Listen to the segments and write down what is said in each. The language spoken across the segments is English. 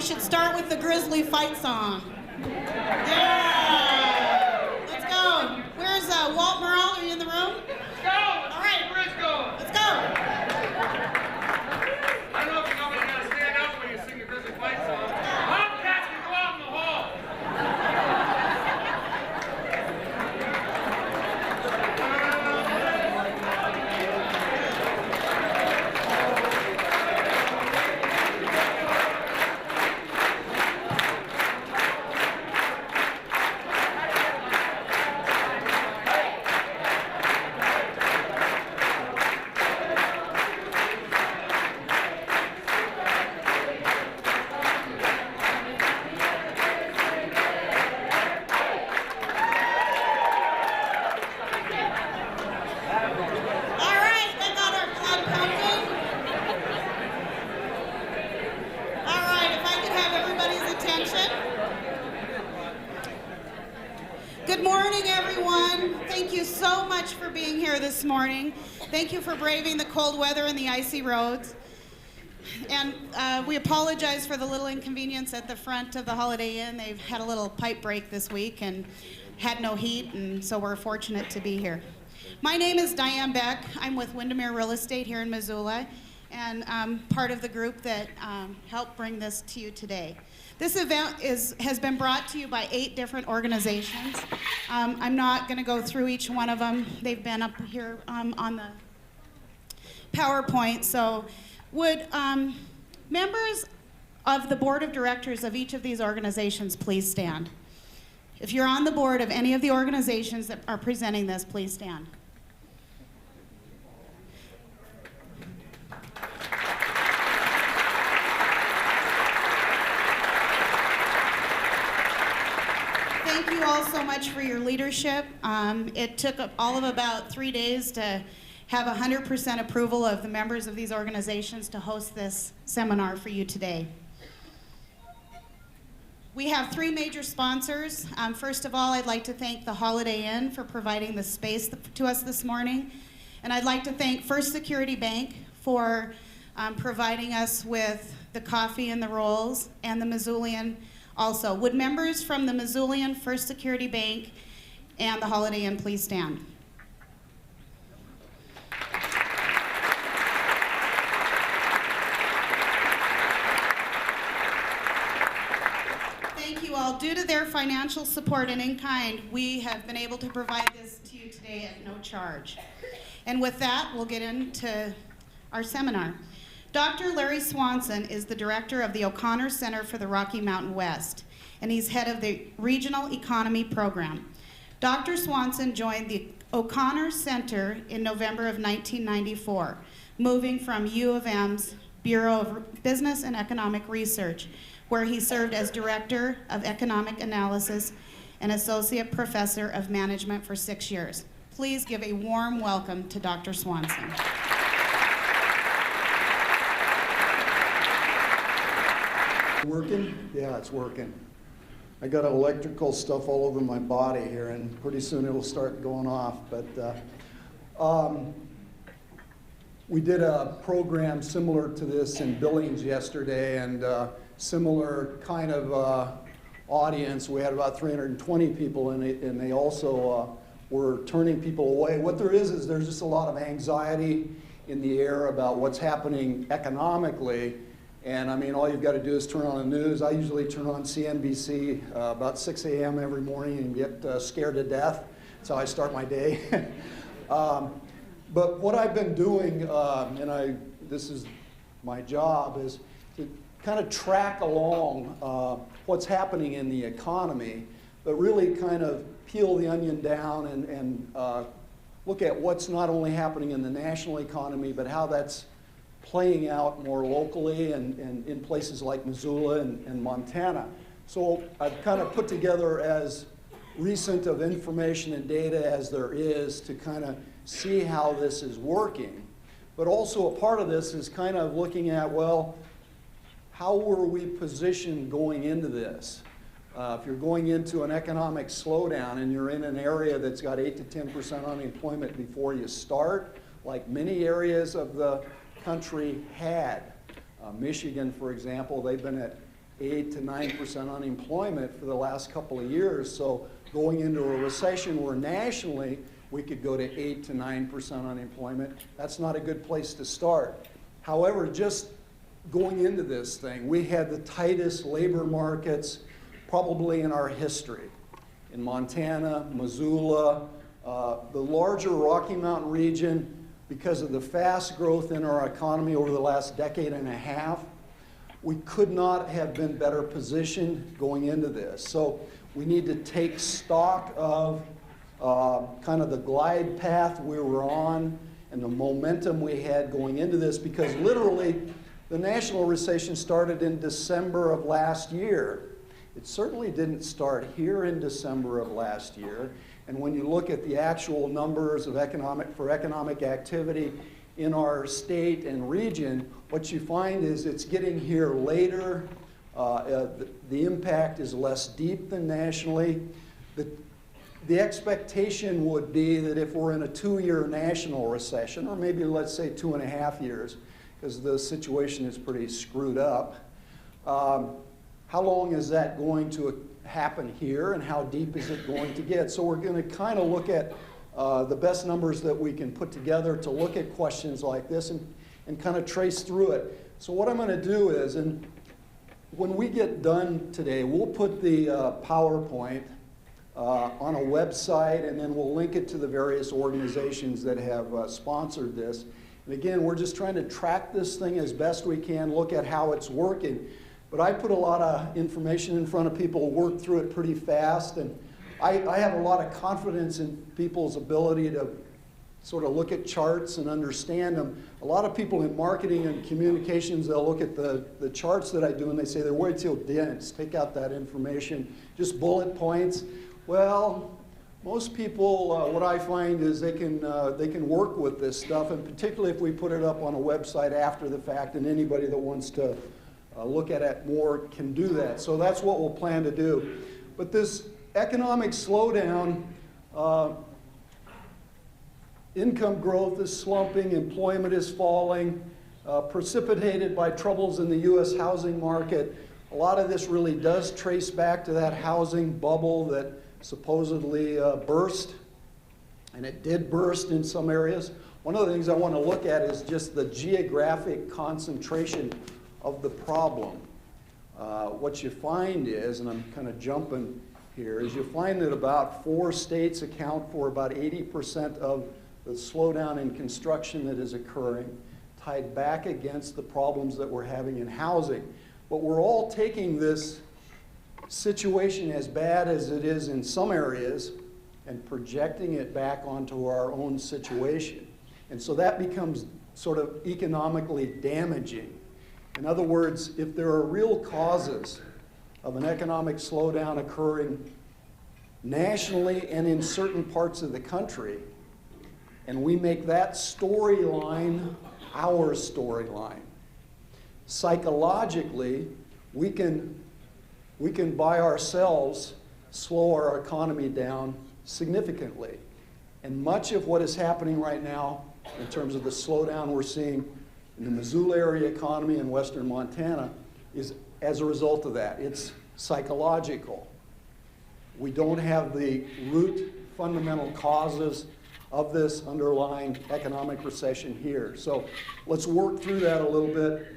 should start with the Grizzly fight song. Yeah! Let's go. Where's Walt Merle? Are you in the room? Let's go! All right. Let's go! Let's go. I don't know if you know, but you gotta stand up when you sing the Grizzly fight song. Bobcats can go out in the hall. Good morning, everyone. Thank you so much for being here this morning. Thank you for braving the cold weather and the icy roads. And we apologize for the little inconvenience at the front of the Holiday Inn. They've had a little pipe break this week and had no heat, and so we're fortunate to be here. My name is Diane Beck. I'm with Windermere Real Estate here in Missoula, and I'm part of the group that helped bring this to you today. This event has been brought to you by 8 different organizations. I'm not going to go through each one of them. They've been up here on the PowerPoint. So would members of the board of directors of each of these organizations please stand? If you're on the board of any of the organizations that are presenting this, please stand. Thank you all so much for your leadership. It took all of about 3 days to have 100% approval of the members of these organizations to host this seminar for you today. We have 3 major sponsors. First of all, I'd like to thank the Holiday Inn for providing the space to us this morning. And I'd like to thank First Security Bank for providing us with the coffee and the rolls, and the Missoulian also. Would members from the Missoulian, First Security Bank, and the Holiday Inn please stand? Thank you all. Due to their financial support and in kind, we have been able to provide this to you today at no charge. And with that, we'll get into our seminar. Dr. Larry Swanson is the director of the O'Connor Center for the Rocky Mountain West, and he's head of the Regional Economy Program. Dr. Swanson joined the O'Connor Center in November of 1994, moving from U of M's Bureau of Business and Economic Research, where he served as Director of Economic Analysis and Associate Professor of Management for 6 years. Please give a warm welcome to Dr. Swanson. Working? Yeah, it's working. I got electrical stuff all over my body here, and pretty soon it'll start going off. But we did a program similar to this in Billings yesterday, and similar kind of audience. We had about 320 people in it, and they also were turning people away. What there is there's just a lot of anxiety in the air about what's happening economically. And I mean, all you've got to do is turn on the news. I usually turn on CNBC about 6 a.m. every morning and get scared to death. That's how I start my day. But what I've been doing, and this is my job, is to kind of track along what's happening in the economy, but really kind of peel the onion down and look at what's not only happening in the national economy, but how that's playing out more locally and in places like Missoula and Montana. So I've kind of put together as recent of information and data as there is to kind of see how this is working. But also a part of this is kind of looking at, well, how were we positioned going into this? If you're going into an economic slowdown and you're in an area that's got 8 to 10% unemployment before you start, like many areas of the country had. Michigan, for example, they've been at 8 to 9% unemployment for the last couple of years. So going into a recession where nationally we could go to 8 to 9% unemployment, that's not a good place to start. However, just going into this thing, we had the tightest labor markets probably in our history. In Montana, Missoula, the larger Rocky Mountain region, because of the fast growth in our economy over the last decade and a half, we could not have been better positioned going into this. So we need to take stock of kind of the glide path we were on and the momentum we had going into this, because literally the national recession started in December of last year. It certainly didn't start here in December of last year. And when you look at the actual numbers of economic activity in our state and region, what you find is it's getting here later. The impact is less deep than nationally. The expectation would be that if we're in a 2-year national recession, or maybe let's say 2.5 years, because the situation is pretty screwed up, how long is that going to happen here, and how deep is it going to get? So we're going to kind of look at the best numbers that we can put together to look at questions like this and kind of trace through it. So what I'm going to do is, and when we get done today, we'll put the PowerPoint on a website, and then we'll link it to the various organizations that have sponsored this. And again, we're just trying to track this thing as best we can, look at how it's working. But I put a lot of information in front of people, work through it pretty fast, and I have a lot of confidence in people's ability to sort of look at charts and understand them. A lot of people in marketing and communications, they'll look at the charts that I do and they say they're way too dense. Take out that information, just bullet points. Well, most people, what I find is they can work with this stuff, and particularly if we put it up on a website after the fact, and anybody that wants to look at it more can do that. So that's what we'll plan to do. But this economic slowdown, income growth is slumping, employment is falling, precipitated by troubles in the U.S. housing market. A lot of this really does trace back to that housing bubble that supposedly burst, and it did burst in some areas. One of the things I want to look at is just the geographic concentration of the problem. What you find is, and I'm kind of jumping here, is you find that about 4 states account for about 80% of the slowdown in construction that is occurring, tied back against the problems that we're having in housing. But we're all taking this situation as bad as it is in some areas and projecting it back onto our own situation. And so that becomes sort of economically damaging. In other words, if there are real causes of an economic slowdown occurring nationally and in certain parts of the country, and we make that storyline our storyline, psychologically, we can by ourselves slow our economy down significantly. And much of what is happening right now in terms of the slowdown we're seeing in the Missoula area economy in western Montana is as a result of that. It's psychological. We don't have the root fundamental causes of this underlying economic recession here. So let's work through that a little bit.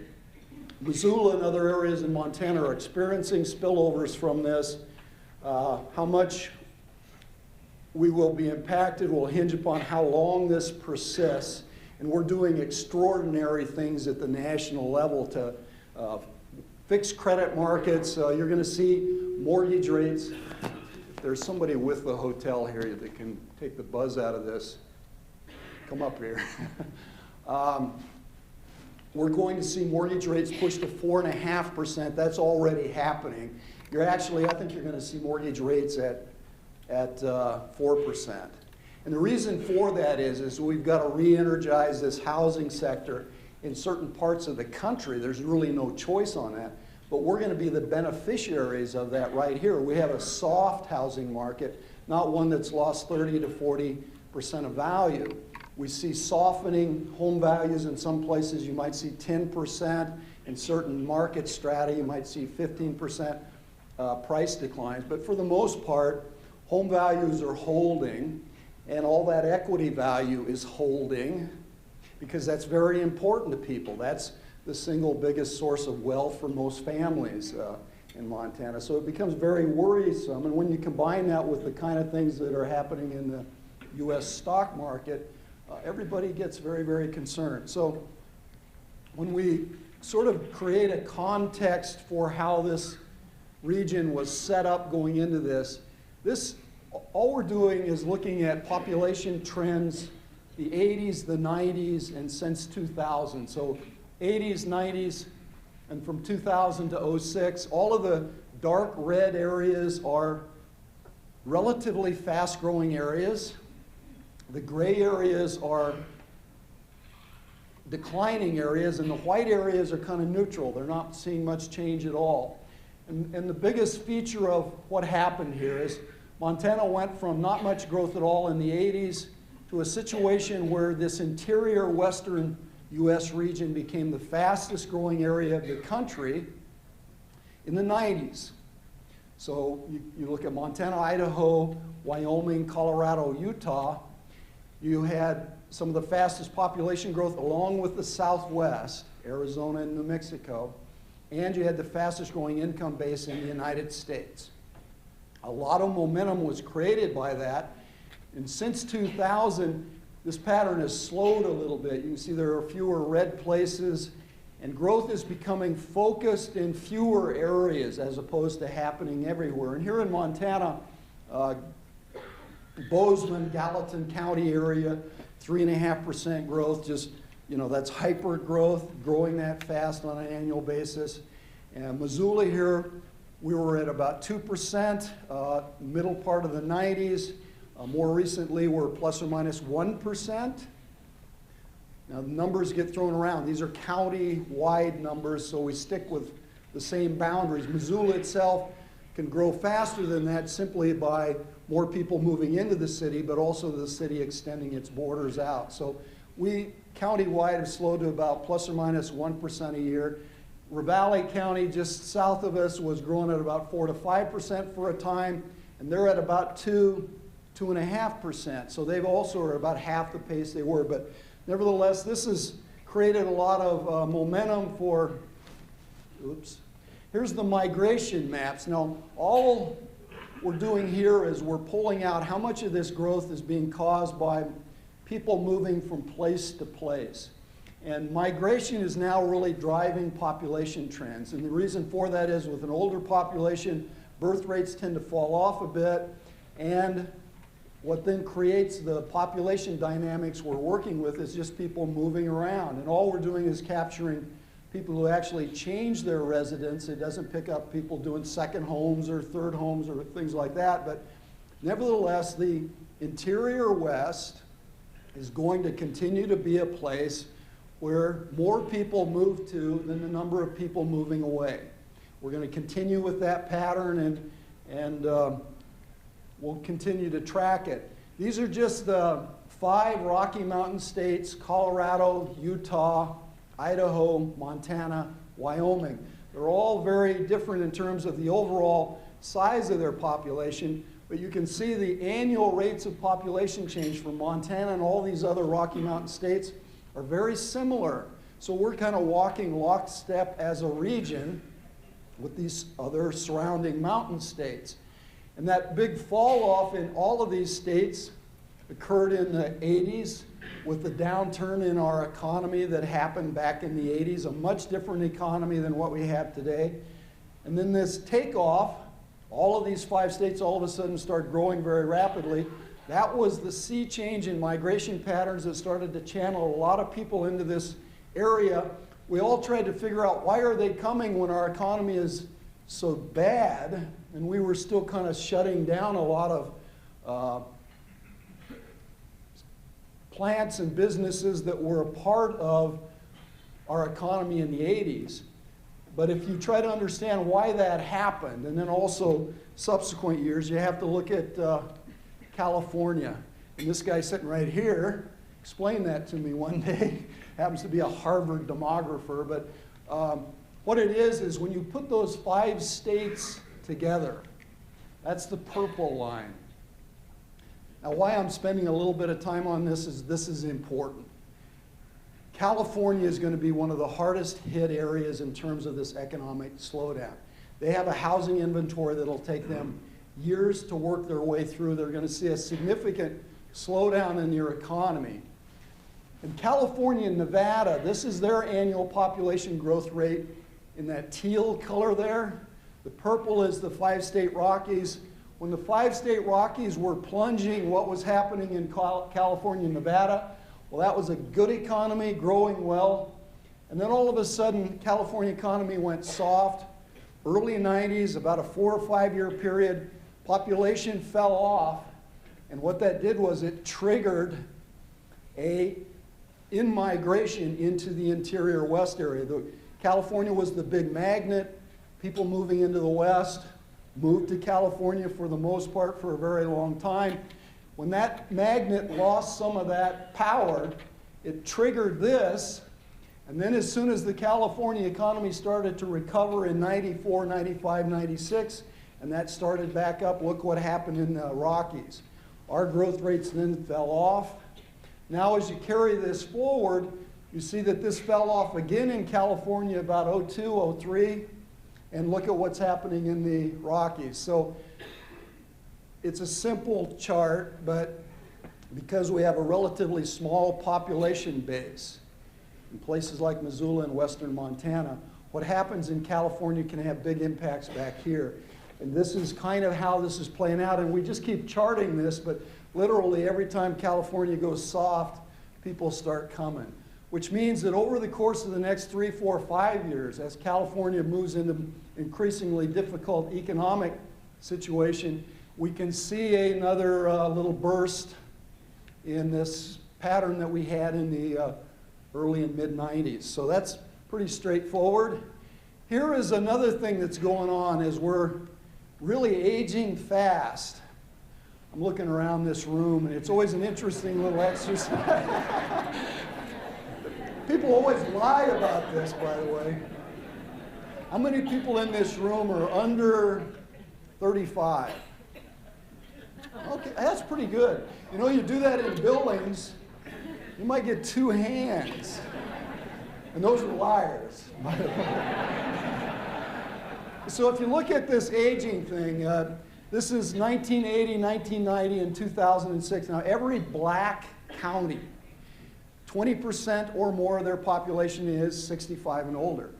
Missoula and other areas in Montana are experiencing spillovers from this. How much we will be impacted will hinge upon how long this persists. And we're doing extraordinary things at the national level to fix credit markets. You're going to see mortgage rates. If there's somebody with the hotel here that can take the buzz out of this, come up here. We're going to see mortgage rates push to 4.5%. That's already happening. I think you're going to see mortgage rates at 4%. And the reason for that is we've got to re-energize this housing sector in certain parts of the country. There's really no choice on that. But we're going to be the beneficiaries of that right here. We have a soft housing market, not one that's lost 30 to 40% of value. We see softening home values in some places. You might see 10%. In certain market strata, you might see 15% price declines. But for the most part, home values are holding, and all that equity value is holding, because that's very important to people. That's the single biggest source of wealth for most families in Montana. So it becomes very worrisome. And when you combine that with the kind of things that are happening in the U.S. stock market, everybody gets very, very concerned. So when we sort of create a context for how this region was set up going into this, all we're doing is looking at population trends, the 80s, the 90s, and since 2000. So 80s, 90s, and from 2000 to 06, all of the dark red areas are relatively fast-growing areas. The gray areas are declining areas, and the white areas are kind of neutral. They're not seeing much change at all. And the biggest feature of what happened here is Montana went from not much growth at all in the 80s to a situation where this interior western U.S. region became the fastest growing area of the country in the 90s. So you look at Montana, Idaho, Wyoming, Colorado, Utah, you had some of the fastest population growth along with the Southwest, Arizona and New Mexico, and you had the fastest growing income base in the United States. A lot of momentum was created by that, and since 2000, this pattern has slowed a little bit. You can see there are fewer red places, and growth is becoming focused in fewer areas as opposed to happening everywhere. And here in Montana, Bozeman, Gallatin County area, 3.5% growth, just, that's hyper growth, growing that fast on an annual basis. And Missoula here, we were at about 2%, middle part of the 90s. More recently, we're plus or minus 1%. Now, the numbers get thrown around. These are county-wide numbers, so we stick with the same boundaries. Missoula itself can grow faster than that simply by more people moving into the city, but also the city extending its borders out. So we, county-wide, have slowed to about plus or minus 1% a year. Ravalli County, just south of us, was growing at about 4 to 5% for a time, and they're at about 2.5%. So they've also are about half the pace they were. But nevertheless, this has created a lot of momentum for, here's the migration maps. Now, all we're doing here is we're pulling out how much of this growth is being caused by people moving from place to place. And migration is now really driving population trends. And the reason for that is with an older population, birth rates tend to fall off a bit, and what then creates the population dynamics we're working with is just people moving around. And all we're doing is capturing people who actually change their residence. It doesn't pick up people doing second homes or third homes or things like that. But nevertheless, the interior West is going to continue to be a place where more people move to than the number of people moving away. We're going to continue with that pattern, and we'll continue to track it. These are just the 5 Rocky Mountain states: Colorado, Utah, Idaho, Montana, Wyoming. They're all very different in terms of the overall size of their population, but you can see the annual rates of population change for Montana and all these other Rocky Mountain states are very similar. So we're kind of walking lockstep as a region with these other surrounding mountain states. And that big fall off in all of these states occurred in the 80s with the downturn in our economy that happened back in the 80s, a much different economy than what we have today. And then this takeoff, all of these 5 states all of a sudden start growing very rapidly. That was the sea change in migration patterns that started to channel a lot of people into this area. We all tried to figure out, why are they coming when our economy is so bad? And we were still kind of shutting down a lot of plants and businesses that were a part of our economy in the 80s. But if you try to understand why that happened, and then also subsequent years, you have to look at California. And this guy sitting right here explained that to me one day. Happens to be a Harvard demographer, but What it is when you put those 5 states together, that's the purple line. Now, why I'm spending a little bit of time on this is important. California is going to be one of the hardest hit areas in terms of this economic slowdown. They have a housing inventory that'll take them years to work their way through. They're going to see a significant slowdown in their economy. In California and Nevada, this is their annual population growth rate in that teal color there. The purple is the 5-state Rockies. When the 5-state Rockies were plunging, what was happening in California and Nevada? Well, that was a good economy, growing well. And then all of a sudden, California economy went soft. Early 90s, about a 4 or 5 year period, population fell off. And what that did was it triggered a in-migration into the interior west area. California was the big magnet. People moving into the west moved to California for the most part for a very long time. When that magnet lost some of that power, it triggered this. And then as soon as the California economy started to recover in 94, 95, 96, and that started back up, look what happened in the Rockies. Our growth rates then fell off. Now as you carry this forward, you see that this fell off again in California about 02, 03, and look at what's happening in the Rockies. So it's a simple chart, but because we have a relatively small population base in places like Missoula and western Montana, what happens in California can have big impacts back here. And this is kind of how this is playing out, and we just keep charting this, but literally every time California goes soft, people start coming. Which means that over the course of the next 3, 4, 5 years, as California moves into increasingly difficult economic situation, we can see another little burst in this pattern that we had in the early and mid-90s. So that's pretty straightforward. Here is another thing that's going on as we're really aging fast. I'm looking around this room, and it's always an interesting little exercise. People always lie about this, by the way. How many people in this room are under 35? Okay, that's pretty good. You know, you do that in buildings, you might get 2 hands. And those are liars, by the way. So if you look at this aging thing, this is 1980, 1990, and 2006. Now, every black county, 20% or more of their population is 65 and older.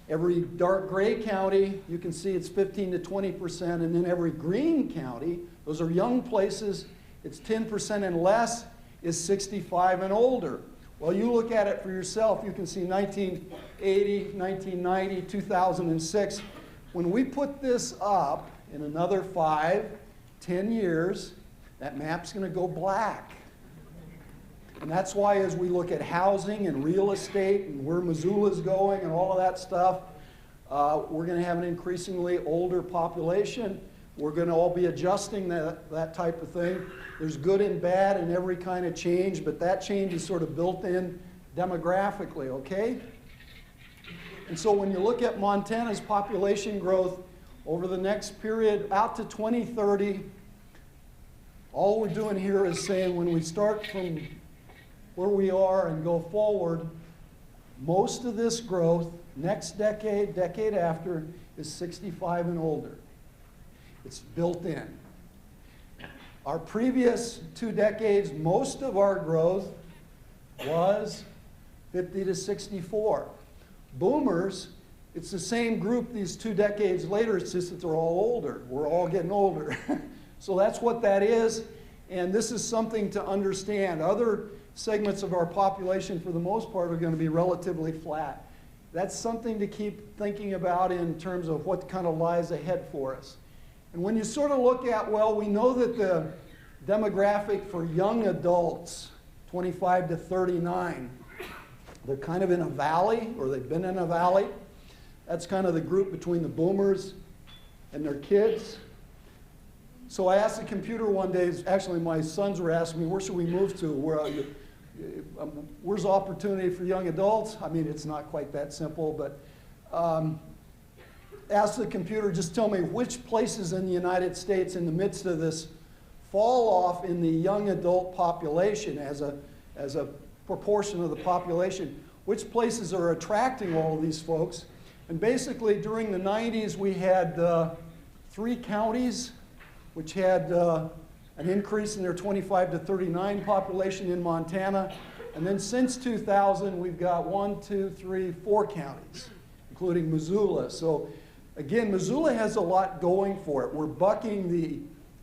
Every dark gray county, you can see it's 15 to 20%, and then every green county, those are young places, it's 10% and less, is 65 and older. Well, you look at it for yourself, you can see 1980, 1990, 2006. When we put this up in another 5, 10 years, that map's going to go black. And that's why as we look at housing and real estate and where Missoula's going and all of that stuff, we're going to have an increasingly older population. We're going to all be adjusting that type of thing. There's good and bad in every kind of change, but that change is sort of built in demographically, okay? And so when you look at Montana's population growth over the next period out to 2030, all we're doing here is saying when we start from where we are and go forward, most of this growth, next decade, decade after, is 65 and older. It's built in. Our previous 2 decades, most of our growth was 50 to 64. Boomers, it's the same group these 2 decades later, it's just that they're all older. We're all getting older. So that's what that is, and this is something to understand. Other segments of our population, for the most part, are going to be relatively flat. That's something to keep thinking about in terms of what kind of lies ahead for us. And when you sort of look at, well, we know that the demographic for young adults, 25 to 39, they're kind of in a valley, or they've been in a valley. That's kind of the group between the boomers and their kids. So I asked the computer one day, actually my sons were asking me, where should we move to? Where's opportunity for young adults? I mean, it's not quite that simple, but ask the computer, just tell me which places in the United States in the midst of this fall off in the young adult population as a proportion of the population, which places are attracting all of these folks. And basically during the 90s we had 3 counties which had an increase in their 25 to 39 population in Montana. And then since 2000 we've got 4 counties, including Missoula. So again, Missoula has a lot going for it. We're bucking the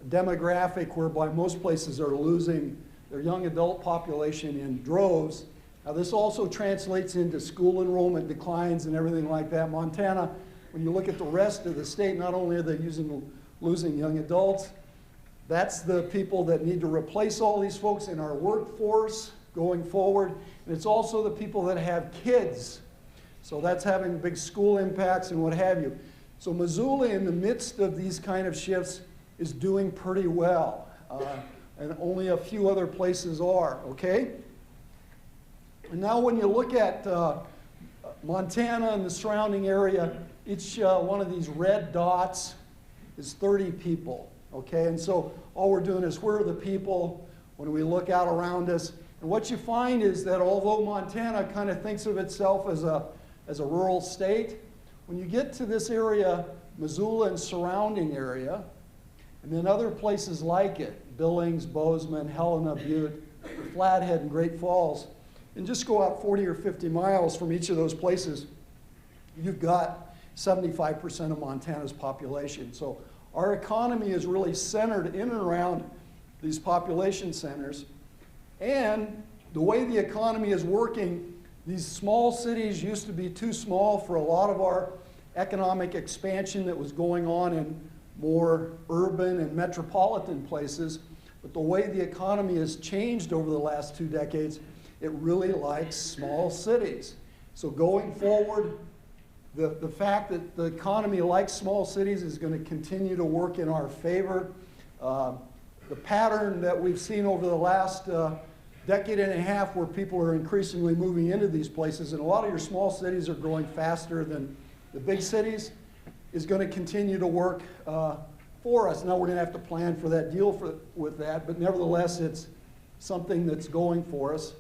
demographic whereby most places are losing their young adult population in droves. Now this also translates into school enrollment declines and everything like that. Montana, when you look at the rest of the state, not only are they losing young adults, that's the people that need to replace all these folks in our workforce going forward. And it's also the people that have kids. So that's having big school impacts and what have you. So Missoula, in the midst of these kind of shifts, is doing pretty well. And only a few other places are, okay? And now when you look at Montana and the surrounding area, each one of these red dots is 30 people, okay? And so all we're doing is where are the people when we look out around us. And what you find is that although Montana kind of thinks of itself as a rural state, when you get to this area, Missoula and surrounding area, and then other places like it, Billings, Bozeman, Helena, Butte, Flathead, and Great Falls, and just go out 40 or 50 miles from each of those places, you've got 75% of Montana's population. So our economy is really centered in and around these population centers. And the way the economy is working, these small cities used to be too small for a lot of our economic expansion that was going on in more urban and metropolitan places. But the way the economy has changed over the last 2 decades, it really likes small cities. So going forward, the fact that the economy likes small cities is going to continue to work in our favor. The pattern that we've seen over the last decade and a half where people are increasingly moving into these places, and a lot of your small cities are growing faster than the big cities, is going to continue to work for us. Now we're going to have to plan for that deal with that, but nevertheless it's something that's going for us.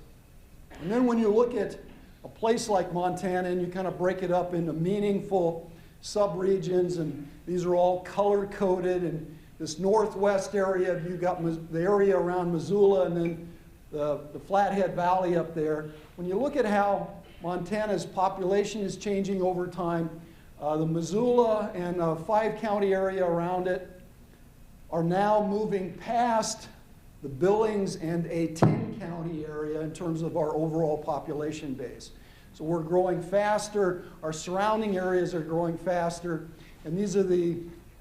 And then when you look at a place like Montana and you kind of break it up into meaningful subregions, and these are all color-coded, and this northwest area, you've got the area around Missoula and then the Flathead Valley up there. When you look at how Montana's population is changing over time, the Missoula and 5-county area around it are now moving past the Billings and a 10-county area in terms of our overall population base. So we're growing faster, our surrounding areas are growing faster, and these are the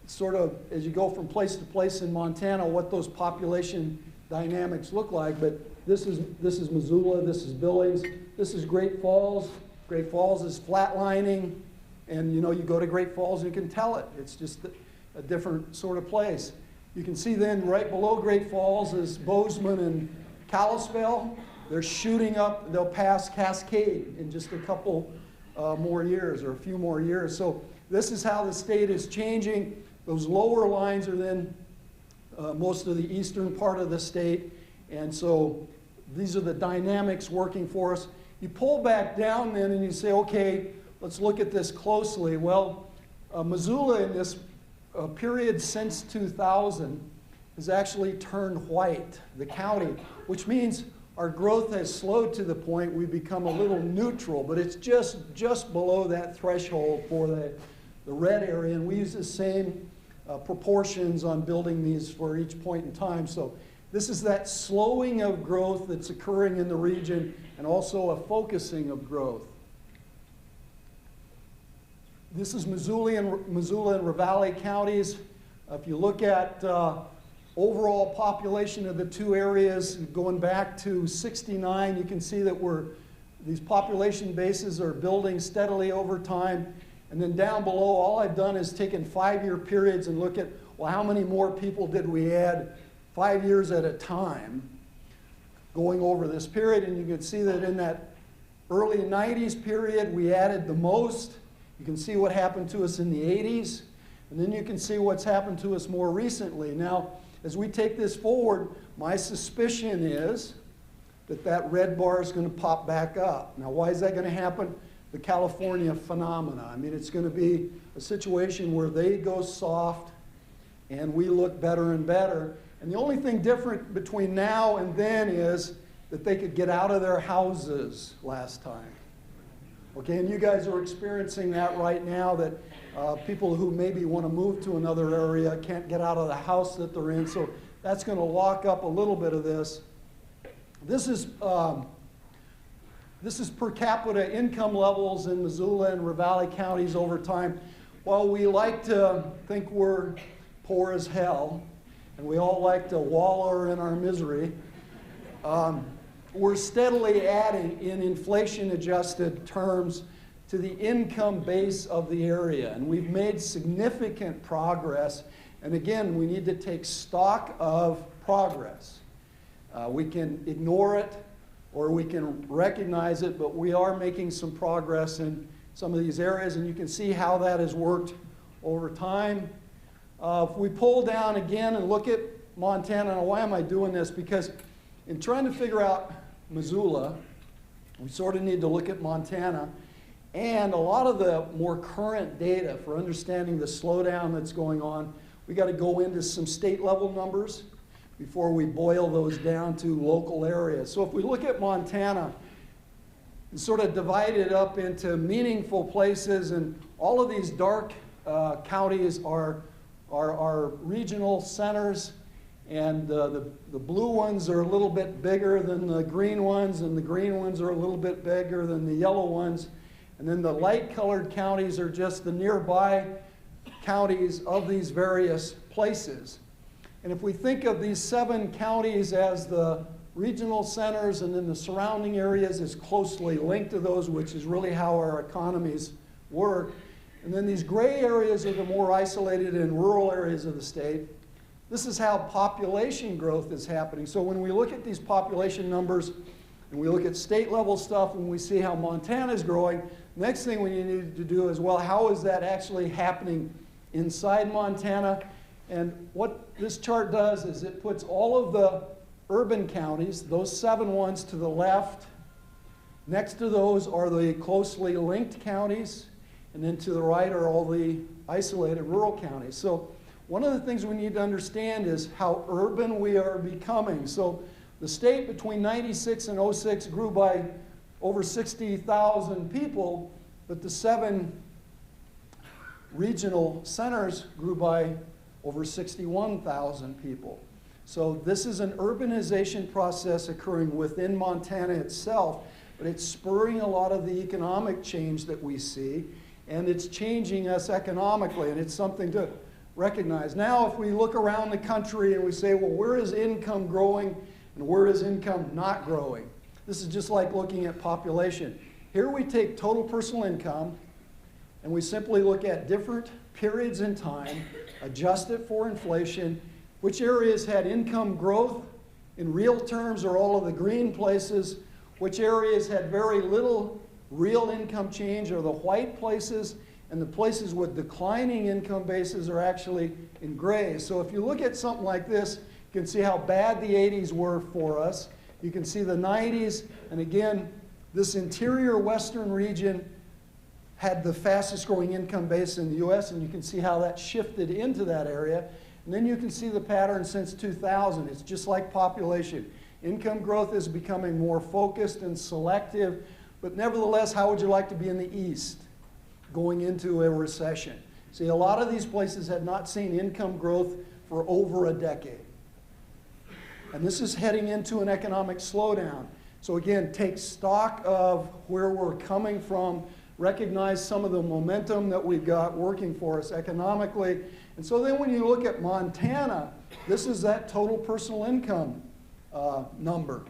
sort of, as you go from place to place in Montana, what those population dynamics look like. But this is Missoula, this is Billings, this is Great Falls. Great Falls is flatlining, and you know, you go to Great Falls and you can tell it. It's just a different sort of place. You can see then right below Great Falls is Bozeman and Kalispell. They're shooting up, they'll pass Cascade in just a couple more years or a few more years. So this is how the state is changing. Those lower lines are then most of the eastern part of the state. And so these are the dynamics working for us. You pull back down then and you say, okay, let's look at this closely. Well, Missoula in this period since 2000 has actually turned white, the county, which means our growth has slowed to the point we've become a little neutral, but it's just below that threshold for the red area, and we use the same proportions on building these for each point in time. So this is that slowing of growth that's occurring in the region and also a focusing of growth. This is Missoula and Ravalli counties. If you look at overall population of the two areas going back to '69, you can see that these population bases are building steadily over time. And then down below, all I've done is taken 5-year periods and look at, well, how many more people did we add 5 years at a time going over this period? And you can see that in that early 90s period, we added the most. You can see what happened to us in the 80s, and then you can see what's happened to us more recently. Now, as we take this forward, my suspicion is that that red bar is going to pop back up. Now, why is that going to happen? The California phenomena. I mean, it's going to be a situation where they go soft and we look better and better. And the only thing different between now and then is that they could get out of their houses last time. Okay, and you guys are experiencing that right now, that people who maybe want to move to another area can't get out of the house that they're in, so that's going to lock up a little bit of this. This is per capita income levels in Missoula and Ravalli counties over time. While we like to think we're poor as hell, and we all like to wallow in our misery, we're steadily adding in inflation-adjusted terms to the income base of the area. And we've made significant progress. And again, we need to take stock of progress. We can ignore it or we can recognize it, but we are making some progress in some of these areas, and you can see how that has worked over time. If we pull down again and look at Montana, now why am I doing this? Because in trying to figure out Missoula, we sort of need to look at Montana, and a lot of the more current data for understanding the slowdown that's going on, we got to go into some state level numbers before we boil those down to local areas. So if we look at Montana, and sort of divide it up into meaningful places, and all of these dark counties are regional centers, and the blue ones are a little bit bigger than the green ones, and the green ones are a little bit bigger than the yellow ones. And then the light colored counties are just the nearby counties of these various places. And if we think of these 7 counties as the regional centers, and then the surrounding areas is closely linked to those, which is really how our economies work. And then these gray areas are the more isolated and rural areas of the state. This is how population growth is happening. So when we look at these population numbers and we look at state level stuff and we see how Montana is growing, the next thing we need to do is, well, how is that actually happening inside Montana? And what this chart does is it puts all of the urban counties, those 7 ones to the left. Next to those are the closely linked counties, and then to the right are all the isolated rural counties. So one of the things we need to understand is how urban we are becoming. So the state between 96 and 06 grew by over 60,000 people, but the 7 regional centers grew by over 61,000 people. So this is an urbanization process occurring within Montana itself, but it's spurring a lot of the economic change that we see, and it's changing us economically, and it's something to recognize. Now, if we look around the country and we say, well, where is income growing and where is income not growing? This is just like looking at population. Here we take total personal income, and we simply look at different periods in time, adjust it for inflation, which areas had income growth in real terms, or all of the green places, which areas had very little real income change, or the white places, and the places with declining income bases are actually in gray. So if you look at something like this, you can see how bad the 80s were for us. You can see the 90s, and again, this interior western region had the fastest growing income base in the US, and you can see how that shifted into that area. And then you can see the pattern since 2000. It's just like population. Income growth is becoming more focused and selective, but nevertheless, how would you like to be in the East going into a recession? See, a lot of these places had not seen income growth for over a decade. And this is heading into an economic slowdown. So again, take stock of where we're coming from, recognize some of the momentum that we've got working for us economically. And so then when you look at Montana, this is that total personal income number.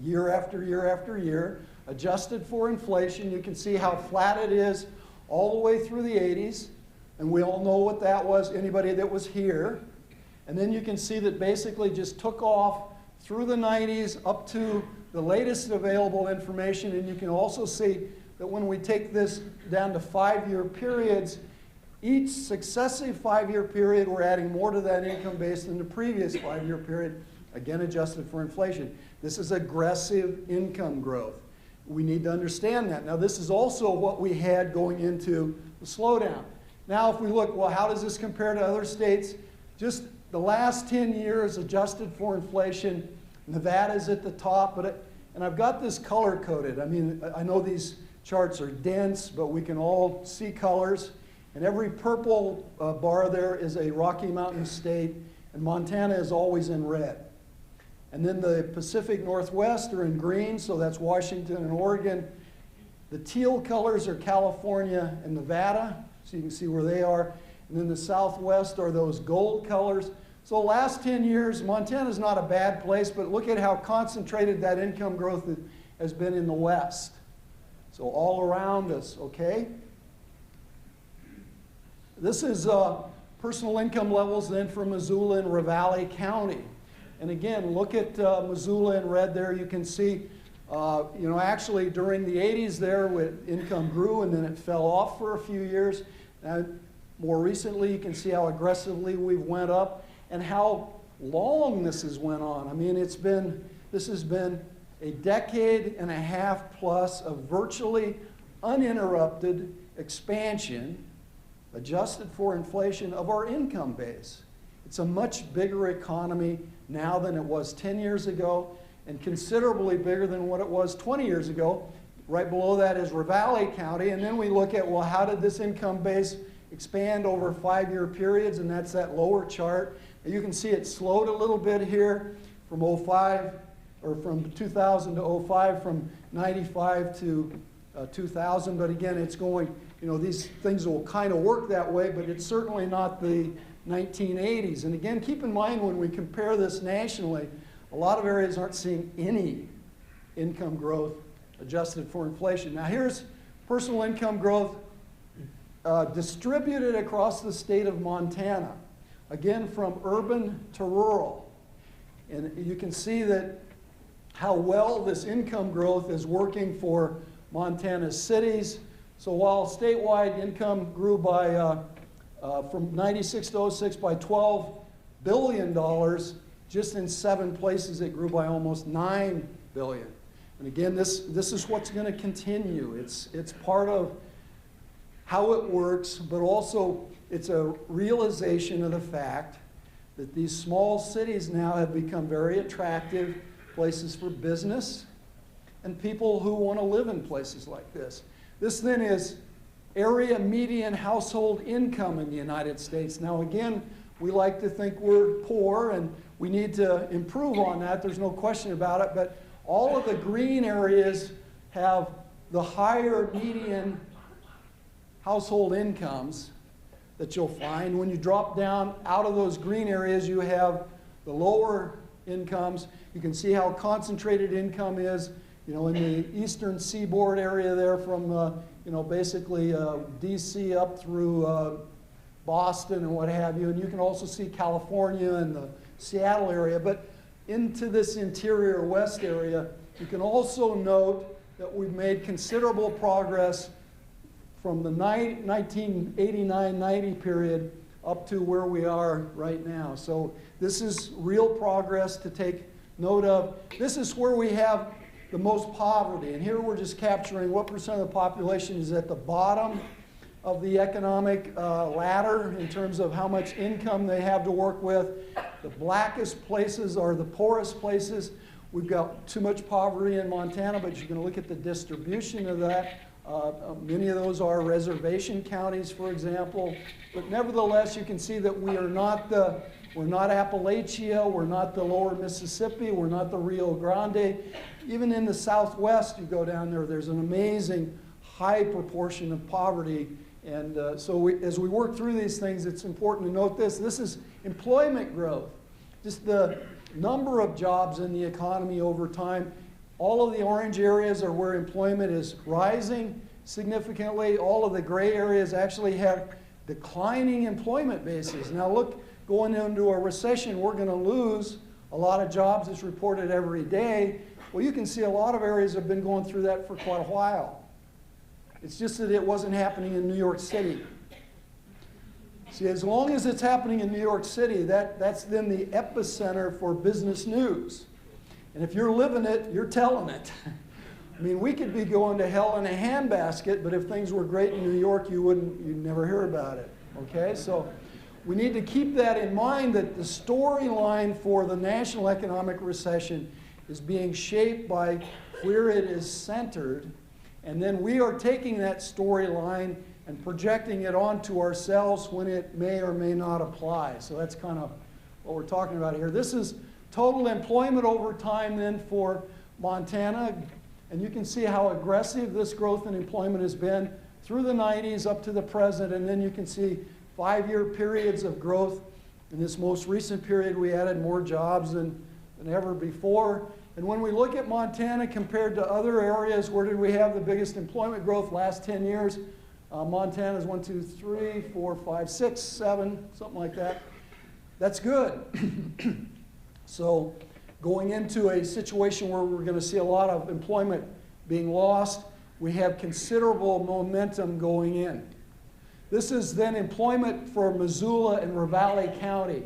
Year after year after year, adjusted for inflation. You can see how flat it is all the way through the 80s. And we all know what that was, anybody that was here. And then you can see that basically just took off through the 90s up to the latest available information. And you can also see that when we take this down to 5-year periods, each successive 5-year period, we're adding more to that income base than the previous 5-year period, again adjusted for inflation. This is aggressive income growth. We need to understand that. Now, this is also what we had going into the slowdown. Now, if we look, well, how does this compare to other states? Just the last 10 years adjusted for inflation, Nevada's at the top, and I've got this color-coded. I mean, I know these charts are dense, but we can all see colors. And every purple bar there is a Rocky Mountain state, and Montana is always in red. And then the Pacific Northwest are in green, so that's Washington and Oregon. The teal colors are California and Nevada, so you can see where they are. And then the Southwest are those gold colors. So the last 10 years, Montana's not a bad place, but look at how concentrated that income growth has been in the West. So all around us, okay? This is personal income levels then for Missoula and Ravalli County. And again, look at Missoula in red there. You can see, actually during the 80s there, income grew and then it fell off for a few years. Now, more recently, you can see how aggressively we've went up and how long this has went on. I mean, this has been a decade and a half plus of virtually uninterrupted expansion, adjusted for inflation, of our income base. It's a much bigger economy now than it was 10 years ago, and considerably bigger than what it was 20 years ago. Right below that is Ravalli County, and then we look at, well, how did this income base expand over 5-year periods, and that's that lower chart. You can see it slowed a little bit here from 05, or from 2000 to 05, from 95 to 2000, but again, it's going, these things will kind of work that way, but it's certainly not the 1980s. And again, keep in mind when we compare this nationally, a lot of areas aren't seeing any income growth adjusted for inflation. Now here's personal income growth distributed across the state of Montana, again from urban to rural. And you can see that how well this income growth is working for Montana's cities. So while statewide income grew by from 96 to 06 by $12 billion, just in 7 places it grew by almost $9 billion. And again, this is what's going to continue. It's part of how it works, but also it's a realization of the fact that these small cities now have become very attractive places for business and people who want to live in places like this. This then is area median household income in the United States. Now again, we like to think we're poor and we need to improve on that, there's no question about it, but all of the green areas have the higher median household incomes that you'll find. When you drop down out of those green areas, you have the lower incomes. You can see how concentrated income is, in the eastern seaboard area there from, basically DC up through Boston and what have you. And you can also see California and the Seattle area. But into this interior west area, you can also note that we've made considerable progress from the 1989-90 period up to where we are right now. So this is real progress to take note of. This is where we have the most poverty. And here we're just capturing what percent of the population is at the bottom of the economic ladder in terms of how much income they have to work with. The blackest places are the poorest places. We've got too much poverty in Montana, but you can look at the distribution of that. Many of those are reservation counties, for example. But nevertheless, you can see that we're not Appalachia, we're not the lower Mississippi, we're not the Rio Grande. Even in the Southwest, you go down there, there's an amazing high proportion of poverty. And so as we work through these things, it's important to note this. This is employment growth, just the number of jobs in the economy over time. All of the orange areas are where employment is rising significantly. All of the gray areas actually have declining employment bases. Now look, going into a recession, we're going to lose a lot of jobs. It's reported every day. Well, you can see a lot of areas have been going through that for quite a while. It's just that it wasn't happening in New York City. See, as long as it's happening in New York City, that's then the epicenter for business news. And if you're living it, you're telling it. I mean, we could be going to hell in a handbasket, but if things were great in New York, you'd never hear about it. Okay? So we need to keep that in mind, that the storyline for the national economic recession is being shaped by where it is centered. And then we are taking that storyline and projecting it onto ourselves when it may or may not apply. So that's kind of what we're talking about here. This is total employment over time then for Montana. And you can see how aggressive this growth in employment has been through the 90s up to the present. And then you can see 5-year periods of growth. In this most recent period, we added more jobs than ever before. And when we look at Montana compared to other areas, where did we have the biggest employment growth last 10 years? Montana's 1, 2, 3, 4, 5, 6, 7, something like that. That's good. So going into a situation where we're going to see a lot of employment being lost, we have considerable momentum going in. This is then employment for Missoula and Ravalli County.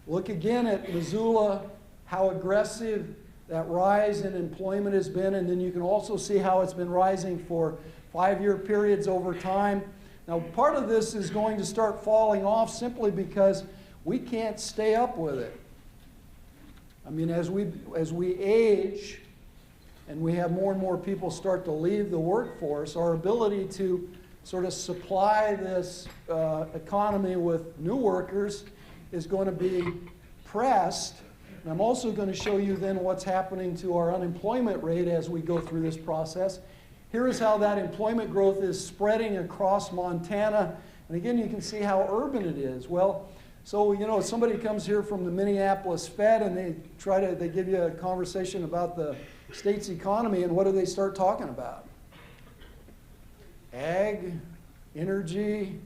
Look again at Missoula, how aggressive that rise in employment has been, and then you can also see how it's been rising for 5-year periods over time. Now, part of this is going to start falling off simply because we can't stay up with it. I mean, as we age and we have more and more people start to leave the workforce, our ability to sort of supply this economy with new workers is going to be pressed. And I'm also going to show you then what's happening to our unemployment rate as we go through this process. Here is how that employment growth is spreading across Montana. And again, you can see how urban it is. Well, so, you know, somebody comes here from the Minneapolis Fed and they give you a conversation about the state's economy, and what do they start talking about? Ag, energy.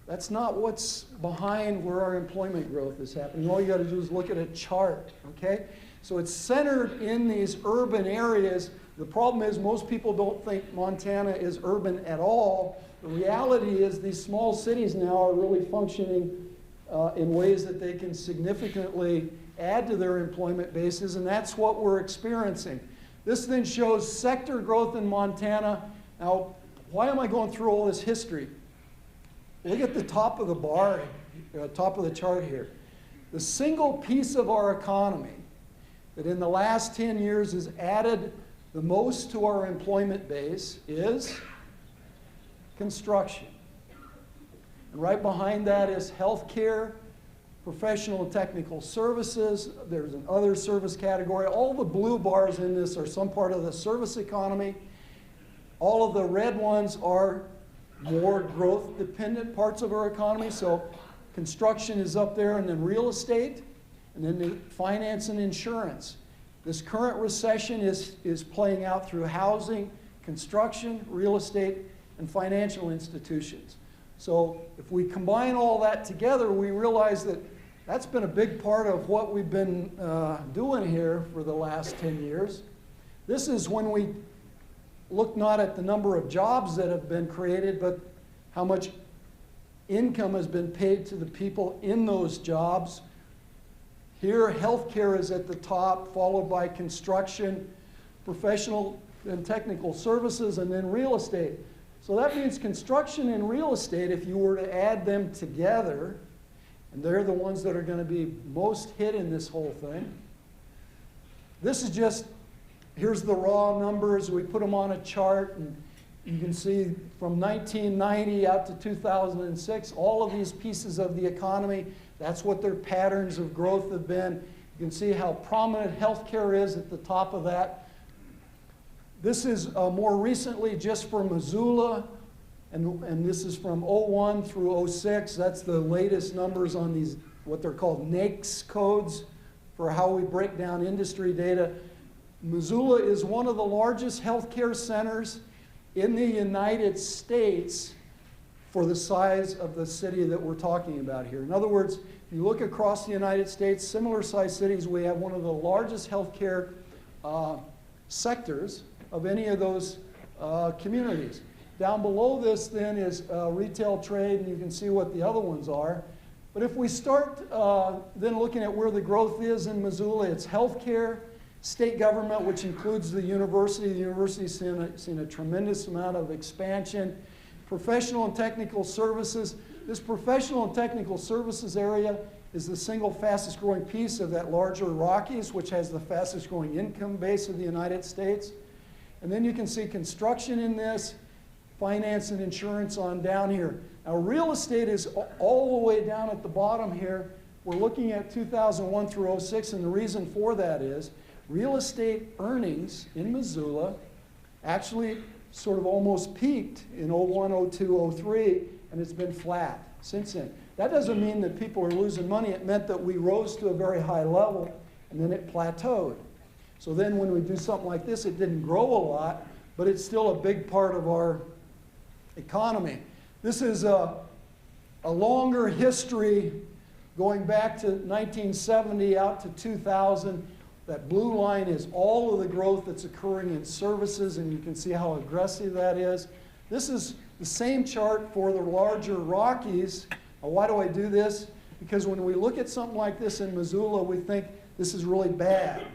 That's not what's behind where our employment growth is happening. All you got to do is look at a chart, okay? So it's centered in these urban areas. The problem is most people don't think Montana is urban at all. The reality is these small cities now are really functioning in ways that they can significantly add to their employment bases, and that's what we're experiencing. This then shows sector growth in Montana. Now, why am I going through all this history? Look at the top of the bar, top of the chart here. The single piece of our economy that in the last 10 years has added the most to our employment base is construction. And right behind that is healthcare, professional and technical services. There's an other service category. All the blue bars in this are some part of the service economy. All of the red ones are more growth-dependent parts of our economy. So construction is up there, and then real estate, and then the finance and insurance. This current recession is playing out through housing, construction, real estate, and financial institutions. So if we combine all that together, we realize that that's been a big part of what we've been doing here for the last 10 years. This is when we look not at the number of jobs that have been created, but how much income has been paid to the people in those jobs. Here, healthcare is at the top, followed by construction, professional and technical services, and then real estate. So that means construction and real estate, if you were to add them together, and they're the ones that are going to be most hit in this whole thing. This is just, here's the raw numbers. We put them on a chart, and you can see from 1990 out to 2006, all of these pieces of the economy, that's what their patterns of growth have been. You can see how prominent healthcare is at the top of that. This is more recently just for Missoula, and this is from 01 through 06. That's the latest numbers on these, what they're called NAICS codes for how we break down industry data. Missoula is one of the largest healthcare centers in the United States for the size of the city that we're talking about here. In other words, if you look across the United States, similar sized cities, we have one of the largest healthcare sectors of any of those communities. Down below this then is retail trade, and you can see what the other ones are. But if we start then looking at where the growth is in Missoula, it's healthcare, state government, which includes the university. The university's seen a tremendous amount of expansion. Professional and technical services. This professional and technical services area is the single fastest growing piece of that larger Rockies, which has the fastest growing income base of the United States. And then you can see construction in this, finance and insurance on down here. Now real estate is all the way down at the bottom here. We're looking at 2001 through 06, and the reason for that is real estate earnings in Missoula actually sort of almost peaked in 01, 02, 03, and it's been flat since then. That doesn't mean that people are losing money. It meant that we rose to a very high level, and then it plateaued. So then when we do something like this, it didn't grow a lot, but it's still a big part of our economy. This is a longer history going back to 1970 out to 2000. That blue line is all of the growth that's occurring in services, and you can see how aggressive that is. This is the same chart for the larger Rockies. Now, why do I do this? Because when we look at something like this in Missoula, we think this is really bad,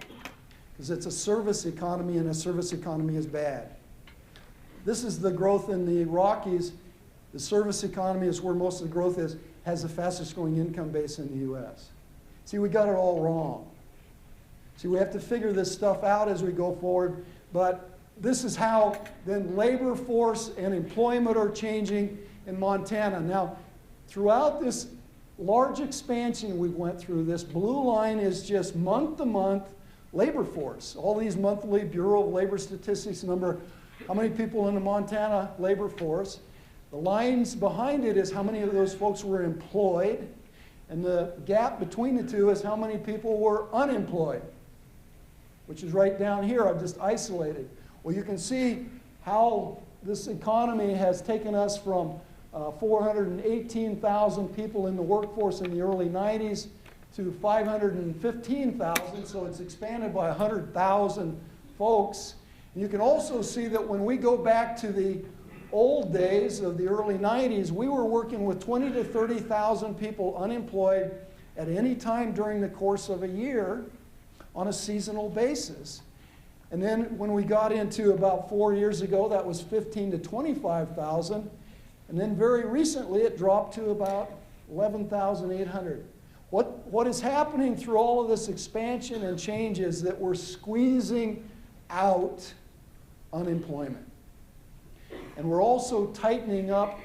because it's a service economy, and a service economy is bad. This is the growth in the Rockies. The service economy is where most of the growth is, has the fastest growing income base in the U.S. See, we got it all wrong. See, we have to figure this stuff out as we go forward, but this is how then labor force and employment are changing in Montana. Now, throughout this large expansion we went through, this blue line is just month-to-month labor force. All these monthly Bureau of Labor Statistics number, how many people in the Montana labor force. The lines behind it is how many of those folks were employed, and the gap between the two is how many people were unemployed, which is right down here. I've just isolated. Well, you can see how this economy has taken us from 418,000 people in the workforce in the early 90s to 515,000, so it's expanded by 100,000 folks. And you can also see that when we go back to the old days of the early 90s, we were working with 20 to 30,000 people unemployed at any time during the course of a year on a seasonal basis. And then when we got into about 4 years ago, that was 15 to 25,000. And then very recently, it dropped to about 11,800. What is happening through all of this expansion and change is that we're squeezing out unemployment. And we're also tightening up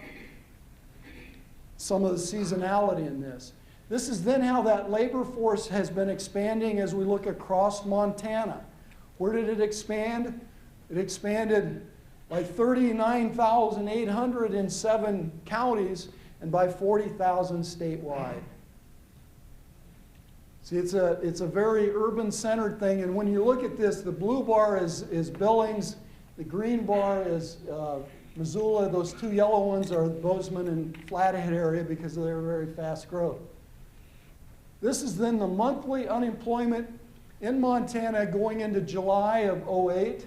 some of the seasonality in this. This is then how that labor force has been expanding as we look across Montana. Where did it expand? It expanded by 39,800 in 7 counties and by 40,000 statewide. See, it's a very urban-centered thing, and when you look at this, the blue bar is Billings, the green bar is Missoula. Those 2 yellow ones are Bozeman and Flathead area because of their very fast growth. This is then the monthly unemployment in Montana going into July of 08.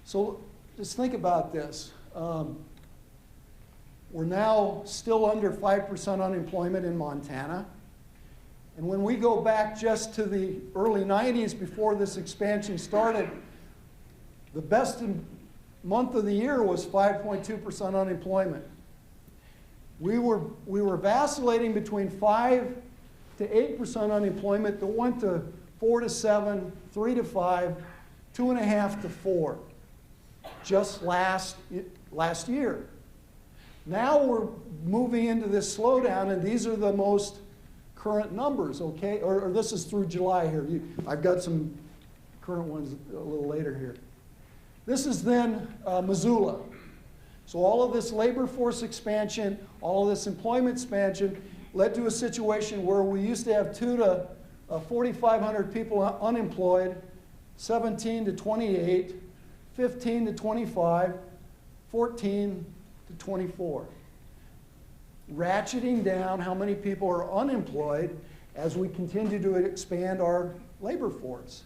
So just think about this. We're now still under 5% unemployment in Montana. And when we go back just to the early 90s before this expansion started, the best month of the year was 5.2% unemployment. We were vacillating between 5 to 8% unemployment that went to 4 to 7, 3 to 5, 2.5 to 4, just last year. Now we're moving into this slowdown, and these are the most current numbers, okay? Or this is through July here. I've got some current ones a little later here. This is then Missoula. So all of this labor force expansion, all of this employment expansion led to a situation where we used to have 2 to 4,500 people unemployed, 17 to 28, 15 to 25, 14 to 24. Ratcheting down how many people are unemployed as we continue to expand our labor force.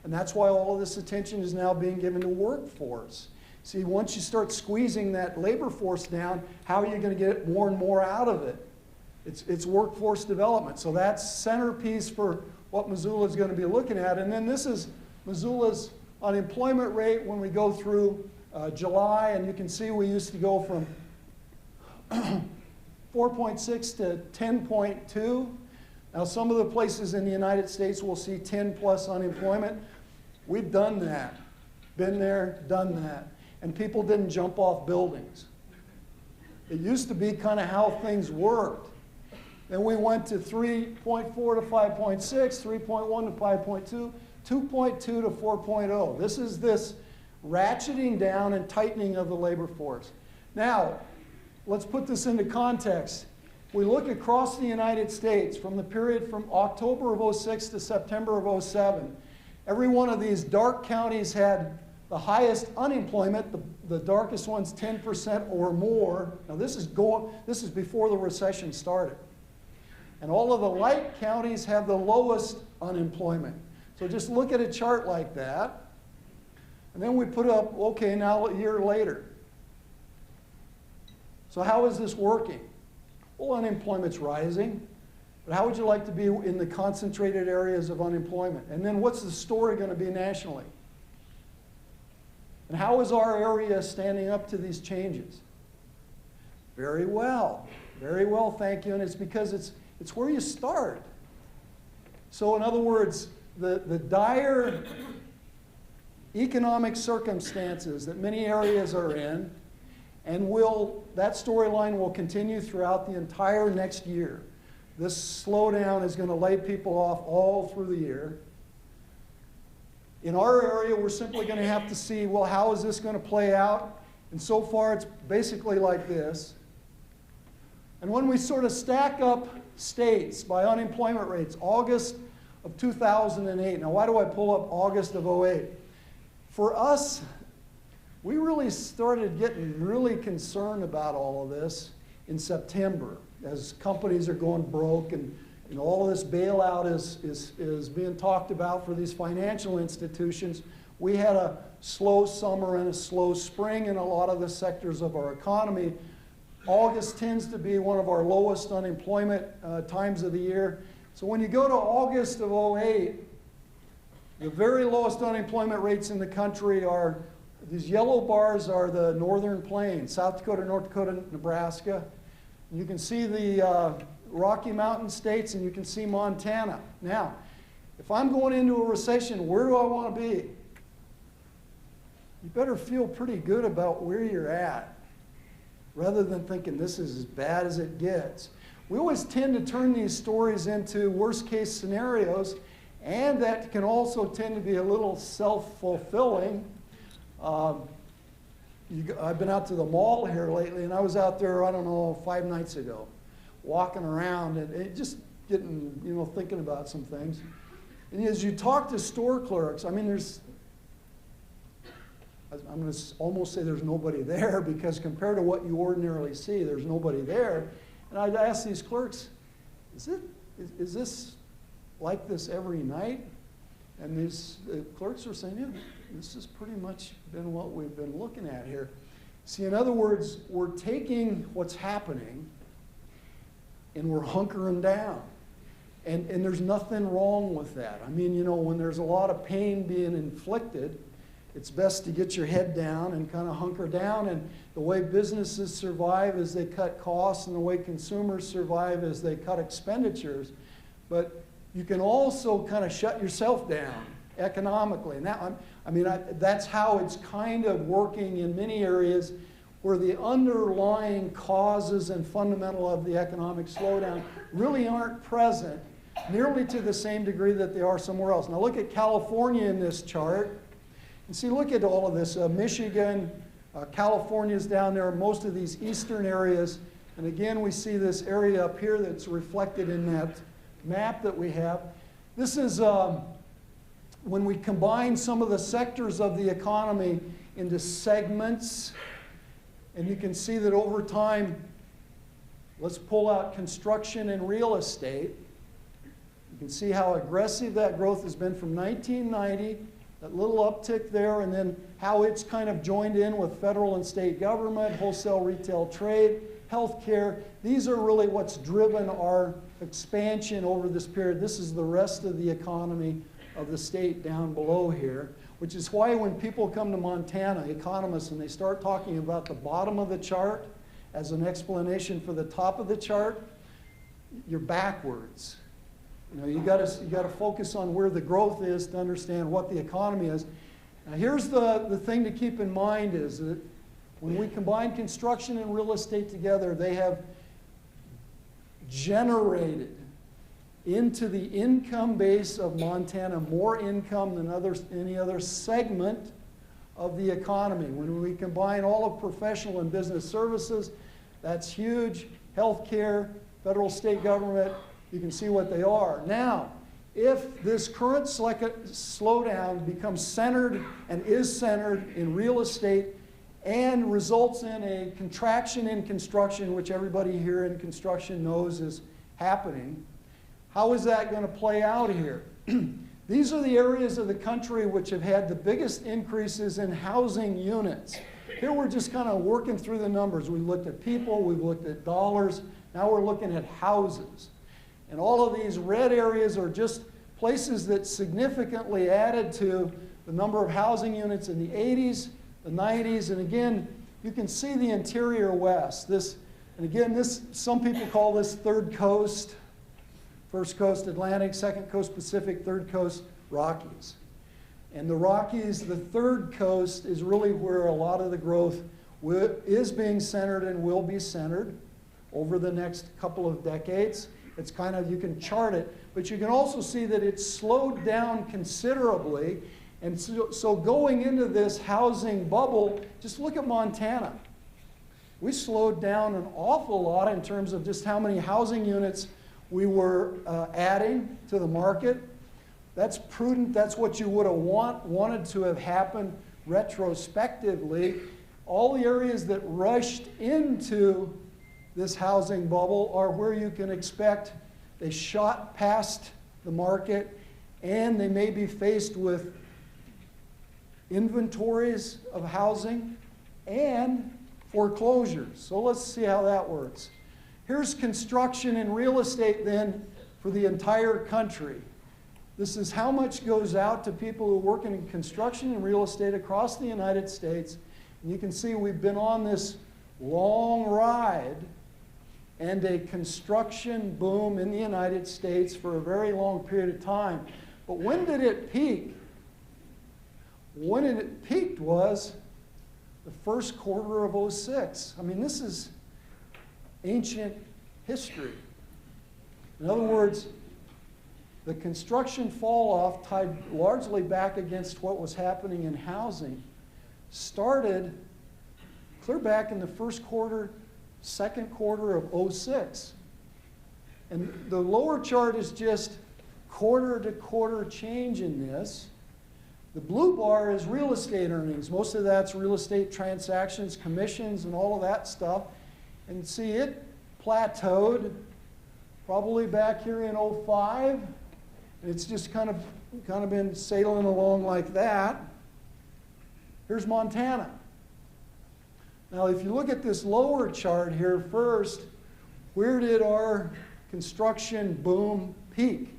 And that's why all of this attention is now being given to workforce. See, once you start squeezing that labor force down, how are you going to get more and more out of it? It's workforce development. So that's centerpiece for what Missoula is going to be looking at. And then this is Missoula's unemployment rate when we go through July. And you can see we used to go from 4.6 to 10.2. Now, some of the places in the United States will see 10 plus unemployment. We've done that. Been there, done that. And people didn't jump off buildings. It used to be kind of how things worked. Then we went to 3.4 to 5.6, 3.1 to 5.2, 2.2 to 4.0. This is this ratcheting down and tightening of the labor force. Now, let's put this into context. We look across the United States from the period from October of 06 to September of 07. Every one of these dark counties had the highest unemployment, the darkest one's 10% or more. Now this is before the recession started. And all of the light counties have the lowest unemployment. So just look at a chart like that. And then we put up, okay, now a year later. So how is this working? Well, unemployment's rising. But how would you like to be in the concentrated areas of unemployment? And then what's the story going to be nationally? And how is our area standing up to these changes? Very well. Very well, thank you. And it's because it's where you start. So in other words, the dire economic circumstances that many areas are in, and that storyline will continue throughout the entire next year. This slowdown is going to lay people off all through the year. In our area, we're simply going to have to see, well, how is this going to play out? And so far, it's basically like this. And when we sort of stack up states by unemployment rates, August of 2008. Now, why do I pull up August of 08? For us, we really started getting really concerned about all of this in September as companies are going broke and all this bailout is being talked about for these financial institutions. We had a slow summer and a slow spring in a lot of the sectors of our economy. August tends to be one of our lowest unemployment times of the year. So when you go to August of 08, the very lowest unemployment rates in the country are, these yellow bars are the northern plains, South Dakota, North Dakota, Nebraska. You can see the Rocky Mountain states, and you can see Montana. Now, if I'm going into a recession, where do I want to be? You better feel pretty good about where you're at, rather than thinking this is as bad as it gets. We always tend to turn these stories into worst-case scenarios, and that can also tend to be a little self-fulfilling. I've been out to the mall here lately, and I was out there, I don't know, 5 nights ago, walking around and just getting, thinking about some things. And as you talk to store clerks, I mean, I'm going to almost say there's nobody there, because compared to what you ordinarily see, there's nobody there. And I'd ask these clerks, is this like this every night? And these clerks are saying, yeah, this has pretty much been what we've been looking at here. See, in other words, we're taking what's happening and we're hunkering down. And there's nothing wrong with that. I mean, when there's a lot of pain being inflicted, it's best to get your head down and kind of hunker down. And the way businesses survive is they cut costs, and the way consumers survive is they cut expenditures. But you can also kind of shut yourself down economically. And that's how it's kind of working in many areas where the underlying causes and fundamental of the economic slowdown really aren't present nearly to the same degree that they are somewhere else. Now look at California in this chart. And see, look at all of this. Michigan, California's down there, most of these eastern areas. And again, we see this area up here that's reflected in that map that we have. This is when we combine some of the sectors of the economy into segments. And you can see that over time, let's pull out construction and real estate. You can see how aggressive that growth has been from 1990 that little uptick there, and then how it's kind of joined in with federal and state government, wholesale retail trade, healthcare. These are really what's driven our expansion over this period. This is the rest of the economy of the state down below here, which is why when people come to Montana, economists, and they start talking about the bottom of the chart as an explanation for the top of the chart, you're backwards. You know, you got to focus on where the growth is to understand what the economy is. Now, here's the thing to keep in mind is that when we combine construction and real estate together, they have generated into the income base of Montana more income than any other segment of the economy. When we combine all of professional and business services, that's huge. Healthcare, federal, state government, you can see what they are. Now, if this current slowdown becomes centered and is centered in real estate and results in a contraction in construction, which everybody here in construction knows is happening, how is that going to play out here? These are the areas of the country which have had the biggest increases in housing units. Here we're just kind of working through the numbers. We looked at people, we've looked at dollars, now we're looking at houses. And all of these red areas are just places that significantly added to the number of housing units in the 80s, the 90s, and again, you can see the interior west. Some people call this third coast, first coast Atlantic, second coast Pacific, third coast Rockies. And the Rockies, the third coast, is really where a lot of the growth is being centered and will be centered over the next couple of decades. It's kind of, you can chart it, but you can also see that it's slowed down considerably. And so going into this housing bubble, just look at Montana. We slowed down an awful lot in terms of just how many housing units we were adding to the market. That's prudent. That's what you would have wanted to have happened retrospectively. All the areas that rushed into this housing bubble are where you can expect they shot past the market and they may be faced with inventories of housing and foreclosures. So let's see how that works. Here's construction and real estate then for the entire country. This is how much goes out to people who work in construction and real estate across the United States. And you can see we've been on this long ride and a construction boom in the United States for a very long period of time. But when did it peak? When it peaked was the first quarter of '06. I mean, this is ancient history. In other words, the construction fall-off, tied largely back against what was happening in housing, started clear back in the first quarter, second quarter of '06. And the lower chart is just quarter-to-quarter change in this. The blue bar is real estate earnings. Most of that's real estate transactions, commissions, and all of that stuff. And see, it plateaued probably back here in '05. It's just kind of been sailing along like that. Here's Montana. Now, if you look at this lower chart here first, where did our construction boom peak?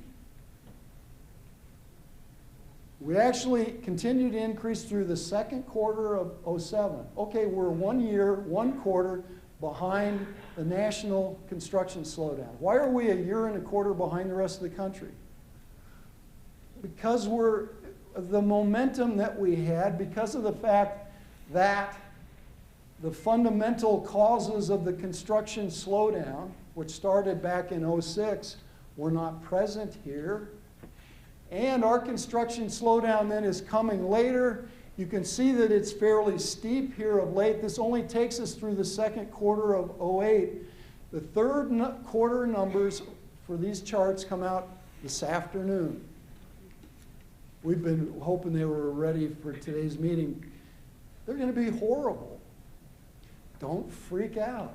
We actually continued to increase through the second quarter of '07. Okay, we're 1 year, 1 quarter behind the national construction slowdown. Why are we a year and a quarter behind the rest of the country? Because the momentum that we had, because of the fact that the fundamental causes of the construction slowdown, which started back in '06, were not present here. And our construction slowdown then is coming later. You can see that it's fairly steep here of late. This only takes us through the second quarter of '08. The third quarter numbers for these charts come out this afternoon. We've been hoping they were ready for today's meeting. They're going to be horrible. Don't freak out.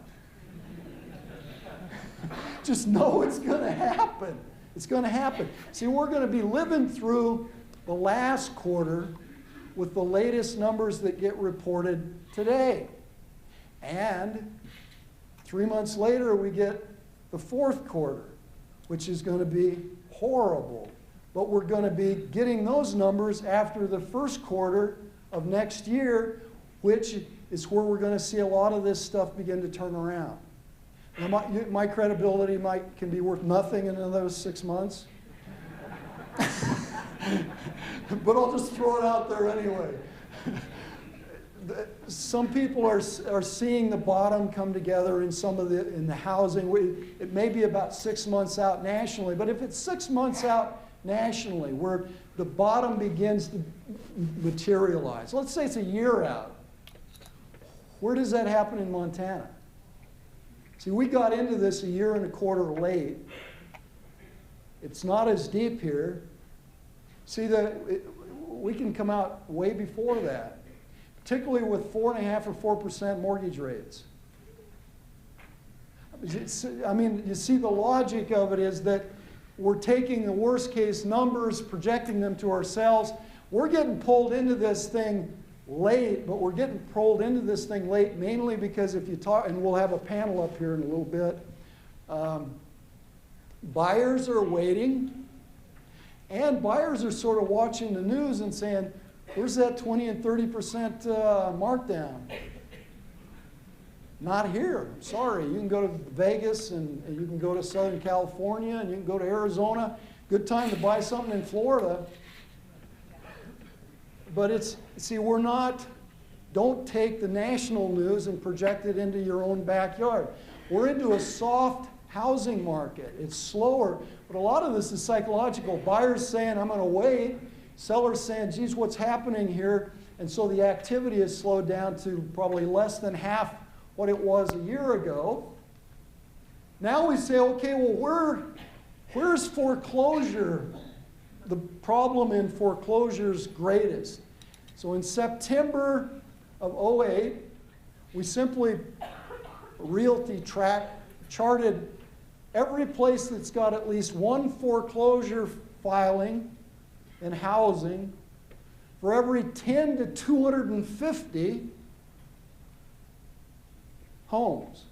Just know it's going to happen. It's going to happen. See, we're going to be living through the last quarter with the latest numbers that get reported today. And 3 months later, we get the fourth quarter, which is going to be horrible. But we're going to be getting those numbers after the first quarter of next year, which is where we're going to see a lot of this stuff begin to turn around. Now, my credibility can be worth nothing in another 6 months. But I'll just throw it out there anyway. Some people are seeing the bottom come together in in the housing. It may be about 6 months out nationally, but if it's 6 months out nationally, where the bottom begins to materialize, let's say it's a year out, where does that happen in Montana? See, we got into this a year and a quarter late. It's not as deep here. See, we can come out way before that, particularly with 4.5% or 4% mortgage rates. I mean, you see, the logic of it is that we're taking the worst case numbers, projecting them to ourselves. We're getting pulled into this thing late, but we're getting pulled into this thing late mainly because if you talk, and we'll have a panel up here in a little bit, buyers are waiting, and buyers are sort of watching the news and saying, where's that 20 and 30% markdown? Not here. Sorry. You can go to Vegas and you can go to Southern California and you can go to Arizona. Good time to buy something in Florida. But don't take the national news and project it into your own backyard. We're into a soft housing market. It's slower, but a lot of this is psychological. Buyers saying, I'm going to wait. Sellers saying, geez, what's happening here? And so the activity has slowed down to probably less than half what it was a year ago. Now we say, okay, well, where's foreclosure? The problem in foreclosures greatest. So in September of 2008, we simply charted every place that's got at least one foreclosure filing in housing for every 10 to 250 homes.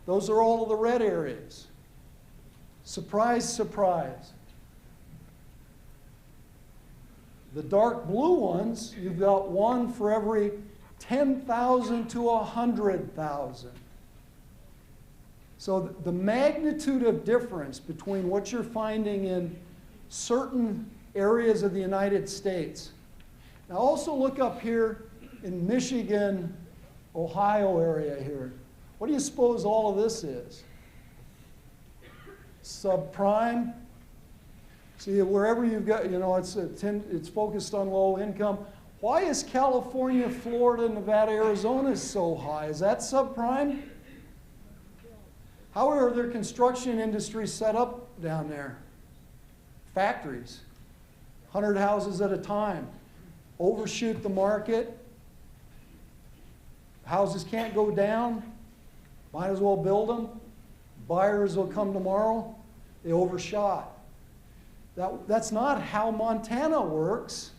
Those are all of the red areas. Surprise, surprise. The dark blue ones, you've got one for every 10,000 to 100,000. So the magnitude of difference between what you're finding in certain areas of the United States. Now also look up here in Michigan, Ohio area here. What do you suppose all of this is? Subprime. See, wherever you've got, it's focused on low income. Why is California, Florida, Nevada, Arizona so high? Is that subprime? How are their construction industries set up down there? Factories, 100 houses at a time. Overshoot the market. Houses can't go down. Might as well build them. Buyers will come tomorrow. They overshot. That's not how Montana works.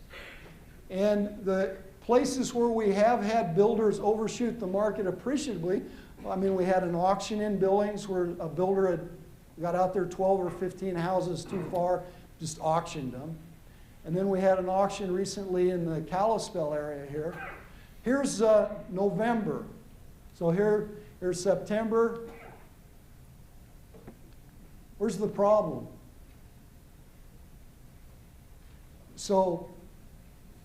And the places where we have had builders overshoot the market appreciably, I mean, we had an auction in Billings where a builder had got out there 12 or 15 houses too far, just auctioned them. And then we had an auction recently in the Kalispell area here. Here's November. So here's September. Where's the problem? So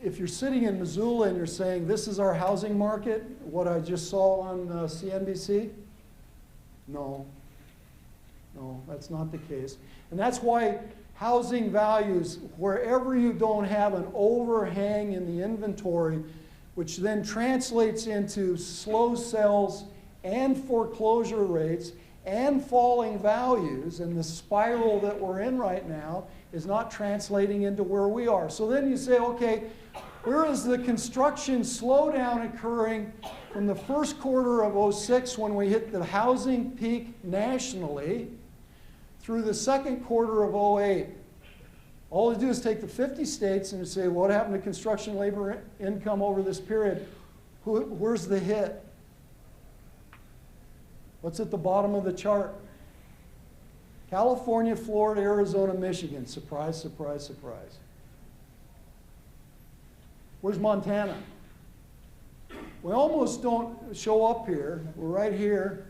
if you're sitting in Missoula and you're saying, this is our housing market, what I just saw on CNBC, no, that's not the case. And that's why housing values, wherever you don't have an overhang in the inventory, which then translates into slow sales and foreclosure rates and falling values, and the spiral that we're in right now is not translating into where we are. So then you say, okay, where is the construction slowdown occurring from the first quarter of 06 when we hit the housing peak nationally through the second quarter of 08? All they do is take the 50 states and say, what happened to construction labor income over this period? Where's the hit? What's at the bottom of the chart? California, Florida, Arizona, Michigan. Surprise, surprise, surprise. Where's Montana? We almost don't show up here. We're right here.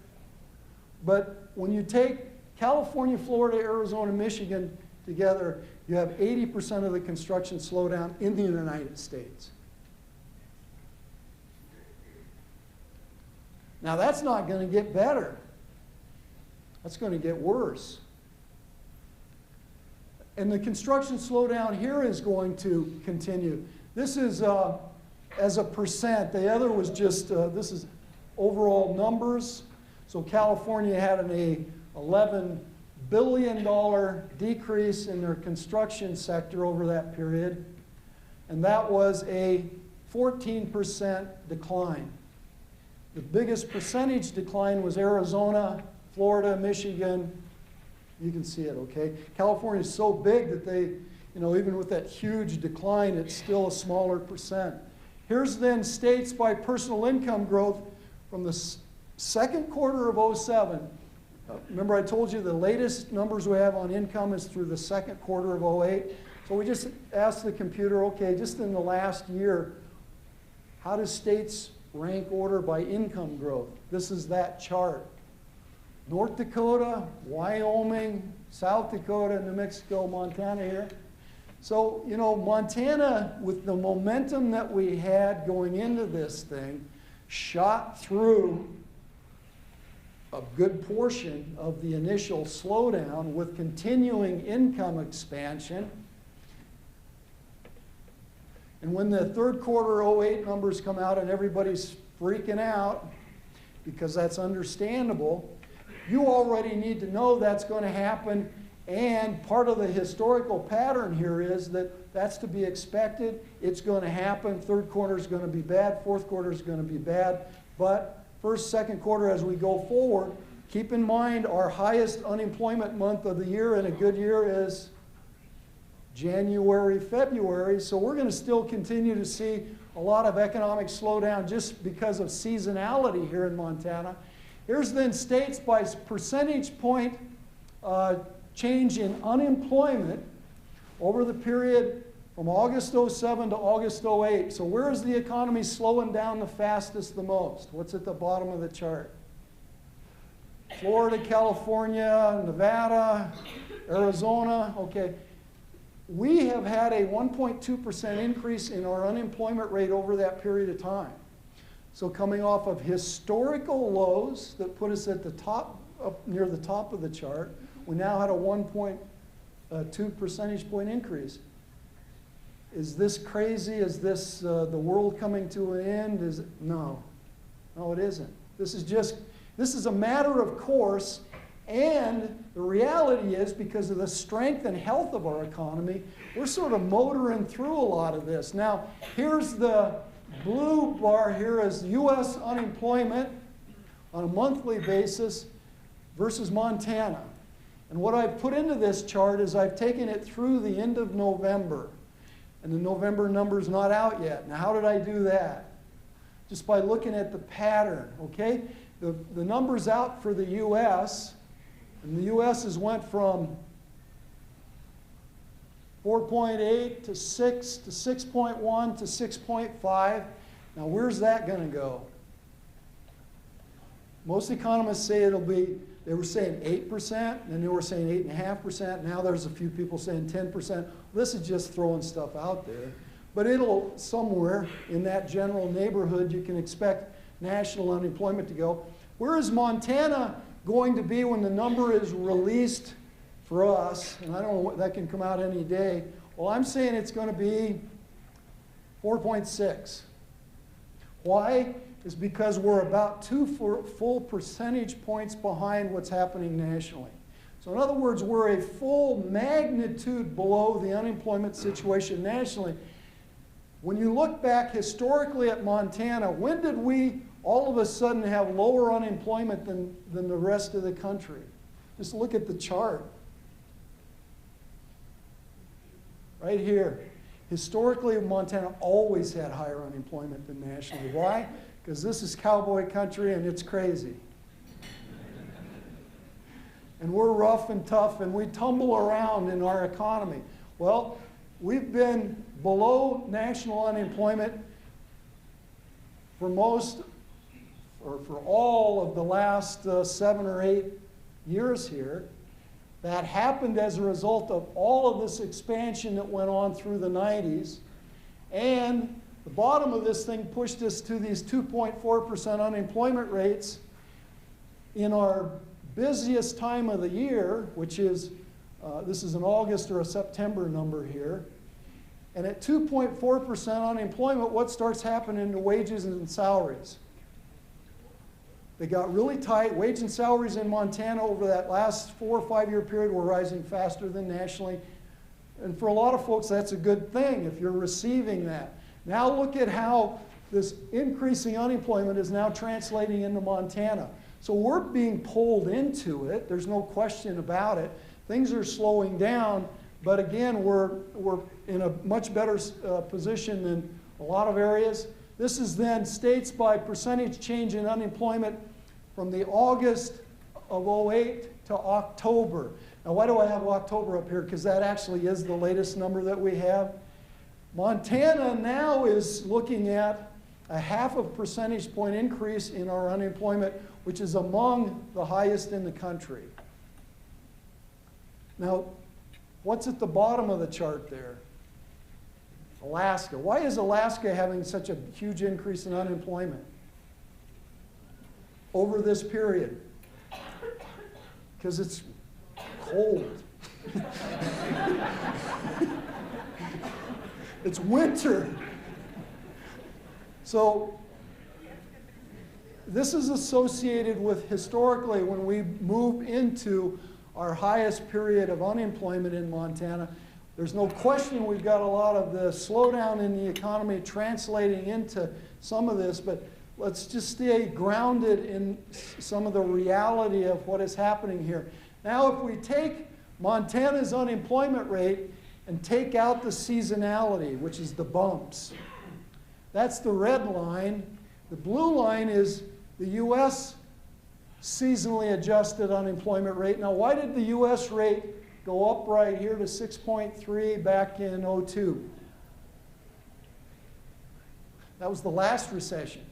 But when you take California, Florida, Arizona, Michigan together, you have 80% of the construction slowdown in the United States. Now that's not going to get better. That's going to get worse. And the construction slowdown here is going to continue. This is as a percent. The other was just, this is overall numbers. So California had an $11 billion decrease in their construction sector over that period. And that was a 14% decline. The biggest percentage decline was Arizona, Florida, Michigan. You can see it, okay? California is so big that they, even with that huge decline, it's still a smaller percent. Here's then states by personal income growth from the second quarter of 07. Remember I told you the latest numbers we have on income is through the second quarter of 08. So we just asked the computer, okay, just in the last year, how do states rank order by income growth? This is that chart. North Dakota, Wyoming, South Dakota, New Mexico, Montana here. So, Montana, with the momentum that we had going into this thing, shot through a good portion of the initial slowdown with continuing income expansion. And when the third quarter 08 numbers come out and everybody's freaking out, because that's understandable, you already need to know that's going to happen. And part of the historical pattern here is that that's to be expected. It's going to happen. Third quarter is going to be bad. Fourth quarter is going to be bad. But first, second quarter as we go forward, keep in mind our highest unemployment month of the year in a good year is January, February. So we're going to still continue to see a lot of economic slowdown just because of seasonality here in Montana. Here's then states by percentage point change in unemployment over the period from August 07 to August 08. So where is the economy slowing down the fastest, the most? What's at the bottom of the chart? Florida, California, Nevada, Arizona. Okay. We have had a 1.2% increase in our unemployment rate over that period of time. So coming off of historical lows that put us at the top, up near the top of the chart, we now had a 1.2 percentage point increase. Is this crazy? Is this the world coming to an end? No, it isn't. This is a matter of course, and the reality is because of the strength and health of our economy, we're sort of motoring through a lot of this. Now, here's the blue bar here is U.S. unemployment on a monthly basis versus Montana. And what I've put into this chart is I've taken it through the end of November. And the November number's not out yet. Now, how did I do that? Just by looking at the pattern, okay? The numbers out for the U.S., and the U.S. has went from 4.8 to 6 to 6.1 to 6.5. Now, where's that going to go? Most economists say it'll be, they were saying 8%, and they were saying 8.5%. Now there's a few people saying 10%. This is just throwing stuff out there. But it'll, somewhere in that general neighborhood, you can expect national unemployment to go. Where is Montana going to be when the number is released for us? And I don't know what, that can come out any day. Well, I'm saying it's going to be 4.6. Why? Is because we're about 2 full percentage points behind what's happening nationally. So in other words, we're a full magnitude below the unemployment situation nationally. When you look back historically at Montana, when did we all of a sudden have lower unemployment than the rest of the country? Just look at the chart. right here. Historically, Montana always had higher unemployment than nationally. Why? Because this is cowboy country and it's crazy. And we're rough and tough and we tumble around in our economy. Well, we've been below national unemployment for all of the last 7 or 8 years here. That happened as a result of all of this expansion that went on through the 90s. And the bottom of this thing pushed us to these 2.4% unemployment rates in our busiest time of the year, which is, this is an August or a September number here. And at 2.4% unemployment, what starts happening to wages and salaries? They got really tight. Wage and salaries in Montana over that last 4 or 5 year period were rising faster than nationally. And for a lot of folks, that's a good thing if you're receiving that. Now look at how this increasing unemployment is now translating into Montana. So we're being pulled into it. There's no question about it. Things are slowing down, but again, we're in a much better position than a lot of areas. This is then states by percentage change in unemployment from the August of 08 to October. Now, why do I have October up here? Because that actually is the latest number that we have. Montana now is looking at a 0.5 percentage point increase in our unemployment, which is among the highest in the country. Now, what's at the bottom of the chart there? Alaska. Why is Alaska having such a huge increase in unemployment over this period? Because it's cold. It's winter. So this is associated with historically when we move into our highest period of unemployment in Montana. There's no question we've got a lot of the slowdown in the economy translating into some of this, but let's just stay grounded in some of the reality of what is happening here. Now, if we take Montana's unemployment rate and take out the seasonality, which is the bumps, that's the red line. The blue line is the U.S. seasonally adjusted unemployment rate. Now, why did the U.S. rate go up right here to 6.3 back in 2002? That was the last recession.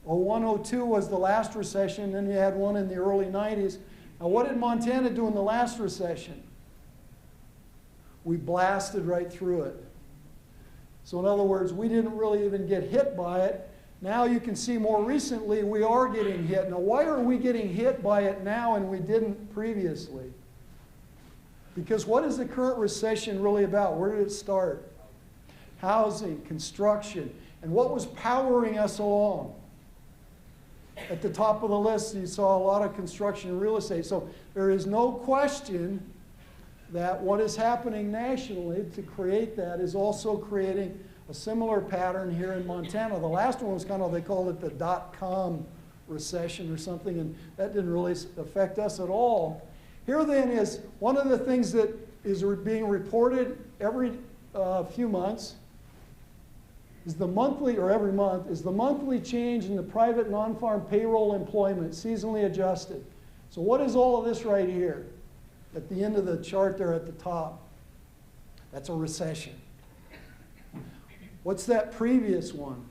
2001, 2002 was the last recession, then you had one in the early 90s. Now, what did Montana do in the last recession? We blasted right through it. So in other words, we didn't really even get hit by it. Now you can see more recently we are getting hit. Now, why are we getting hit by it now and we didn't previously? Because what is the current recession really about? Where did it start? Housing, construction. And what was powering us along? At the top of the list, you saw a lot of construction and real estate. So there is no question that what is happening nationally to create that is also creating a similar pattern here in Montana. The last one was kind of, they called it the dot-com recession or something, and that didn't really affect us at all. Here then is one of the things that is being reported every few months is the monthly, or every month, is the monthly change in the private non-farm payroll employment, seasonally adjusted. So what is all of this right here? At the end of the chart there at the top. That's a recession. What's that previous one?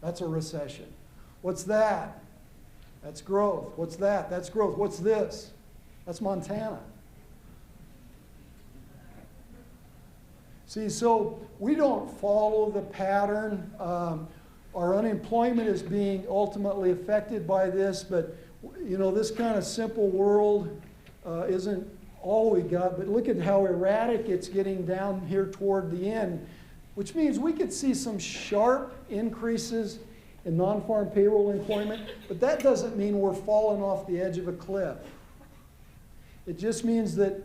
That's a recession. What's that? That's growth. What's that? That's growth. What's this? That's Montana. See, so we don't follow the pattern. Our unemployment is being ultimately affected by this, but you know, this kind of simple world isn't all we got. But look at how erratic it's getting down here toward the end, which means we could see some sharp increases in non-farm payroll employment, but that doesn't mean we're falling off the edge of a cliff. It just means that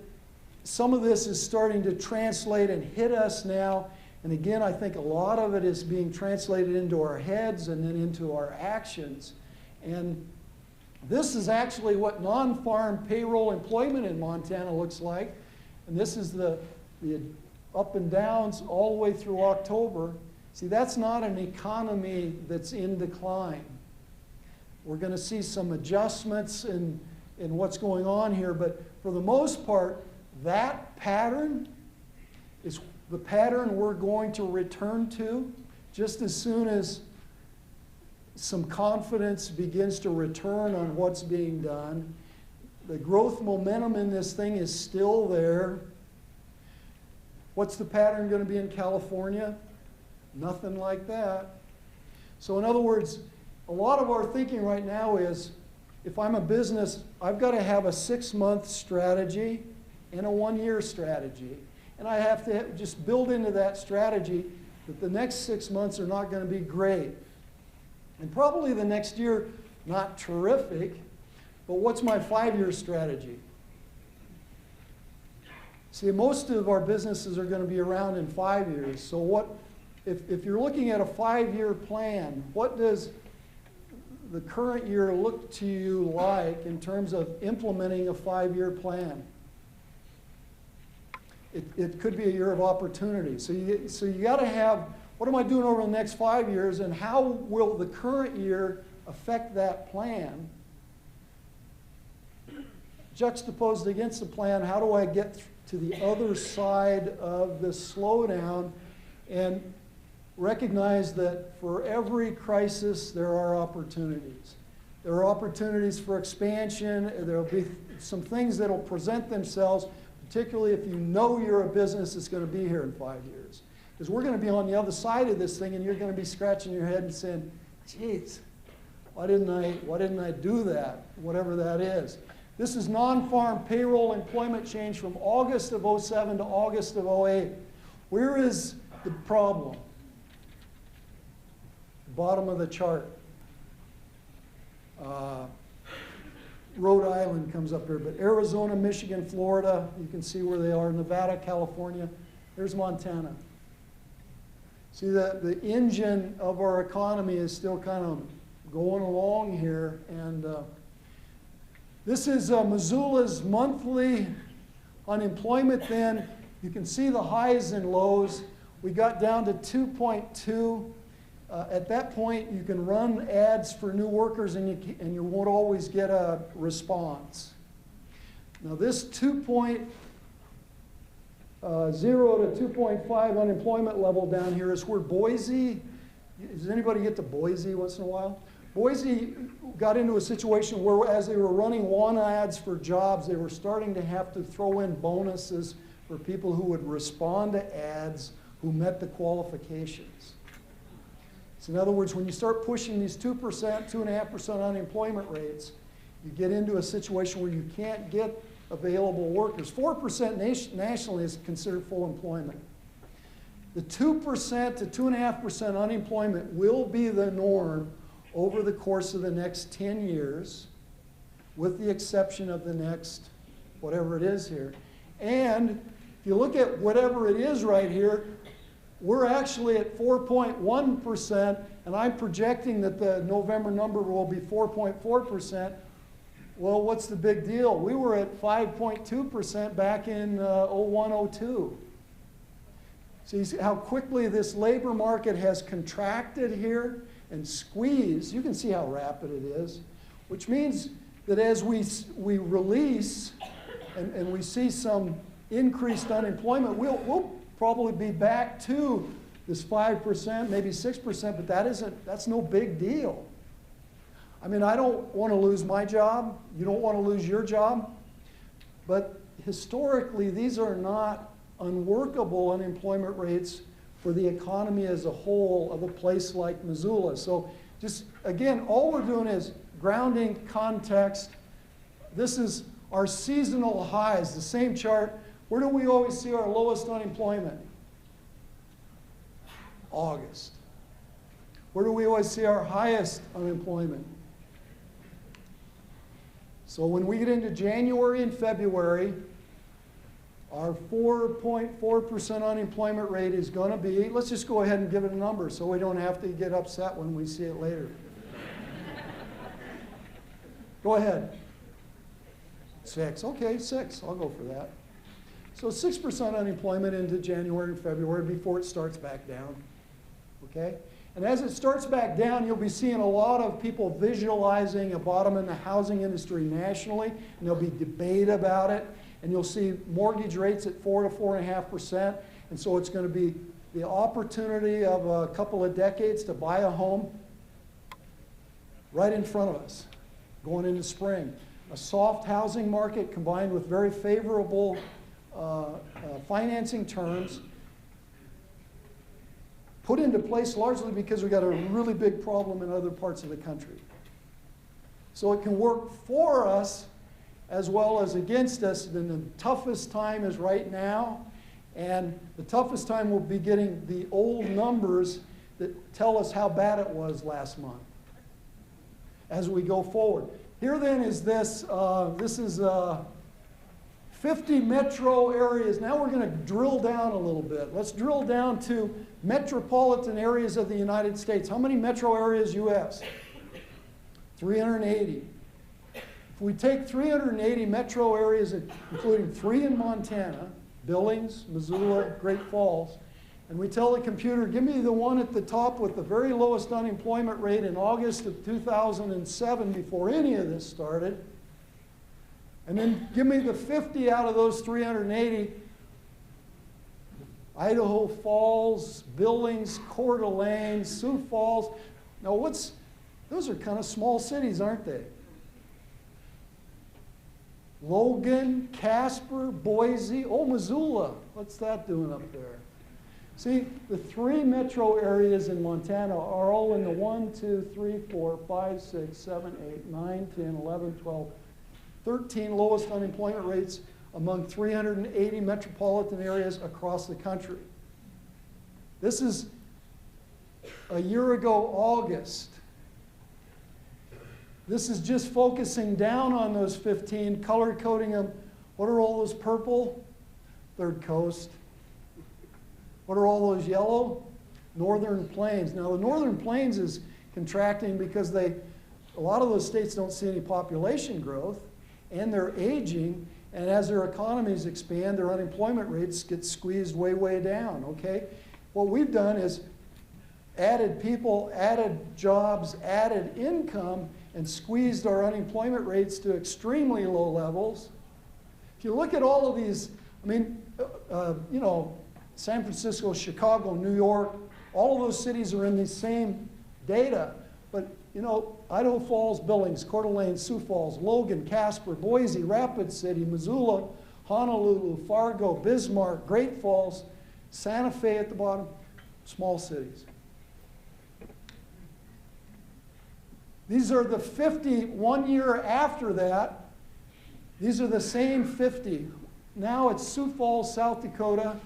some of this is starting to translate and hit us now. And again, I think a lot of it is being translated into our heads and then into our actions. And this is actually what non-farm payroll employment in Montana looks like. And this is the up and downs all the way through October. See, that's not an economy that's in decline. We're going to see some adjustments in what's going on here, but for the most part, that pattern is the pattern we're going to return to just as soon as some confidence begins to return on what's being done. The growth momentum in this thing is still there. What's the pattern going to be in California? Nothing like that. So in other words, a lot of our thinking right now is, if I'm a business, I've got to have a 6-month strategy and a 1-year strategy. And I have to just build into that strategy that the next 6 months are not going to be great. And probably the next year, not terrific, but what's my 5-year strategy? See, most of our businesses are going to be around in 5 years. So what, if you're looking at a 5-year plan, what does the current year look to you like in terms of implementing a 5-year plan? It could be a year of opportunity. So you got to have, what am I doing over the next 5 years, and how will the current year affect that plan? Juxtaposed against the plan, how do I get to the other side of this slowdown and recognize that for every crisis there are opportunities. There are opportunities for expansion. There will be some things that will present themselves, particularly if you know you're a business that's going to be here in 5 years. Because we're going to be on the other side of this thing, and you're going to be scratching your head and saying, geez, why didn't I do that, whatever that is. This is non-farm payroll employment change from August of 07 to August of 08. Where is the problem? Bottom of the chart. Rhode Island comes up here, but Arizona, Michigan, Florida, you can see where they are. Nevada, California. There's Montana. See, the engine of our economy is still kind of going along here. And this is Missoula's monthly unemployment then. You can see the highs and lows. We got down to 2.2. At that point, you can run ads for new workers, and you won't always get a response. Now this 2.0 to 2.5 unemployment level down here is where Boise, does anybody get to Boise once in a while? Boise got into a situation where as they were running want ads for jobs, they were starting to have to throw in bonuses for people who would respond to ads who met the qualifications. So in other words, when you start pushing these 2%, 2.5% unemployment rates, you get into a situation where you can't get available workers. 4% nationally is considered full employment. The 2% to 2.5% unemployment will be the norm over the course of the next 10 years, with the exception of the next, whatever it is here. And if you look at whatever it is right here, we're actually at 4.1%, and I'm projecting that the November number will be 4.4%. Well, what's the big deal? We were at 5.2% back in 01, 02. See how quickly this labor market has contracted here and squeezed. You can see how rapid it is, which means that as we release and we see some increased unemployment, we'll probably be back to this 5%, maybe 6%, but that's no big deal. I mean, I don't want to lose my job. You don't want to lose your job. But historically, these are not unworkable unemployment rates for the economy as a whole of a place like Missoula. So just, again, all we're doing is grounding context. This is our seasonal highs, the same chart. Where do we always see our lowest unemployment? August. Where do we always see our highest unemployment? So when we get into January and February, our 4.4% unemployment rate is going to be, let's just go ahead and give it a number so we don't have to get upset when we see it later. Go ahead. 6. Okay, 6. I'll go for that. So 6% unemployment into January and February before it starts back down. Okay? And as it starts back down, you'll be seeing a lot of people visualizing a bottom in the housing industry nationally, and there'll be debate about it. And you'll see mortgage rates at 4 to 4.5%. And so it's going to be the opportunity of a couple of decades to buy a home right in front of us going into spring. A soft housing market combined with very favorable financing terms put into place largely because we've got a really big problem in other parts of the country. So it can work for us as well as against us. And the toughest time is right now. And the toughest time will be getting the old numbers that tell us how bad it was last month as we go forward. Here then is this, this is 50 metro areas. Now we're going to drill down a little bit. Let's drill down to metropolitan areas of the United States. How many metro areas U.S.? 380. If we take 380 metro areas, including 3 in Montana, Billings, Missoula, Great Falls, and we tell the computer, give me the one at the top with the very lowest unemployment rate in August of 2007 before any of this started, and then give me the 50 out of those 380, Idaho Falls, Billings, Coeur d'Alene, Sioux Falls. Now those are kind of small cities, aren't they? Logan, Casper, Boise, Missoula. What's that doing up there? See, the 3 metro areas in Montana are all in the 1, 2, 3, 4, 5, 6, 7, 8, 9, 10, 11, 12, 13 lowest unemployment rates among 380 metropolitan areas across the country. This is a year ago, August. This is just focusing down on those 15, color coding them. What are all those purple? Third Coast. What are all those yellow? Northern Plains. Now the Northern Plains is contracting because a lot of those states don't see any population growth, and they're aging, and as their economies expand, their unemployment rates get squeezed way, way down, okay? What we've done is added people, added jobs, added income, and squeezed our unemployment rates to extremely low levels. If you look at all of these, I mean, you know, San Francisco, Chicago, New York, all of those cities are in the same data. But, you know, Idaho Falls, Billings, Coeur d'Alene, Sioux Falls, Logan, Casper, Boise, Rapid City, Missoula, Honolulu, Fargo, Bismarck, Great Falls, Santa Fe at the bottom, small cities. These are the 50 1 year after that. These are the same 50. Now it's Sioux Falls, South Dakota,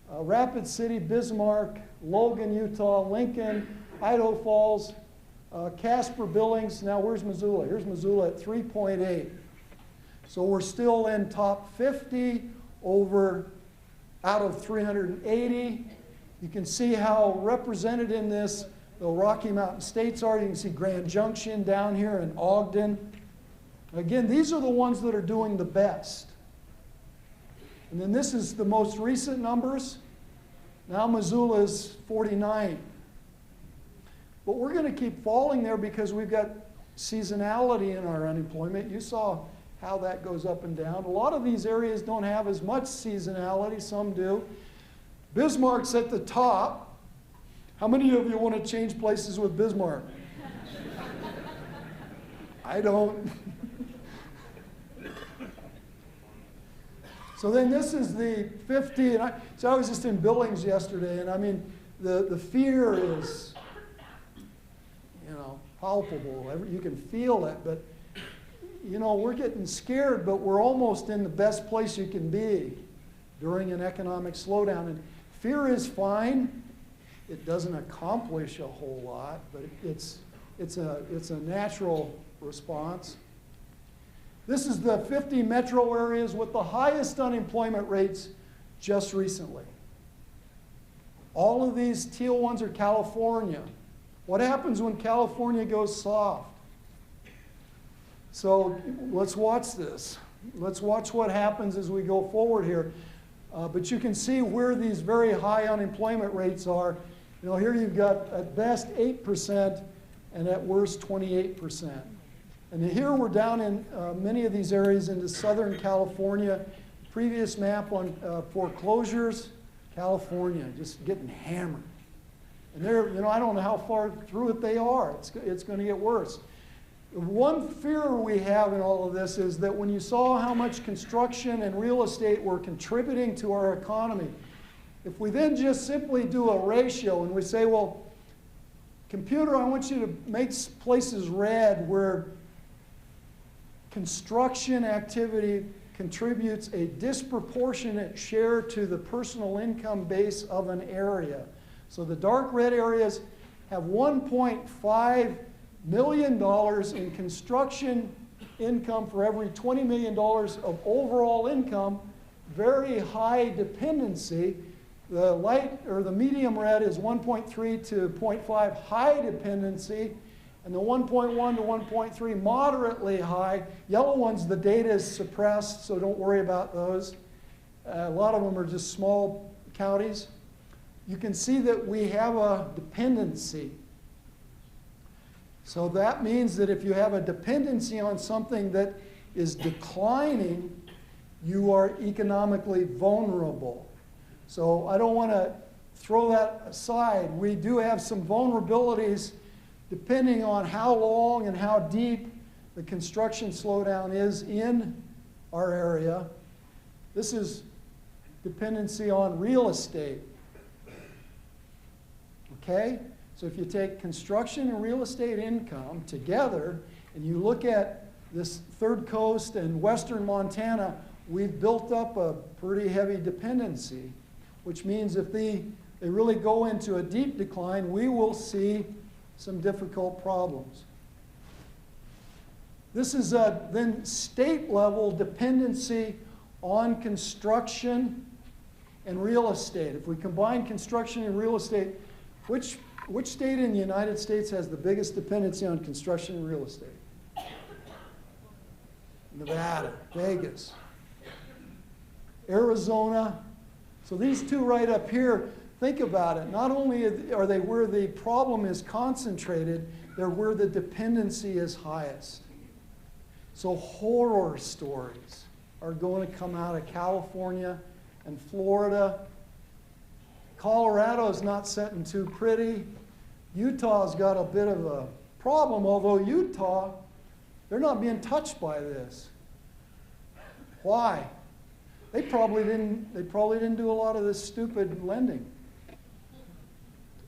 Rapid City, Bismarck, Logan, Utah, Lincoln, Idaho Falls, Casper, Billings. Now where's Missoula? Here's Missoula at 3.8. So we're still in top 50 out of 380. You can see how represented in this the Rocky Mountain states are. You can see Grand Junction down here and Ogden. Again, these are the ones that are doing the best. And then this is the most recent numbers. Now Missoula is 49. But we're going to keep falling there because we've got seasonality in our unemployment. You saw how that goes up and down. A lot of these areas don't have as much seasonality. Some do. Bismarck's at the top. How many of you want to change places with Bismarck? I don't. So then this is the 50, and so I was just in Billings yesterday, and I mean, the fear is, you know, palpable. You can feel it, but, you know, we're getting scared, but we're almost in the best place you can be during an economic slowdown. And fear is fine. It doesn't accomplish a whole lot, but it's a natural response. This is the 50 metro areas with the highest unemployment rates just recently. All of these teal ones are California. What happens when California goes soft? So let's watch this. Let's watch what happens as we go forward here. But you can see where these very high unemployment rates are. You know, here you've got at best 8% and at worst 28%. And here we're down in many of these areas into Southern California. Previous map on foreclosures, California, just getting hammered. And they're, you know, I don't know how far through it they are. It's going to get worse. One fear we have in all of this is that when you saw how much construction and real estate were contributing to our economy, if we then just simply do a ratio and we say, well, computer, I want you to make places red where construction activity contributes a disproportionate share to the personal income base of an area. So the dark red areas have $1.5 million in construction income for every $20 million of overall income, very high dependency. The light or the medium red is 1.3 to 0.5 high dependency, and the 1.1 to 1.3 moderately high. Yellow ones, the data is suppressed, so don't worry about those. A lot of them are just small counties. You can see that we have a dependency. So that means that if you have a dependency on something that is declining, you are economically vulnerable. So I don't want to throw that aside. We do have some vulnerabilities depending on how long and how deep the construction slowdown is in our area. This is dependency on real estate. Okay? So if you take construction and real estate income together and you look at this Third Coast and western Montana, we've built up a pretty heavy dependency, which means if they really go into a deep decline, we will see some difficult problems. This is then state level dependency on construction and real estate. If we combine construction and real estate, which state in the United States has the biggest dependency on construction and real estate? Nevada, Vegas, Arizona. So these two right up here, think about it. Not only are they where the problem is concentrated, they're where the dependency is highest. So horror stories are going to come out of California and Florida. Colorado's not sitting too pretty. Utah's got a bit of a problem, although Utah, they're not being touched by this. Why? They probably didn't do a lot of this stupid lending.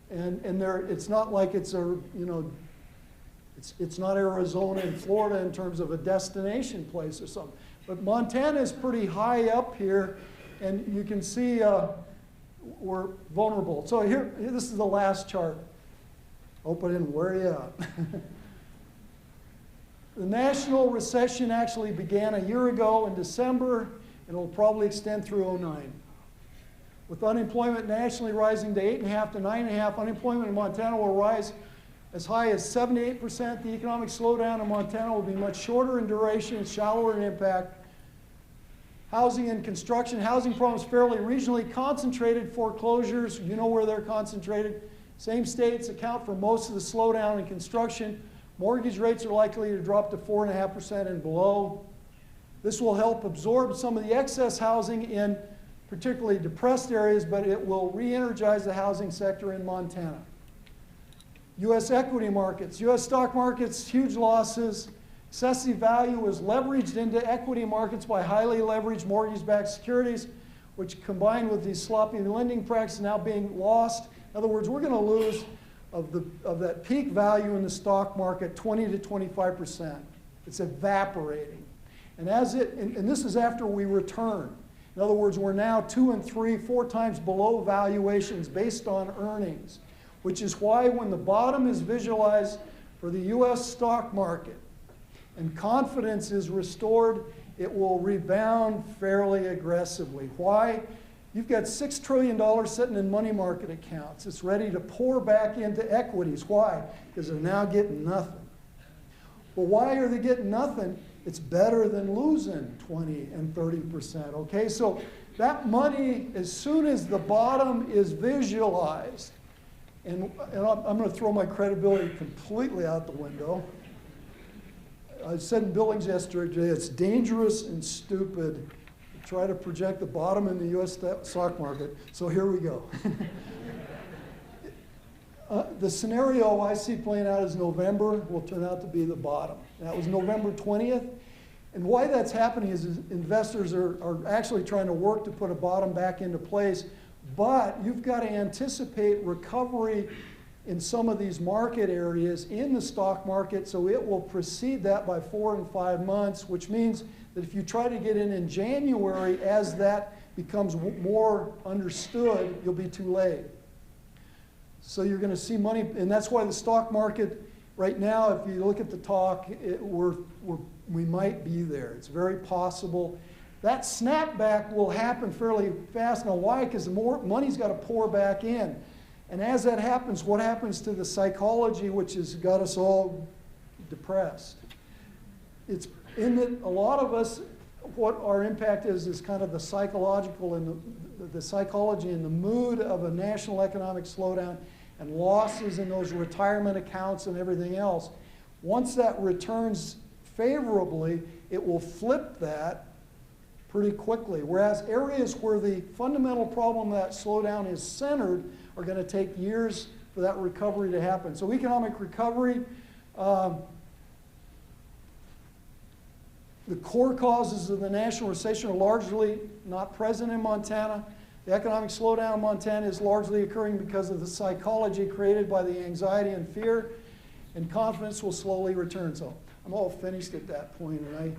And it's not like it's it's not Arizona and Florida in terms of a destination place or something. But Montana is pretty high up here, and you can see we're vulnerable. So here, this is the last chart. Open and wear you out. The national recession actually began a year ago in December, and it will probably extend through 2009. With unemployment nationally rising to 8.5 to 9.5, unemployment in Montana will rise as high as 7 to 8%. The economic slowdown in Montana will be much shorter in duration and shallower in impact. Housing and construction. Housing problems fairly regionally concentrated. Foreclosures, you know where they're concentrated. Same states account for most of the slowdown in construction. Mortgage rates are likely to drop to 4.5% and below. This will help absorb some of the excess housing in particularly depressed areas, but it will re-energize the housing sector in Montana. U.S. equity markets. U.S. stock markets, huge losses. Excessive value is leveraged into equity markets by highly leveraged mortgage-backed securities, which combined with these sloppy lending practices now being lost. In other words, we're going to lose of that peak value in the stock market 20 to 25%. It's evaporating. And this is after we return. In other words, we're now 2 and 3, 4 times below valuations based on earnings, which is why when the bottom is visualized for the U.S. stock market and confidence is restored, it will rebound fairly aggressively. Why? You've got $6 trillion sitting in money market accounts. It's ready to pour back into equities. Why? Because they're now getting nothing. Well, why are they getting nothing? It's better than losing 20 and 30%, okay? So that money, as soon as the bottom is visualized, and I'm going to throw my credibility completely out the window. I said in Billings yesterday, it's dangerous and stupid to try to project the bottom in the U.S. stock market. So here we go. The scenario I see playing out is November will turn out to be the bottom. That was November 20th. And why that's happening is investors are actually trying to work to put a bottom back into place, but you've got to anticipate recovery in some of these market areas in the stock market, so it will precede that by 4 and 5 months, which means that if you try to get in January, as that becomes more understood, you'll be too late. So you're going to see money, and that's why the stock market right now, if you look at the talk, we might be there. It's very possible. That snapback will happen fairly fast. Now why? Because the more money's got to pour back in. And as that happens, what happens to the psychology which has got us all depressed? It's in that a lot of us, what our impact is kind of the psychological and the psychology and the mood of a national economic slowdown and losses in those retirement accounts and everything else. Once that returns favorably, it will flip that pretty quickly. Whereas areas where the fundamental problem that slowdown is centered are going to take years for that recovery to happen. So economic recovery, the core causes of the national recession are largely not present in Montana. The economic slowdown in Montana is largely occurring because of the psychology created by the anxiety and fear, and confidence will slowly return. So I'm all finished at that point, and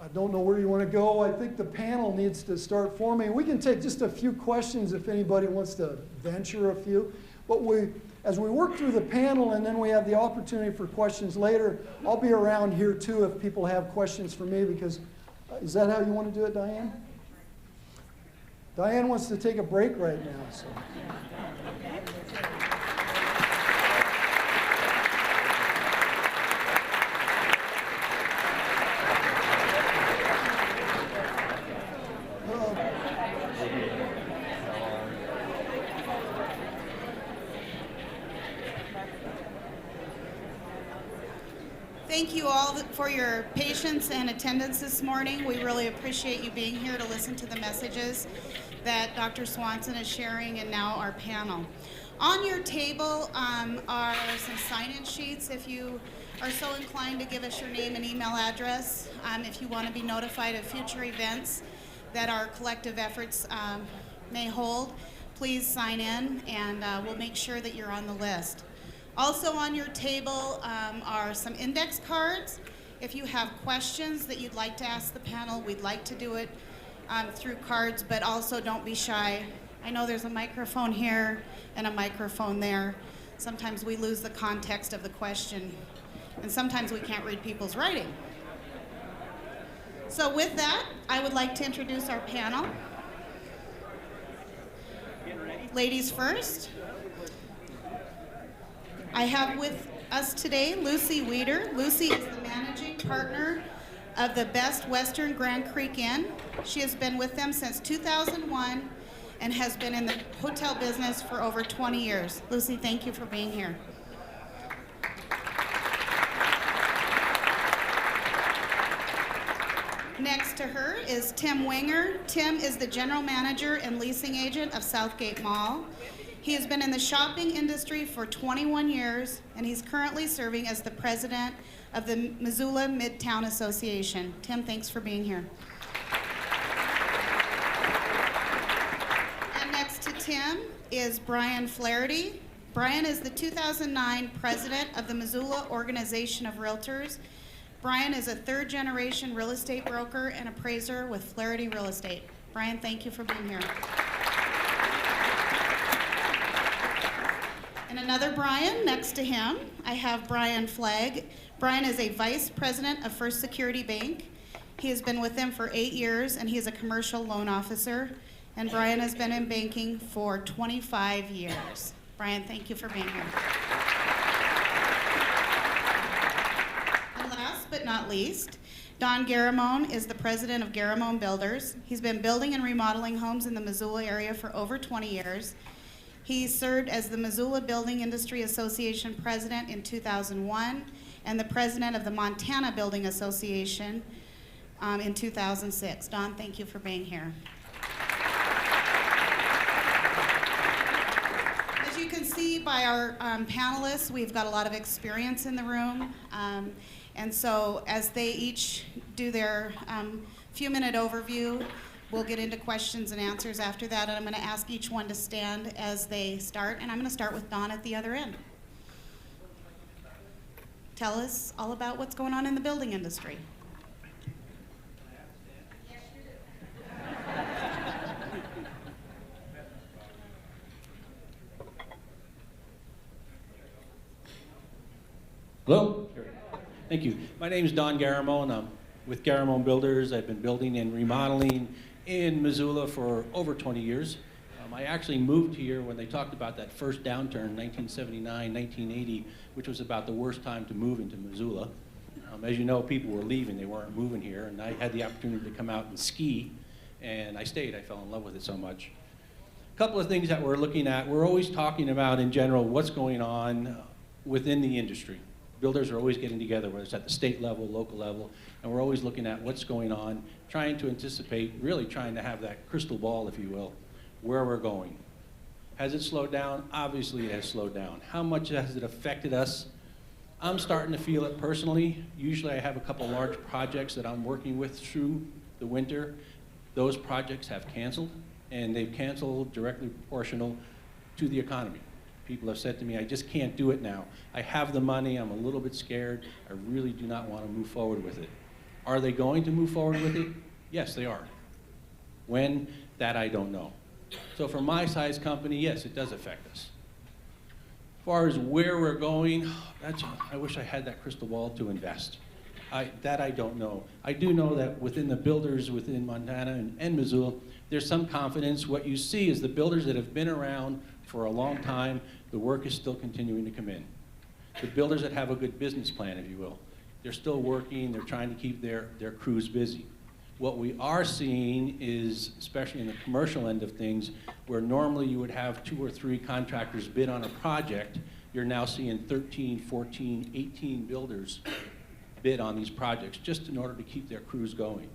I don't know where you want to go. I think the panel needs to start forming. We can take just a few questions if anybody wants to venture a few. But as we work through the panel and then we have the opportunity for questions later, I'll be around here too if people have questions for me, because is that how you want to do it, Diane? Diane wants to take a break right now. So. Thank you all for your patience and attendance this morning. We really appreciate you being here to listen to the messages that Dr. Swanson is sharing, and now our panel. On your table are some sign-in sheets if you are so inclined to give us your name and email address. If you want to be notified of future events that our collective efforts may hold, please sign in, and we'll make sure that you're on the list. Also on your table are some index cards. If you have questions that you'd like to ask the panel, we'd like to do it through cards, but also don't be shy. I know there's a microphone here and a microphone there. Sometimes we lose the context of the question, and sometimes we can't read people's writing. So with that, I would like to introduce our panel. Ladies first. I have with us today Lucy Weeder. Lucy is the managing partner of the Best Western Grand Creek Inn. She has been with them since 2001 and has been in the hotel business for over 20 years. Lucy, thank you for being here. Next to her is Tim Winger. Tim is the general manager and leasing agent of Southgate Mall. He has been in the shopping industry for 21 years, and he's currently serving as the president of the Missoula Midtown Association. Tim, thanks for being here. And next to Tim is Brian Flaherty. Brian is the 2009 president of the Missoula Organization of Realtors. Brian is a third-generation real estate broker and appraiser with Flaherty Real Estate. Brian, thank you for being here. And another Brian next to him, I have Brian Flagg. Brian is a vice president of First Security Bank. He has been with them for 8 years, and he is a commercial loan officer. And Brian has been in banking for 25 years. Brian, thank you for being here. And last but not least, Don Garamone is the president of Garamone Builders. He's been building and remodeling homes in the Missoula area for over 20 years. He served as the Missoula Building Industry Association president in 2001 and the president of the Montana Building Association in 2006. Don, thank you for being here. As you can see by our panelists, we've got a lot of experience in the room. And so as they each do their few-minute overview, we'll get into questions and answers after that. And I'm going to ask each one to stand as they start. And I'm going to start with Don at the other end. Tell us all about what's going on in the building industry. Hello? Thank you. My name is Don Garamone. I'm with Garamone Builders. I've been building and remodeling in Missoula for over 20 years. I actually moved here when they talked about that first downturn, 1979, 1980, which was about the worst time to move into Missoula. As you know, people were leaving. They weren't moving here, and I had the opportunity to come out and ski, and I stayed. I fell in love with it so much. A couple of things that we're looking at. We're always talking about, in general, what's going on within the industry. Builders are always getting together, whether it's at the state level, local level, and we're always looking at what's going on, trying to anticipate, really trying to have that crystal ball, if you will, where we're going. Has it slowed down? Obviously it has slowed down. How much has it affected us? I'm starting to feel it personally. Usually I have a couple large projects that I'm working with through the winter. Those projects have canceled, and they've canceled directly proportional to the economy. People have said to me, I just can't do it now. I have the money, I'm a little bit scared, I really do not want to move forward with it. Are they going to move forward with it? Yes, they are. When? That I don't know. So for my size company, yes, it does affect us. As far as where we're going, I wish I had that crystal ball to invest. That I don't know. I do know that within the builders within Montana and Missoula, there's some confidence. What you see is the builders that have been around for a long time, the work is still continuing to come in. The builders that have a good business plan, if you will, they're still working, they're trying to keep their crews busy. What we are seeing is, especially in the commercial end of things, where normally you would have 2 or 3 contractors bid on a project, you're now seeing 13, 14, 18 builders bid on these projects just in order to keep their crews going.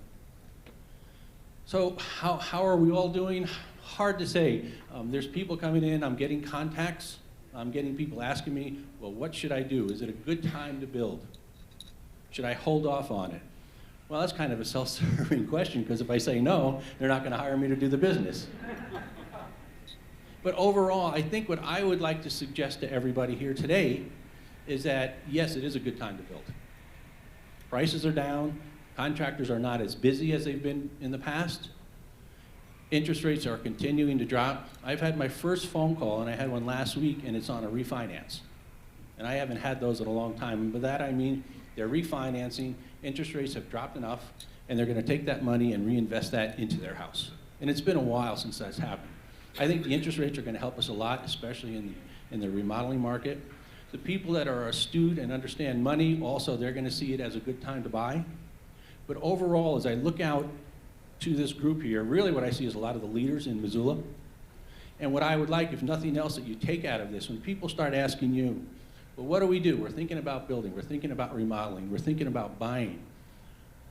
So how are we all doing? Hard to say. There's people coming in, I'm getting contacts, I'm getting people asking me, well, what should I do? Is it a good time to build? Should I hold off on it? Well, that's kind of a self-serving question, because if I say no, they're not going to hire me to do the business. But overall, I think what I would like to suggest to everybody here today is that, yes, it is a good time to build. Prices are down, contractors are not as busy as they've been in the past. Interest rates are continuing to drop. I've had my first phone call, and I had one last week, and it's on a refinance. And I haven't had those in a long time. And by that I mean they're refinancing, interest rates have dropped enough, and they're going to take that money and reinvest that into their house. And it's been a while since that's happened. I think the interest rates are going to help us a lot, especially in the remodeling market. The people that are astute and understand money, also they're going to see it as a good time to buy. But overall, as I look out to this group here, really what I see is a lot of the leaders in Missoula. And what I would like, if nothing else, that you take out of this, when people start asking you, well, what do? We're thinking about building, we're thinking about remodeling, we're thinking about buying.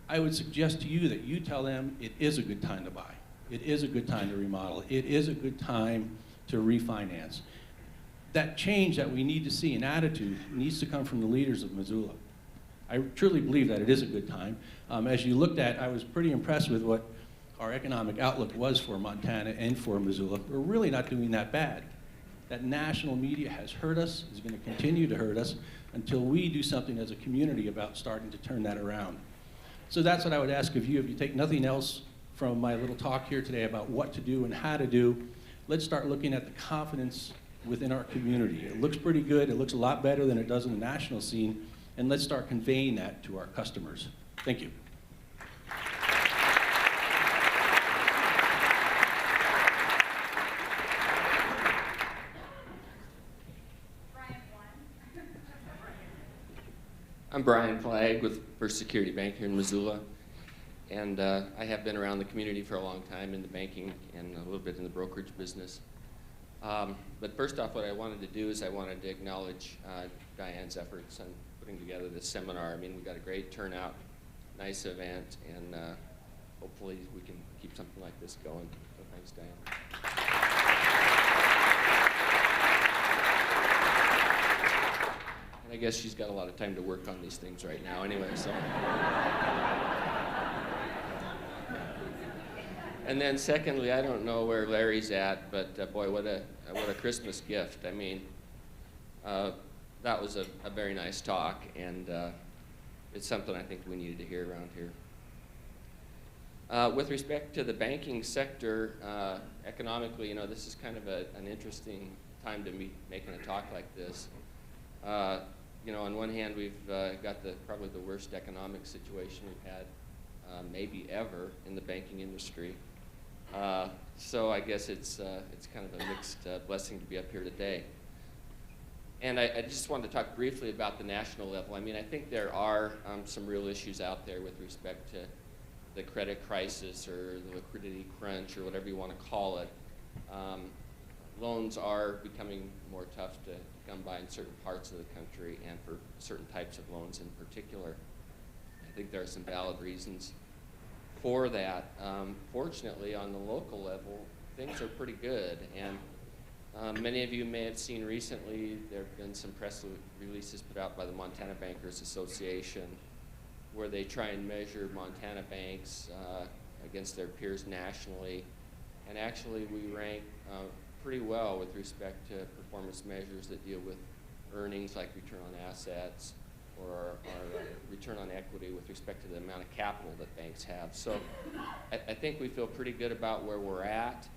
I would suggest to you that you tell them it is a good time to buy. It is a good time to remodel. It is a good time to refinance. That change that we need to see in attitude needs to come from the leaders of Missoula. I truly believe that it is a good time. As you looked at, I was pretty impressed with what our economic outlook was for Montana and for Missoula. We're really not doing that bad. That national media has hurt us, is going to continue to hurt us until we do something as a community about starting to turn that around. So that's what I would ask of you. If you take nothing else from my little talk here today about what to do and how to do, let's start looking at the confidence within our community. It looks pretty good. It looks a lot better than it does in the national scene. And let's start conveying that to our customers. Thank you. I'm Brian Flagg with First Security Bank here in Missoula, and I have been around the community for a long time in the banking and a little bit in the brokerage business. But first off, what I wanted to do is I wanted to acknowledge Diane's efforts on putting together this seminar. I mean, we got a great turnout, nice event, and hopefully we can keep something like this going. So thanks, Diane. I guess she's got a lot of time to work on these things right now anyway, so. And then secondly, I don't know where Larry's at, but boy, what a Christmas gift. I mean, that was a very nice talk, and it's something I think we needed to hear around here. With respect to the banking sector, economically, you know, this is kind of an interesting time to be making a talk like this. You know, on one hand, we've got probably the worst economic situation we've had maybe ever in the banking industry. So I guess it's kind of a mixed blessing to be up here today. And I just wanted to talk briefly about the national level. I mean, I think there are some real issues out there with respect to the credit crisis or the liquidity crunch or whatever you want to call it. Loans are becoming more tough to come by in certain parts of the country and for certain types of loans in particular. I think there are some valid reasons for that. Fortunately, on the local level, things are pretty good. And many of you may have seen recently there have been some press releases put out by the Montana Bankers Association where they try and measure Montana banks against their peers nationally. And actually, we rank pretty well with respect to performance measures that deal with earnings like return on assets or return on equity with respect to the amount of capital that banks have. So I think we feel pretty good about where we're at.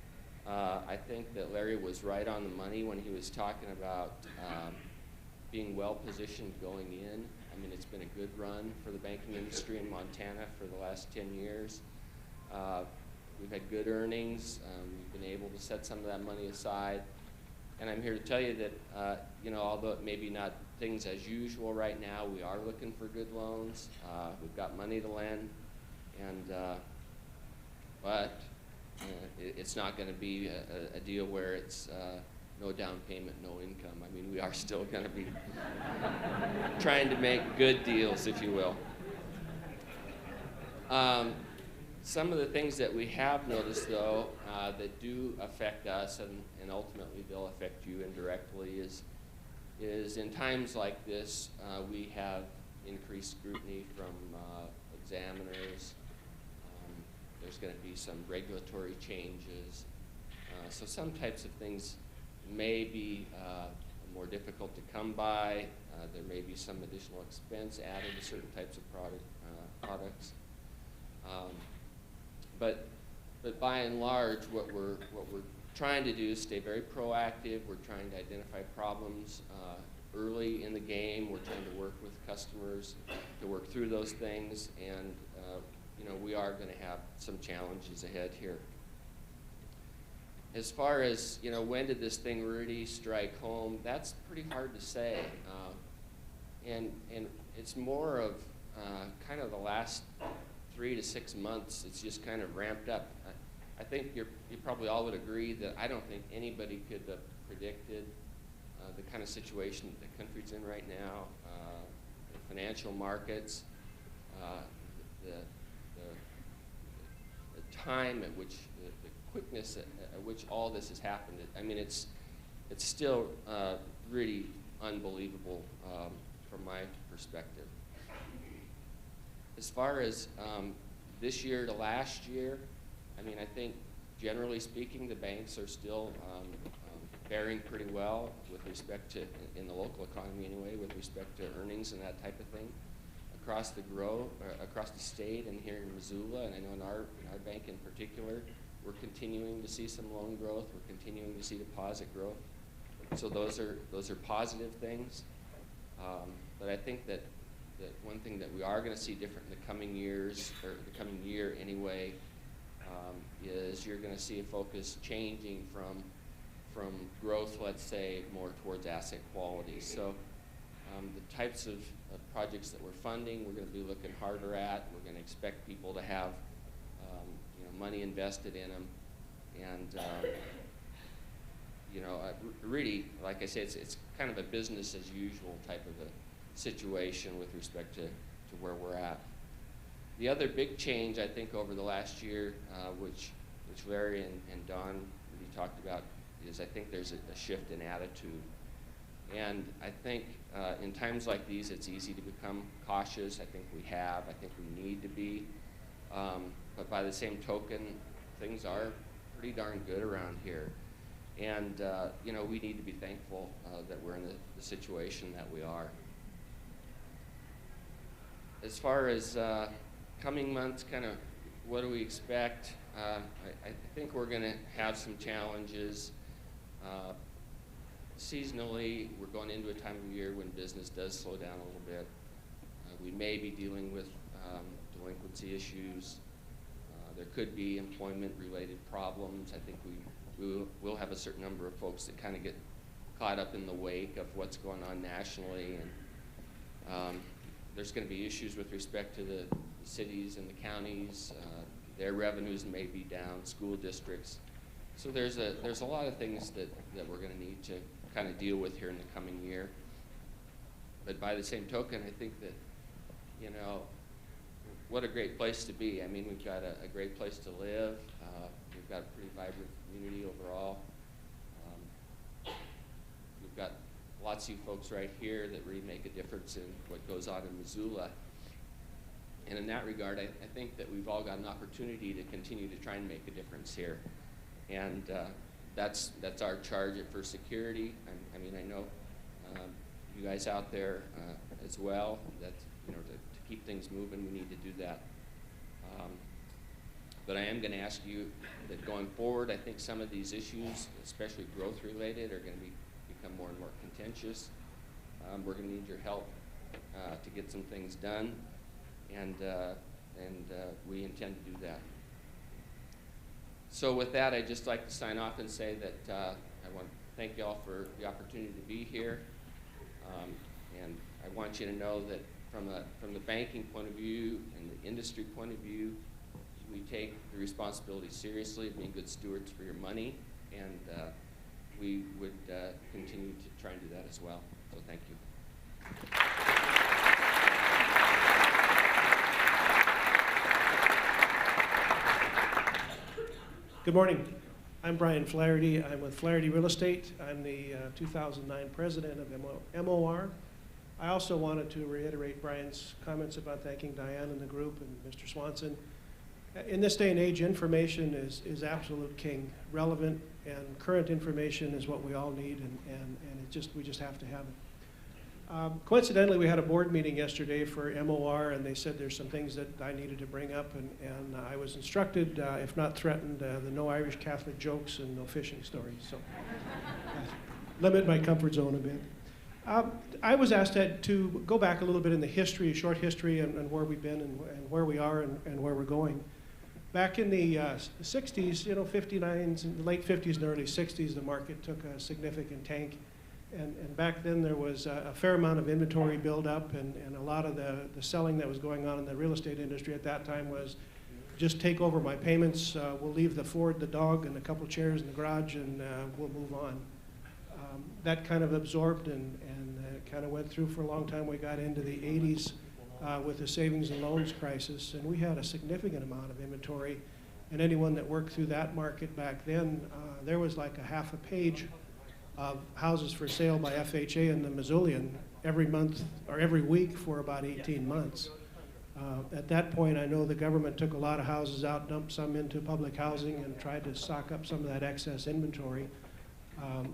I think that Larry was right on the money when he was talking about being well positioned going in. I mean, it's been a good run for the banking industry in Montana for the last 10 years. We've had good earnings. We've been able to set some of that money aside. And I'm here to tell you that, you know, although it may be not things as usual right now, we are looking for good loans. We've got money to lend. And, but it's not going to be a deal where it's no down payment, no income. I mean, we are still going to be trying to make good deals, if you will. Some of the things that we have noticed, though, that do affect us, and ultimately they'll affect you indirectly, is in times like this, we have increased scrutiny from examiners. There's going to be some regulatory changes. So some types of things may be more difficult to come by. There may be some additional expense added to certain types of products. But by and large, what we're trying to do is stay very proactive. We're trying to identify problems early in the game. We're trying to work with customers to work through those things, and you know, we are going to have some challenges ahead here. As far as, you know, when did this thing really strike home, that's pretty hard to say. And it's more of kind of the last 3 to 6 months, it's just kind of ramped up. I think you probably all would agree that I don't think anybody could have predicted the kind of situation that the country's in right now, the financial markets, the time at which, the quickness at which all this has happened. I mean, it's still really unbelievable from my perspective. As far as this year to last year, I mean, I think generally speaking, the banks are still faring pretty well with respect to, in the local economy anyway, with respect to earnings and that type of thing. Across the state and here in Missoula, and I know in our bank in particular, we're continuing to see some loan growth. We're continuing to see deposit growth. So those are positive things. But I think that one thing that we are going to see different in the coming years, or the coming year anyway, is you're going to see a focus changing from growth, let's say, more towards asset quality. So The types of projects that we're funding, we're going to be looking harder at. We're going to expect people to have money invested in them. And really, like I said, it's kind of a business as usual type of a situation with respect to where we're at. The other big change, I think, over the last year, which Larry and Don really talked about, is I think there's a shift in attitude. And I think in times like these, it's easy to become cautious. I think we have. I think we need to be. But by the same token, things are pretty darn good around here. And, we need to be thankful that we're in the situation that we are. As far as coming months, kind of what do we expect? I think we're going to have some challenges. Seasonally, we're going into a time of year when business does slow down a little bit. We may be dealing with delinquency issues. There could be employment-related problems. I think we'll have a certain number of folks that kind of get caught up in the wake of what's going on nationally. And there's going to be issues with respect to the cities and the counties. Their revenues may be down, school districts. So there's a lot of things that we're going to need to kind of deal with here in the coming year. But by the same token, I think that, what a great place to be. I mean, we've got a great place to live. We've got a pretty vibrant community overall. We've got lots of you folks right here that really make a difference in what goes on in Missoula. And in that regard, I think that we've all got an opportunity to continue to try and make a difference here. And that's our charge at First Security. I know you guys out there as well, that to keep things moving, we need to do that. But I am going to ask you that going forward, I think some of these issues, especially growth related, are going to become more and more contentious. We're going to need your help to get some things done, and we intend to do that. So with that, I'd just like to sign off and say that I want to thank you all for the opportunity to be here. And I want you to know that from the banking point of view and the industry point of view, we take the responsibility seriously of being good stewards for your money, and we would continue to try and do that as well. So thank you. Good morning. I'm Brian Flaherty. I'm with Flaherty Real Estate. I'm the 2009 president of MOR. I also wanted to reiterate Brian's comments about thanking Diane and the group and Mr. Swanson. In this day and age, information is absolute king. Relevant and current information is what we all need, and we just have to have it. Coincidentally, we had a board meeting yesterday for MOR, and they said there's some things that I needed to bring up, and I was instructed, if not threatened, the no Irish Catholic jokes and no fishing stories. So limit my comfort zone a bit. I was asked to go back a little bit in the history, short history, and where we've been and where we are and where we're going. Back in the 60s, 59s, in the late 50s and early 60s, the market took a significant tank. And back then there was a fair amount of inventory buildup, and a lot of the selling that was going on in the real estate industry at that time was just take over my payments, we'll leave the Ford, the dog, and a couple chairs in the garage, and we'll move on. That kind of absorbed and kind of went through for a long time. We got into the 80s with the savings and loans crisis, and we had a significant amount of inventory. And anyone that worked through that market back then, there was like a half a page of houses for sale by FHA in the Missoulian every month or every week for about 18 months. At that point, I know the government took a lot of houses out, dumped some into public housing, and tried to stock up some of that excess inventory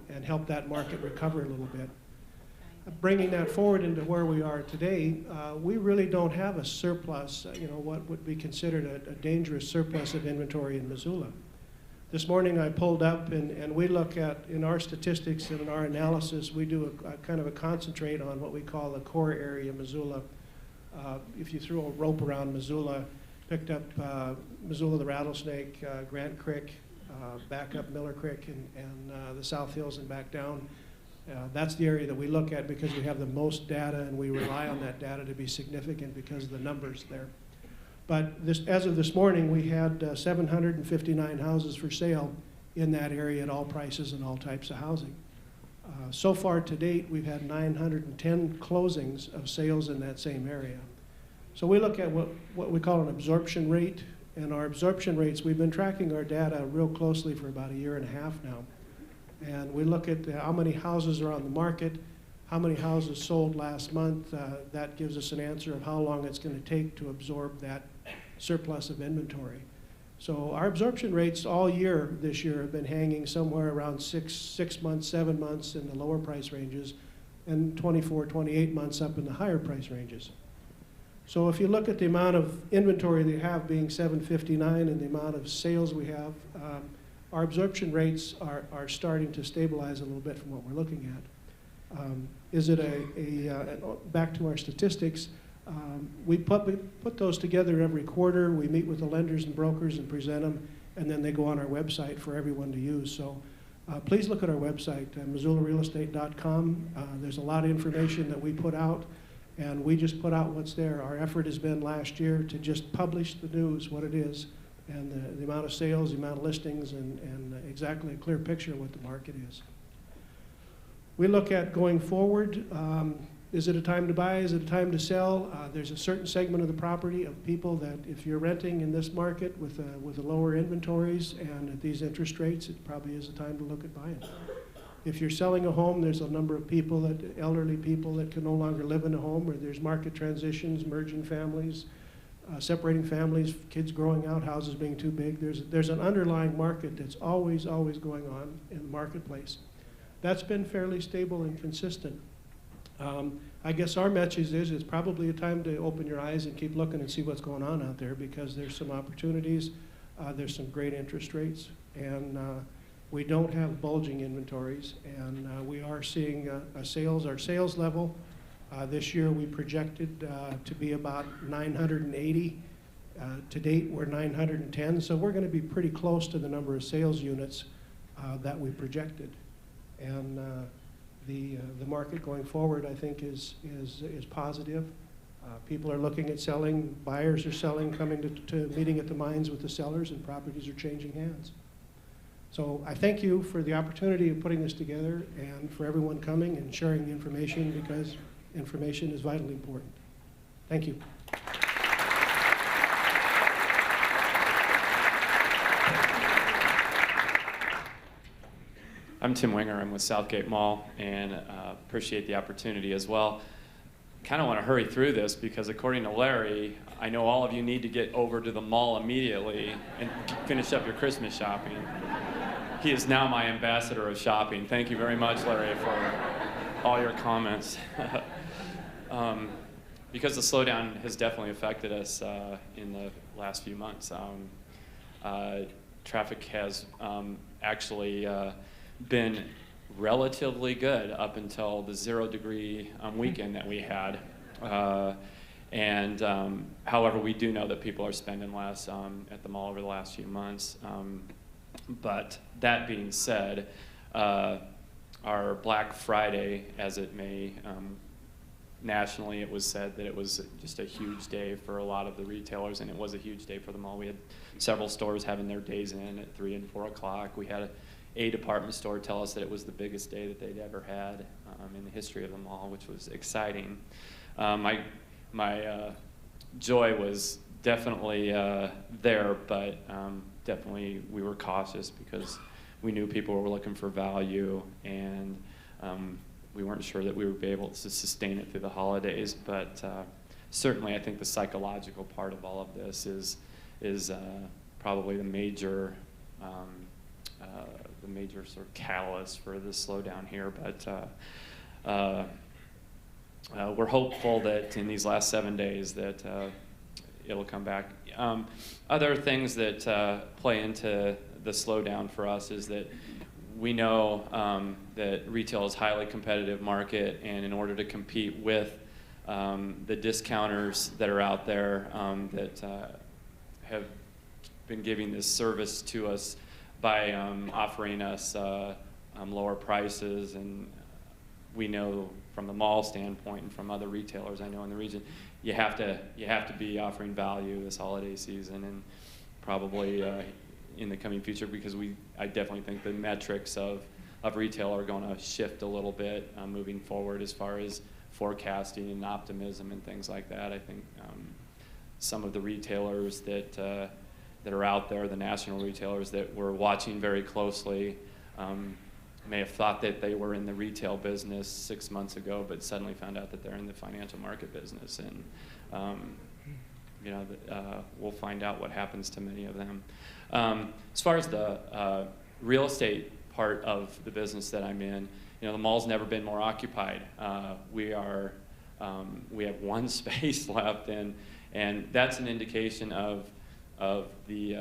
and help that market recover a little bit. Bringing that forward into where we are today, we really don't have a surplus, what would be considered a dangerous surplus of inventory in Missoula. This morning I pulled up and we look at, in our statistics and in our analysis, we do a kind of a concentrate on what we call the core area Missoula. If you threw a rope around Missoula, picked up Missoula the Rattlesnake, Grant Creek, back up Miller Creek and the South Hills and back down, That's the area that we look at because we have the most data and we rely on that data to be significant because of the numbers there. But as of this morning, we had 759 houses for sale in that area at all prices and all types of housing. So far to date, we've had 910 closings of sales in that same area. So we look at what we call an absorption rate, and our absorption rates, we've been tracking our data real closely for about 1.5 years now. And we look at how many houses are on the market, how many houses sold last month. That gives us an answer of how long it's going to take to absorb that surplus of inventory. So our absorption rates all year this year have been hanging somewhere around 6 months, 7 months in the lower price ranges, and 24, 28 months up in the higher price ranges. So if you look at the amount of inventory they have being 759 and the amount of sales we have, our absorption rates are starting to stabilize a little bit from what we're looking at. Is it back to our statistics, we put those together every quarter. We meet with the lenders and brokers and present them, and then they go on our website for everyone to use. So please look at our website, MissoulaRealEstate.com. There's a lot of information that we put out, and we just put out what's there. Our effort has been last year to just publish the news, what it is, and the amount of sales, the amount of listings, and exactly a clear picture of what the market is. We look at going forward. Is it a time to buy? Is it a time to sell? There's a certain segment of the property of people that if you're renting in this market with the lower inventories and at these interest rates, it probably is a time to look at buying. If you're selling a home, there's a number of people, elderly people that can no longer live in a home, or there's market transitions, merging families, separating families, kids growing out, houses being too big. There's an underlying market that's always going on in the marketplace. That's been fairly stable and consistent. I guess our message is it's probably a time to open your eyes and keep looking and see what's going on out there, because there's some opportunities, there's some great interest rates, and we don't have bulging inventories, and we are seeing our sales level. This year we projected to be about 980. To date we're 910, so we're going to be pretty close to the number of sales units that we projected. And the market going forward, I think, is positive. People are looking at selling, buyers are selling, coming to meeting at the mines with the sellers, and properties are changing hands. So I thank you for the opportunity of putting this together and for everyone coming and sharing the information, because information is vitally important. Thank you. I'm Tim Winger. I'm with Southgate Mall, and appreciate the opportunity as well. Kind of want to hurry through this because according to Larry, I know all of you need to get over to the mall immediately and finish up your Christmas shopping. He is now my ambassador of shopping. Thank you very much, Larry, for all your comments. Because the slowdown has definitely affected us in the last few months. Traffic has actually been relatively good up until the 0-degree weekend that we had. However, we do know that people are spending less at the mall over the last few months. But that being said, our Black Friday, as it may, nationally it was said that it was just a huge day for a lot of the retailers, and it was a huge day for the mall. We had several stores having their days in at 3 and 4 o'clock. We had a department store tell us that it was the biggest day that they'd ever had in the history of the mall, which was exciting. My joy was definitely there, but definitely we were cautious because we knew people were looking for value, and we weren't sure that we would be able to sustain it through the holidays. But certainly I think the psychological part of all of this is probably the major sort of catalyst for the slowdown here. But we're hopeful that in these last 7 days that it'll come back. Other things that play into the slowdown for us is that we know that retail is a highly competitive market, and in order to compete with the discounters that are out there that have been giving this service to us by offering us lower prices and we know from the mall standpoint and from other retailers I know in the region, you have to be offering value this holiday season and probably in the coming future, because I definitely think the metrics of retail are going to shift a little bit moving forward as far as forecasting and optimism and things like that. I think some of the retailers that are out there, the national retailers that we're watching very closely, may have thought that they were in the retail business 6 months ago, but suddenly found out that they're in the financial market business. And we'll find out what happens to many of them. As far as the real estate part of the business that I'm in, the mall's never been more occupied. We have one space left, and that's an indication of the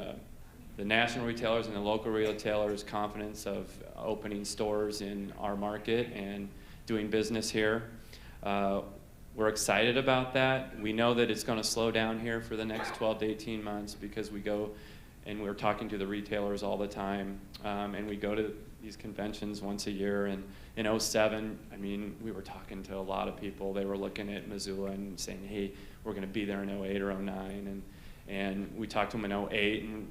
national retailers and the local retailers' confidence of opening stores in our market and doing business here. We're excited about that. We know that it's going to slow down here for the next 12 to 18 months because we go and we're talking to the retailers all the time, and we go to these conventions once a year. And in 2007, we were talking to a lot of people. They were looking at Missoula and saying, hey, we're going to be there in 2008 or 2009. And we talked to them in 2008, and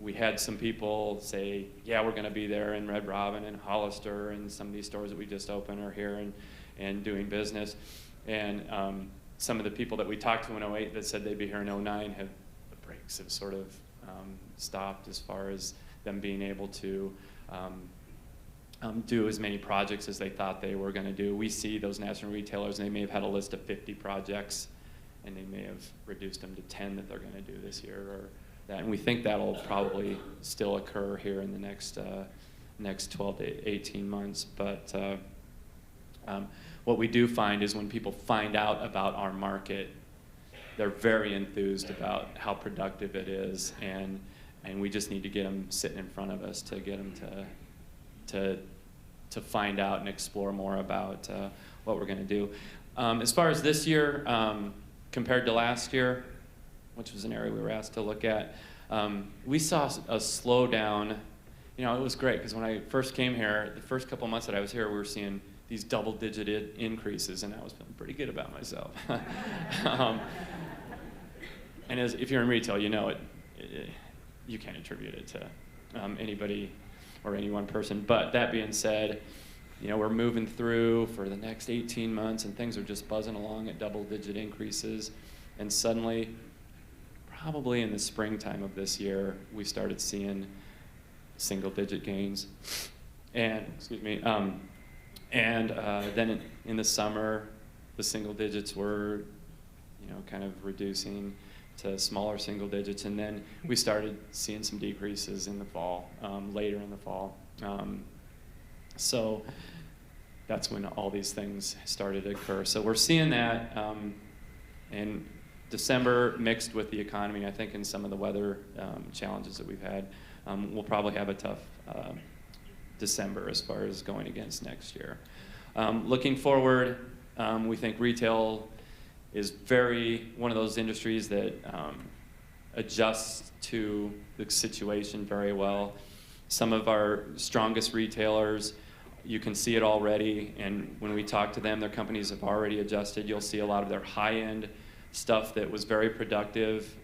we had some people say, yeah, we're going to be there in Red Robin and Hollister, and some of these stores that we just opened are here and doing business. And some of the people that we talked to in 2008 that said they'd be here in 2009, the brakes have sort of stopped as far as them being able to do as many projects as they thought they were going to do. We see those national retailers, and they may have had a list of 50 projects, and they may have reduced them to 10 that they're going to do this year, or that. And we think that'll probably still occur here in the next 12 to 18 months. But what we do find is when people find out about our market, they're very enthused about how productive it is, and we just need to get them sitting in front of us to get them to find out and explore more about what we're going to do. As far as this year, compared to last year, which was an area we were asked to look at, we saw a slowdown. It was great because when I first came here, the first couple months that I was here, we were seeing these double-digit increases, and I was feeling pretty good about myself. And if you're in retail, you can't attribute it to anybody or any one person. But that being said, we're moving through for the next 18 months, and things are just buzzing along at double-digit increases. And suddenly, probably in the springtime of this year, we started seeing single-digit gains. And then in the summer, the single digits were, kind of reducing to smaller single digits, and then we started seeing some decreases in the fall, later in the fall. So that's when all these things started to occur. So we're seeing that, and December mixed with the economy, I think, and some of the weather challenges that we've had, we'll probably have a tough December as far as going against next year. Looking forward, we think retail is one of those industries that adjusts to the situation very well. Some of our strongest retailers, you can see it already, and when we talk to them, their companies have already adjusted. You'll see a lot of their high-end stuff that was very productive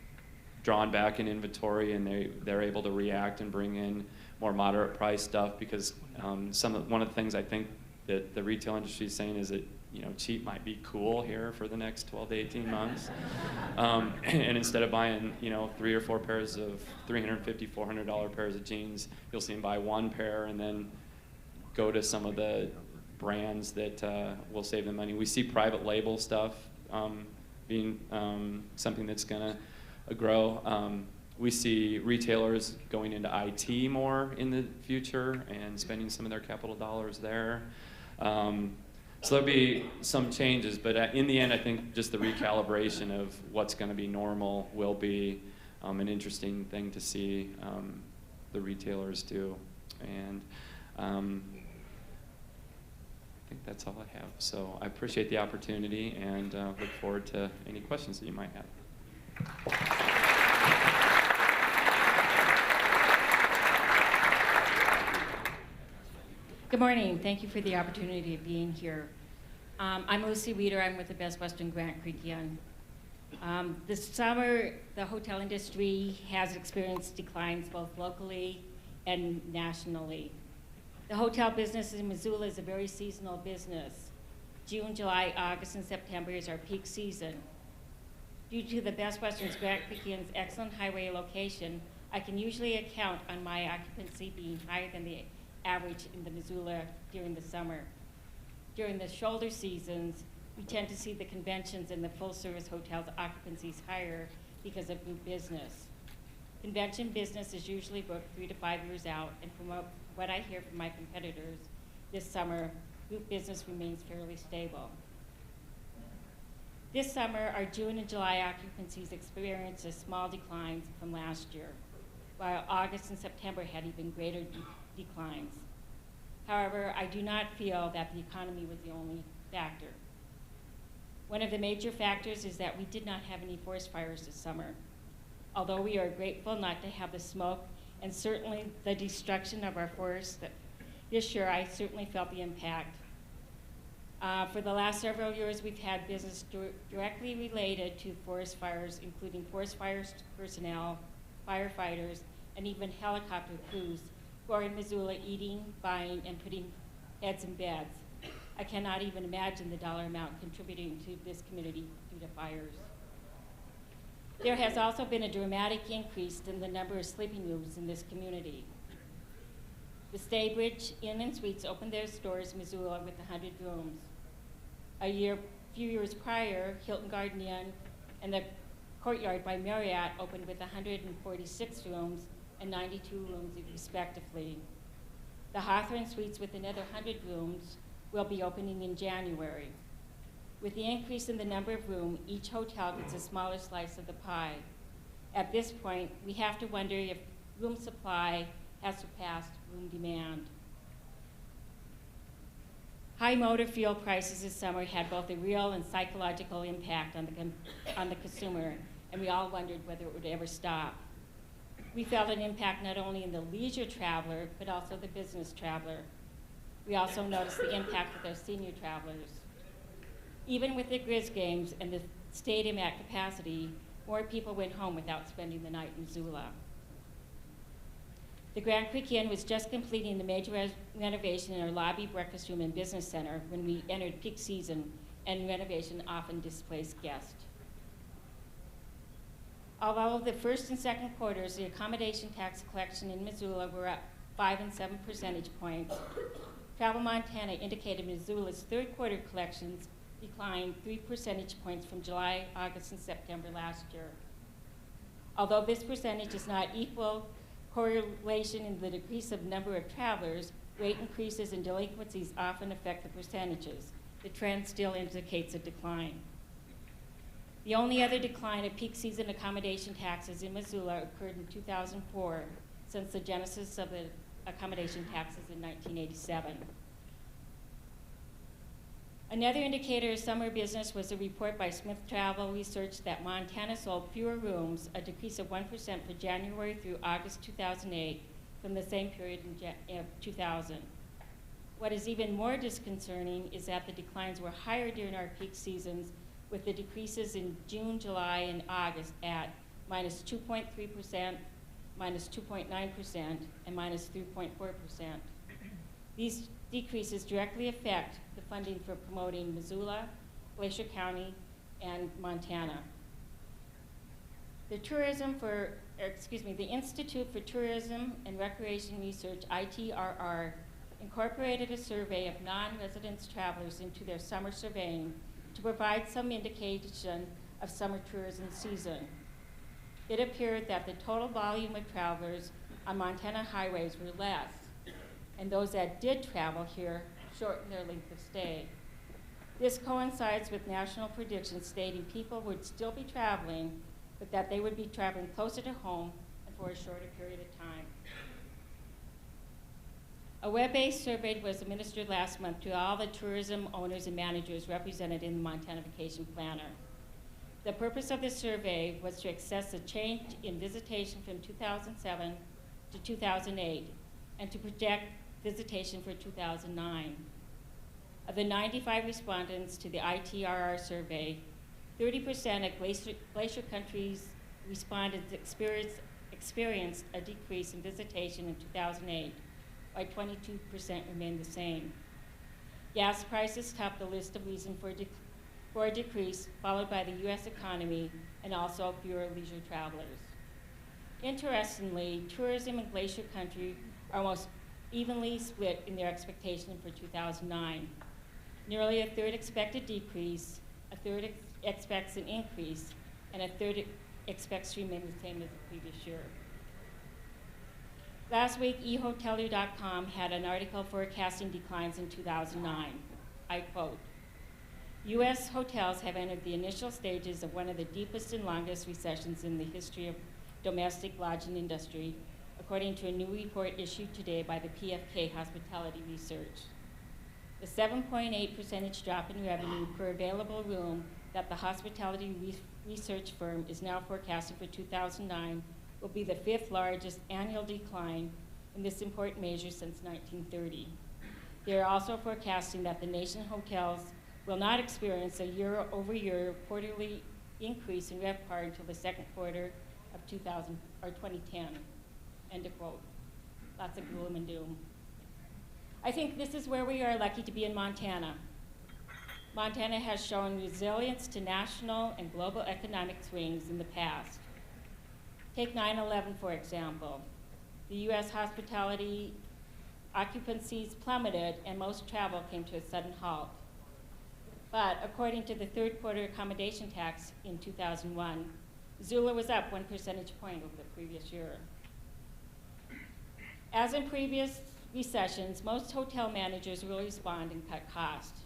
drawn back in inventory, and they're able to react and bring in more moderate price stuff, because one of the things I think that the retail industry is saying is that cheap might be cool here for the next 12 to 18 months. And instead of buying 3 or 4 pairs of $350, $400 pairs of jeans, you'll see them buy one pair and then go to some of the brands that will save them money. We see private label stuff being something that's going to grow. We see retailers going into IT more in the future and spending some of their capital dollars there. So there'll be some changes, but in the end, I think just the recalibration of what's going to be normal will be an interesting thing to see the retailers do. And I think that's all I have. So I appreciate the opportunity and look forward to any questions that you might have. Good morning. Thank you for the opportunity of being here. I'm Lucy Weeder. I'm with the Best Western Grant Creek Inn. This summer, the hotel industry has experienced declines both locally and nationally. The hotel business in Missoula is a very seasonal business. June, July, August, and September is our peak season. Due to the Best Western's Grant Creek Inn's excellent highway location, I can usually account on my occupancy being higher than the average in the Missoula during the summer. During the shoulder seasons, we tend to see the conventions and the full-service hotels' occupancies higher because of group business. Convention business is usually booked 3 to 5 years out, and from what I hear from my competitors this summer, group business remains fairly stable. This summer, our June and July occupancies experienced a small declines from last year, while August and September had even greater declines. However, I do not feel that the economy was the only factor. One of the major factors is that we did not have any forest fires this summer. Although we are grateful not to have the smoke and certainly the destruction of our forests, this year I certainly felt the impact. For the last several years, we've had business directly related to forest fires, including forest fires personnel, firefighters, and even helicopter crews who are in Missoula eating, buying, and putting heads in beds. I cannot even imagine the dollar amount contributing to this community due to fires. There has also been a dramatic increase in the number of sleeping rooms in this community. The Staybridge Inn and Suites opened their doors in Missoula with 100 rooms. A few years prior, Hilton Garden Inn and the Courtyard by Marriott opened with 146 rooms and 92 rooms respectively. The Hawthorne Suites with another 100 rooms will be opening in January. With the increase in the number of rooms, each hotel gets a smaller slice of the pie. At this point, we have to wonder if room supply has surpassed room demand. High motor fuel prices this summer had both a real and psychological impact on the consumer, and we all wondered whether it would ever stop. We felt an impact not only in the leisure traveler, but also the business traveler. We also noticed the impact with our senior travelers. Even with the Grizz games and the stadium at capacity, more people went home without spending the night in Missoula. The Grand Creek Inn was just completing the major renovation in our lobby, breakfast room, and business center when we entered peak season, and renovation often displaced guests. Although the first and second quarters, the accommodation tax collection in Missoula were up 5 and 7 percentage points, Travel Montana indicated Missoula's third quarter collections declined 3 percentage points from July, August, and September last year. Although this percentage is not equal correlation in the decrease of number of travelers, rate increases and delinquencies often affect the percentages. The trend still indicates a decline. The only other decline of peak season accommodation taxes in Missoula occurred in 2004, since the genesis of the accommodation taxes in 1987. Another indicator of summer business was a report by Smith Travel Research that Montana sold fewer rooms, a decrease of 1% for January through August 2008 from the same period in 2000. What is even more disconcerting is that the declines were higher during our peak seasons, with the decreases in June, July, and August at minus 2.3%, minus 2.9%, and minus 3.4%. These decreases directly affect the funding for promoting Missoula, Glacier County, and Montana. The Institute for Tourism and Recreation Research, ITRR, incorporated a survey of non-residence travelers into their summer surveying to provide some indication of summer tourism season. It appeared that the total volume of travelers on Montana highways were less, and those that did travel here shortened their length of stay. This coincides with national predictions stating people would still be traveling, but that they would be traveling closer to home and for a shorter period of time. A web-based survey was administered last month to all the tourism owners and managers represented in the Montana Vacation Planner. The purpose of the survey was to assess the change in visitation from 2007 to 2008 and to project visitation for 2009. Of the 95 respondents to the ITRR survey, 30% of glacier countries' respondents experienced a decrease in visitation in 2008, while 22% remained the same. Gas prices topped the list of reasons for a decrease, followed by the U.S. economy and also fewer leisure travelers. Interestingly, tourism in glacier country are almost evenly split in their expectation for 2009. Nearly a third expect a decrease, a third expects an increase, and a third expects to remain the same as the previous year. Last week, eHotelier.com had an article forecasting declines in 2009. I quote, U.S. hotels have entered the initial stages of one of the deepest and longest recessions in the history of domestic lodging industry, according to a new report issued today by the PFK Hospitality Research. The 7.8% drop in revenue per available room that the hospitality research firm is now forecasting for 2009 will be the 5th largest annual decline in this important measure since 1930. They are also forecasting that the nation's hotels will not experience a year-over-year quarterly increase in RevPAR until the second quarter of 2010. End of quote. Lots of gloom and doom. I think this is where we are lucky to be in Montana. Montana has shown resilience to national and global economic swings in the past. Take 9/11, for example. The U.S. hospitality occupancies plummeted and most travel came to a sudden halt. But according to the third quarter accommodation tax in 2001, Missoula was up 1 percentage point over the previous year. As in previous recessions, most hotel managers will respond and cut costs.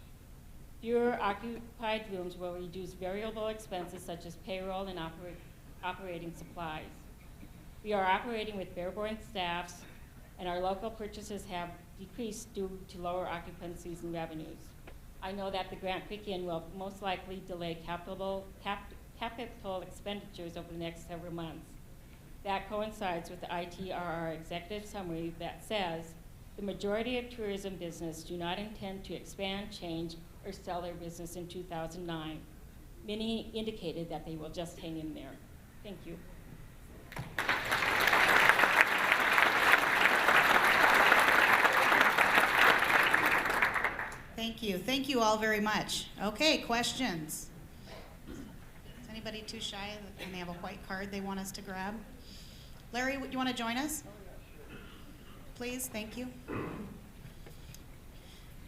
Fewer occupied rooms will reduce variable expenses such as payroll and operating supplies. We are operating with bare-bones staffs, and our local purchases have decreased due to lower occupancies and revenues. I know that the Grant Creek Inn will most likely delay capital expenditures over the next several months. That coincides with the ITRR executive summary that says the majority of tourism business do not intend to expand, change, or sell their business in 2009. Many indicated that they will just hang in there. Thank you. Thank you. Thank you all very much. Okay, questions? Is anybody too shy and they have a white card they want us to grab? Larry, you want to join us? Please, thank you.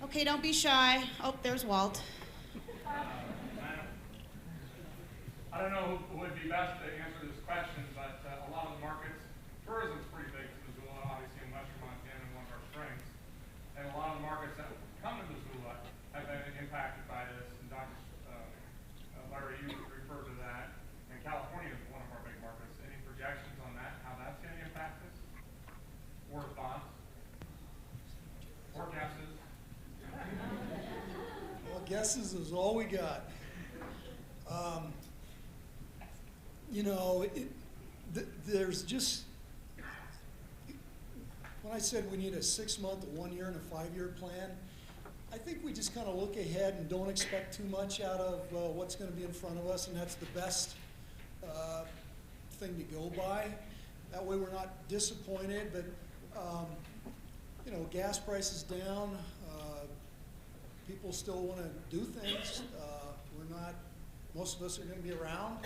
Okay, don't be shy. Oh, there's Walt. I don't know who would be best to answer this question, but a lot of the markets, tourism's pretty big in Missoula, obviously in western Montana, one of our strengths. And a lot of the markets that come to Missoula have been impacted by this. And Dr. Larry, you referred to that. And California is one of our big markets. Any projections on that, how that's going to impact us? Or thoughts? Forecasts? Well, guesses is all we got. You know, there's just, when I said we need a 6-month, a 1-year, and a 5-year plan, I think we just kind of look ahead and don't expect too much out of what's going to be in front of us, and that's the best thing to go by. That way we're not disappointed, but you know, gas prices down, people still want to do things. We're not, most of us are going to be around.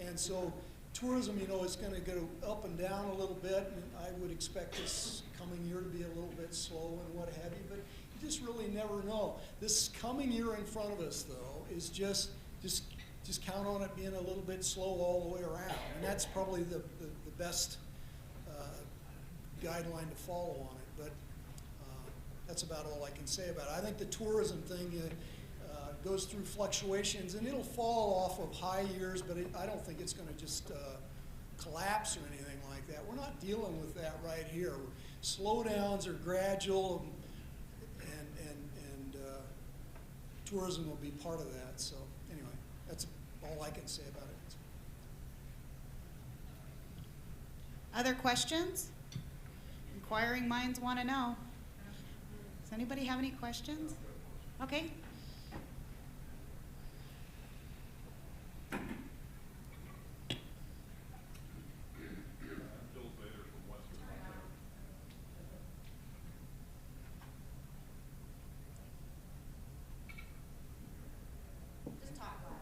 And so tourism, you know, is going to go up and down a little bit, and I would expect this coming year to be a little bit slow and what have you, but you just really never know. This coming year in front of us, though, is just count on it being a little bit slow all the way around, and that's probably the best guideline to follow on it, but that's about all I can say about it. I think the tourism thing goes through fluctuations, and it'll fall off of high years, but I don't think it's going to just collapse or anything like that. We're not dealing with that right here. Slowdowns are gradual, and tourism will be part of that. So anyway, that's all I can say about it. Other questions? Inquiring minds want to know. Does anybody have any questions? Okay. Just talk loud.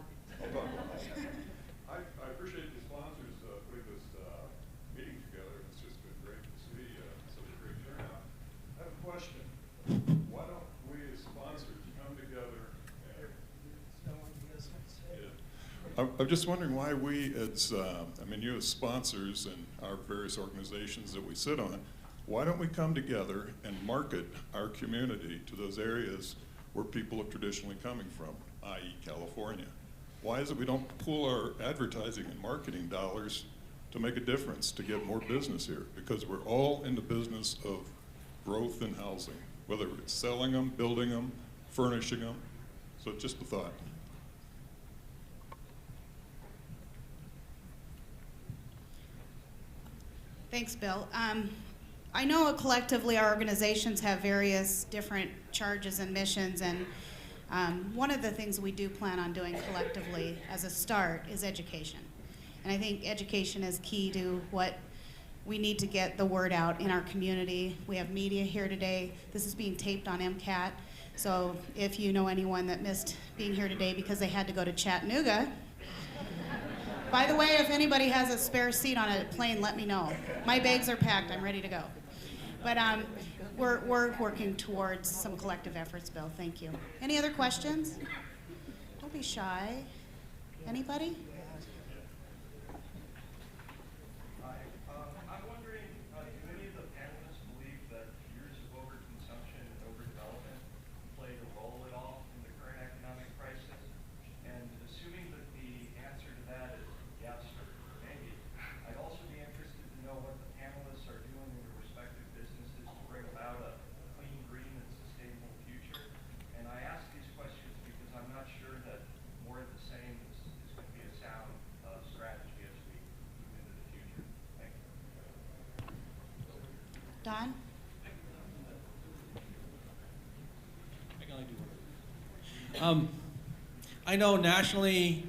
I appreciate the sponsors putting this meeting together. It's just been great to see such a great turnout. I have a question. Why don't we as sponsors come together and... I'm just wondering why we as, you as sponsors and our various organizations that we sit on, why don't we come together and market our community to those areas where people are traditionally coming from, i.e. California? Why is it we don't pool our advertising and marketing dollars to make a difference, to get more business here? Because we're all in the business of growth in housing, whether it's selling them, building them, furnishing them. So just a thought. Thanks, Bill. I know collectively our organizations have various different charges and missions, and one of the things we do plan on doing collectively as a start is education. And I think education is key to what we need to get the word out in our community. We have media here today. This is being taped on MCAT. So if you know anyone that missed being here today because they had to go to Chattanooga, by the way, if anybody has a spare seat on a plane, let me know. My bags are packed. I'm ready to go. But we're working towards some collective efforts, Bill. Thank you. Any other questions? Don't be shy. Anybody? Hi. I'm wondering, do any of the panelists believe that years of overconsumption and overdevelopment played a role at all in the current economic crisis? And assuming that the answer to that is yes or maybe, I'd also be interested to know what the panelists are doing in their respective businesses to bring about a clean, green, and sustainable future. And I ask these questions because I'm not sure that more of the same is going to be a sound strategy as we move into the future. Thank you. Don? I can only do one. I know nationally,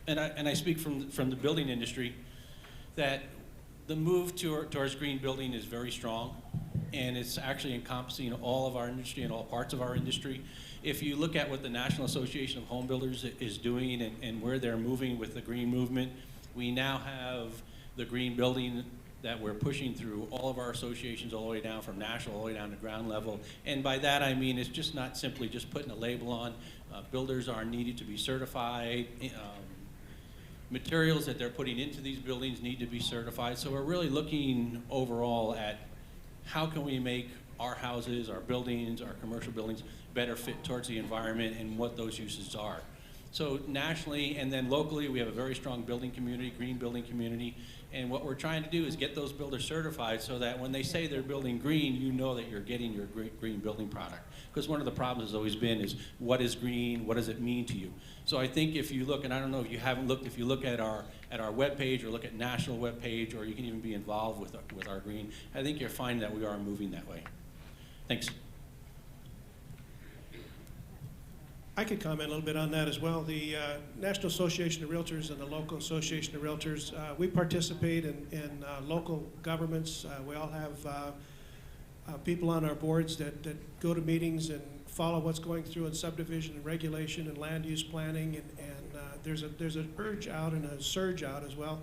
and I speak from the building industry, that the move towards green building is very strong, and it's actually encompassing all of our industry and all parts of our industry. If you look at what the National Association of Home Builders is doing and where they're moving with the green movement, we now have the green building that we're pushing through all of our associations all the way down from national all the way down to ground level. And by that I mean it's just not simply just putting a label on. Builders are needed to be certified. Materials that they're putting into these buildings need to be certified. So we're really looking overall at how can we make our houses, our buildings, our commercial buildings better fit towards the environment and what those uses are. So nationally and then locally, we have a very strong building community, green building community. And what we're trying to do is get those builders certified so that when they say they're building green, you know that you're getting your green building product. Because one of the problems has always been is what is green, what does it mean to you? So I think if you look, and I don't know if you haven't looked, if you look at our webpage or look at national webpage, or you can even be involved with our green, I think you're finding that we are moving that way. Thanks. I could comment a little bit on that as well. The National Association of Realtors and the local Association of Realtors, we participate in local governments. We all have people on our boards that go to meetings and follow what's going through in subdivision and regulation and land use planning. And there's an urge out and a surge out as well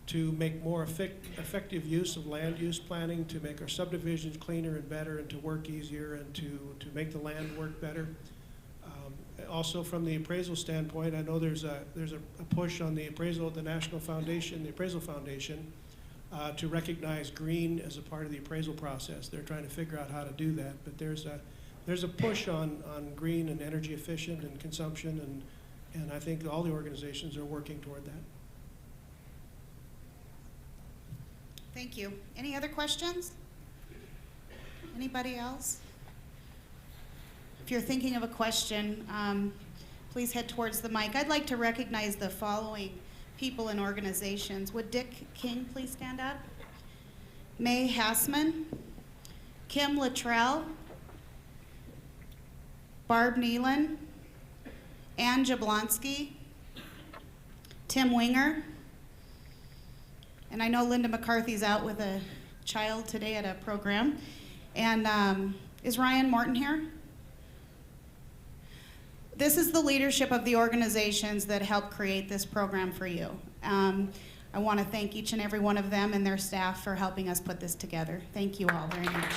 to make more effective use of land use planning, to make our subdivisions cleaner and better, and to work easier, and to make the land work better. Also, from the appraisal standpoint, I know there's a push on the appraisal, the National Foundation, the Appraisal Foundation, to recognize green as a part of the appraisal process. They're trying to figure out how to do that, but there's a push on green and energy efficient and consumption, and I think all the organizations are working toward that. Thank you. Any other questions? Anybody else? If you're thinking of a question, please head towards the mic. I'd like to recognize the following people and organizations. Would Dick King please stand up? May Hassman, Kim Luttrell, Barb Nealon, Ann Jablonski, Tim Winger, and I know Linda McCarthy's out with a child today at a program. And is Ryan Morton here? This is the leadership of the organizations that helped create this program for you. I want to thank each and every one of them and their staff for helping us put this together. Thank you all very much.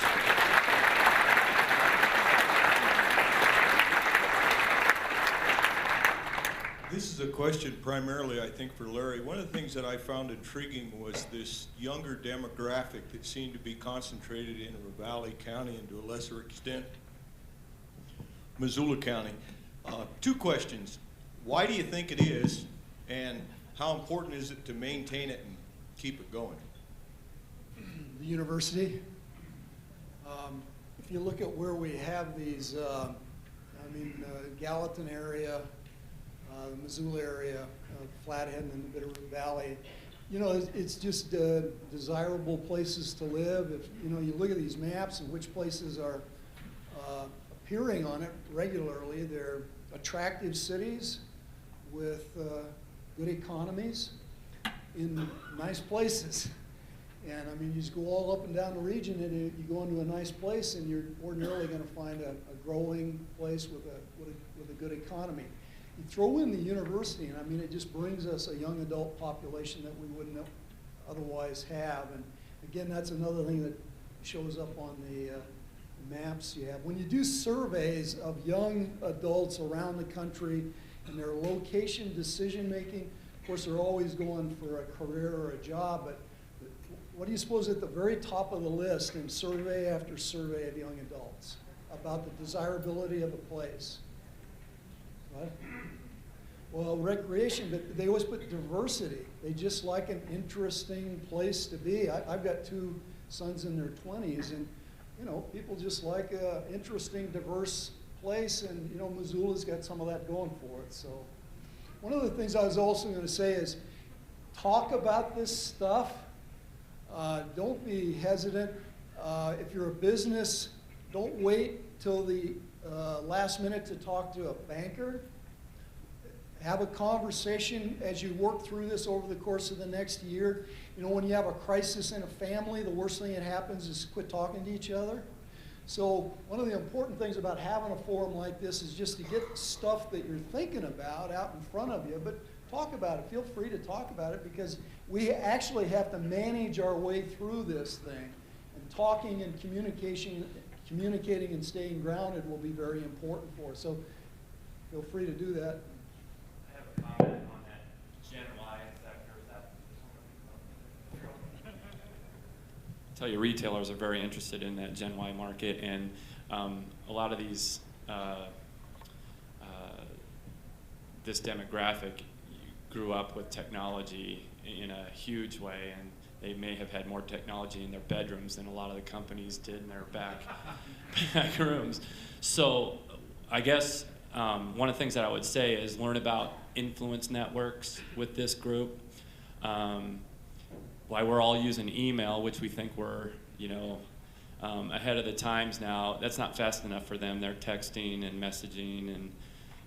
This is a question primarily, I think, for Larry. One of the things that I found intriguing was this younger demographic that seemed to be concentrated in Ravalli County and to a lesser extent, Missoula County. Two questions. Why do you think it is, and how important is it to maintain it and keep it going? The university. If you look at where we have these, Gallatin area, the Missoula area, Flathead and the Bitterroot Valley, you know, it's just desirable places to live. If you know, you look at these maps and which places are appearing on it regularly, they're attractive cities with good economies in nice places. And I mean, you just go all up and down the region, and you go into a nice place, and you're ordinarily going to find a growing place with a good economy. You throw in the university, and I mean, it just brings us a young adult population that we wouldn't otherwise have. And again, that's another thing that shows up on the maps you have. When you do surveys of young adults around the country and their location decision making, of course, they're always going for a career or a job, but what do you suppose at the very top of the list in survey after survey of young adults about the desirability of a place? What? Well, recreation, but they always put diversity. They just like an interesting place to be. I've got two sons in their 20s, and you know, people just like an interesting, diverse place, and you know, Missoula's got some of that going for it. So one of the things I was also going to say is talk about this stuff. Don't be hesitant. If you're a business, don't wait till the last minute to talk to a banker. Have a conversation as you work through this over the course of the next year. You know, when you have a crisis in a family, the worst thing that happens is quit talking to each other. So one of the important things about having a forum like this is just to get stuff that you're thinking about out in front of you, but talk about it. Feel free to talk about it, because we actually have to manage our way through this thing. And talking and communicating and staying grounded will be very important for us. So feel free to do that. I have a comment on that Gen Y sector. I tell you, retailers are very interested in that Gen Y market, and a lot of these, this demographic grew up with technology in a huge way, and they may have had more technology in their bedrooms than a lot of the companies did in their back rooms. So I guess one of the things that I would say is learn about influence networks with this group. Why we're all using email, which we think we're, you know, ahead of the times now. That's not fast enough for them. They're texting and messaging,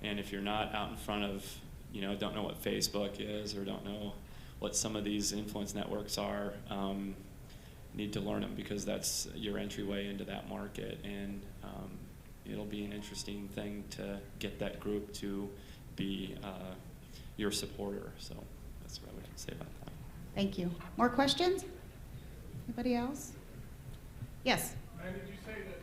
and if you're not out in front of, you know, don't know what Facebook is or don't know what some of these influence networks are, need to learn them, because that's your entryway into that market, and it'll be an interesting thing to get that group to be your supporter. So that's what I would say about that. Thank you. More questions? Anybody else? Yes. And did you say that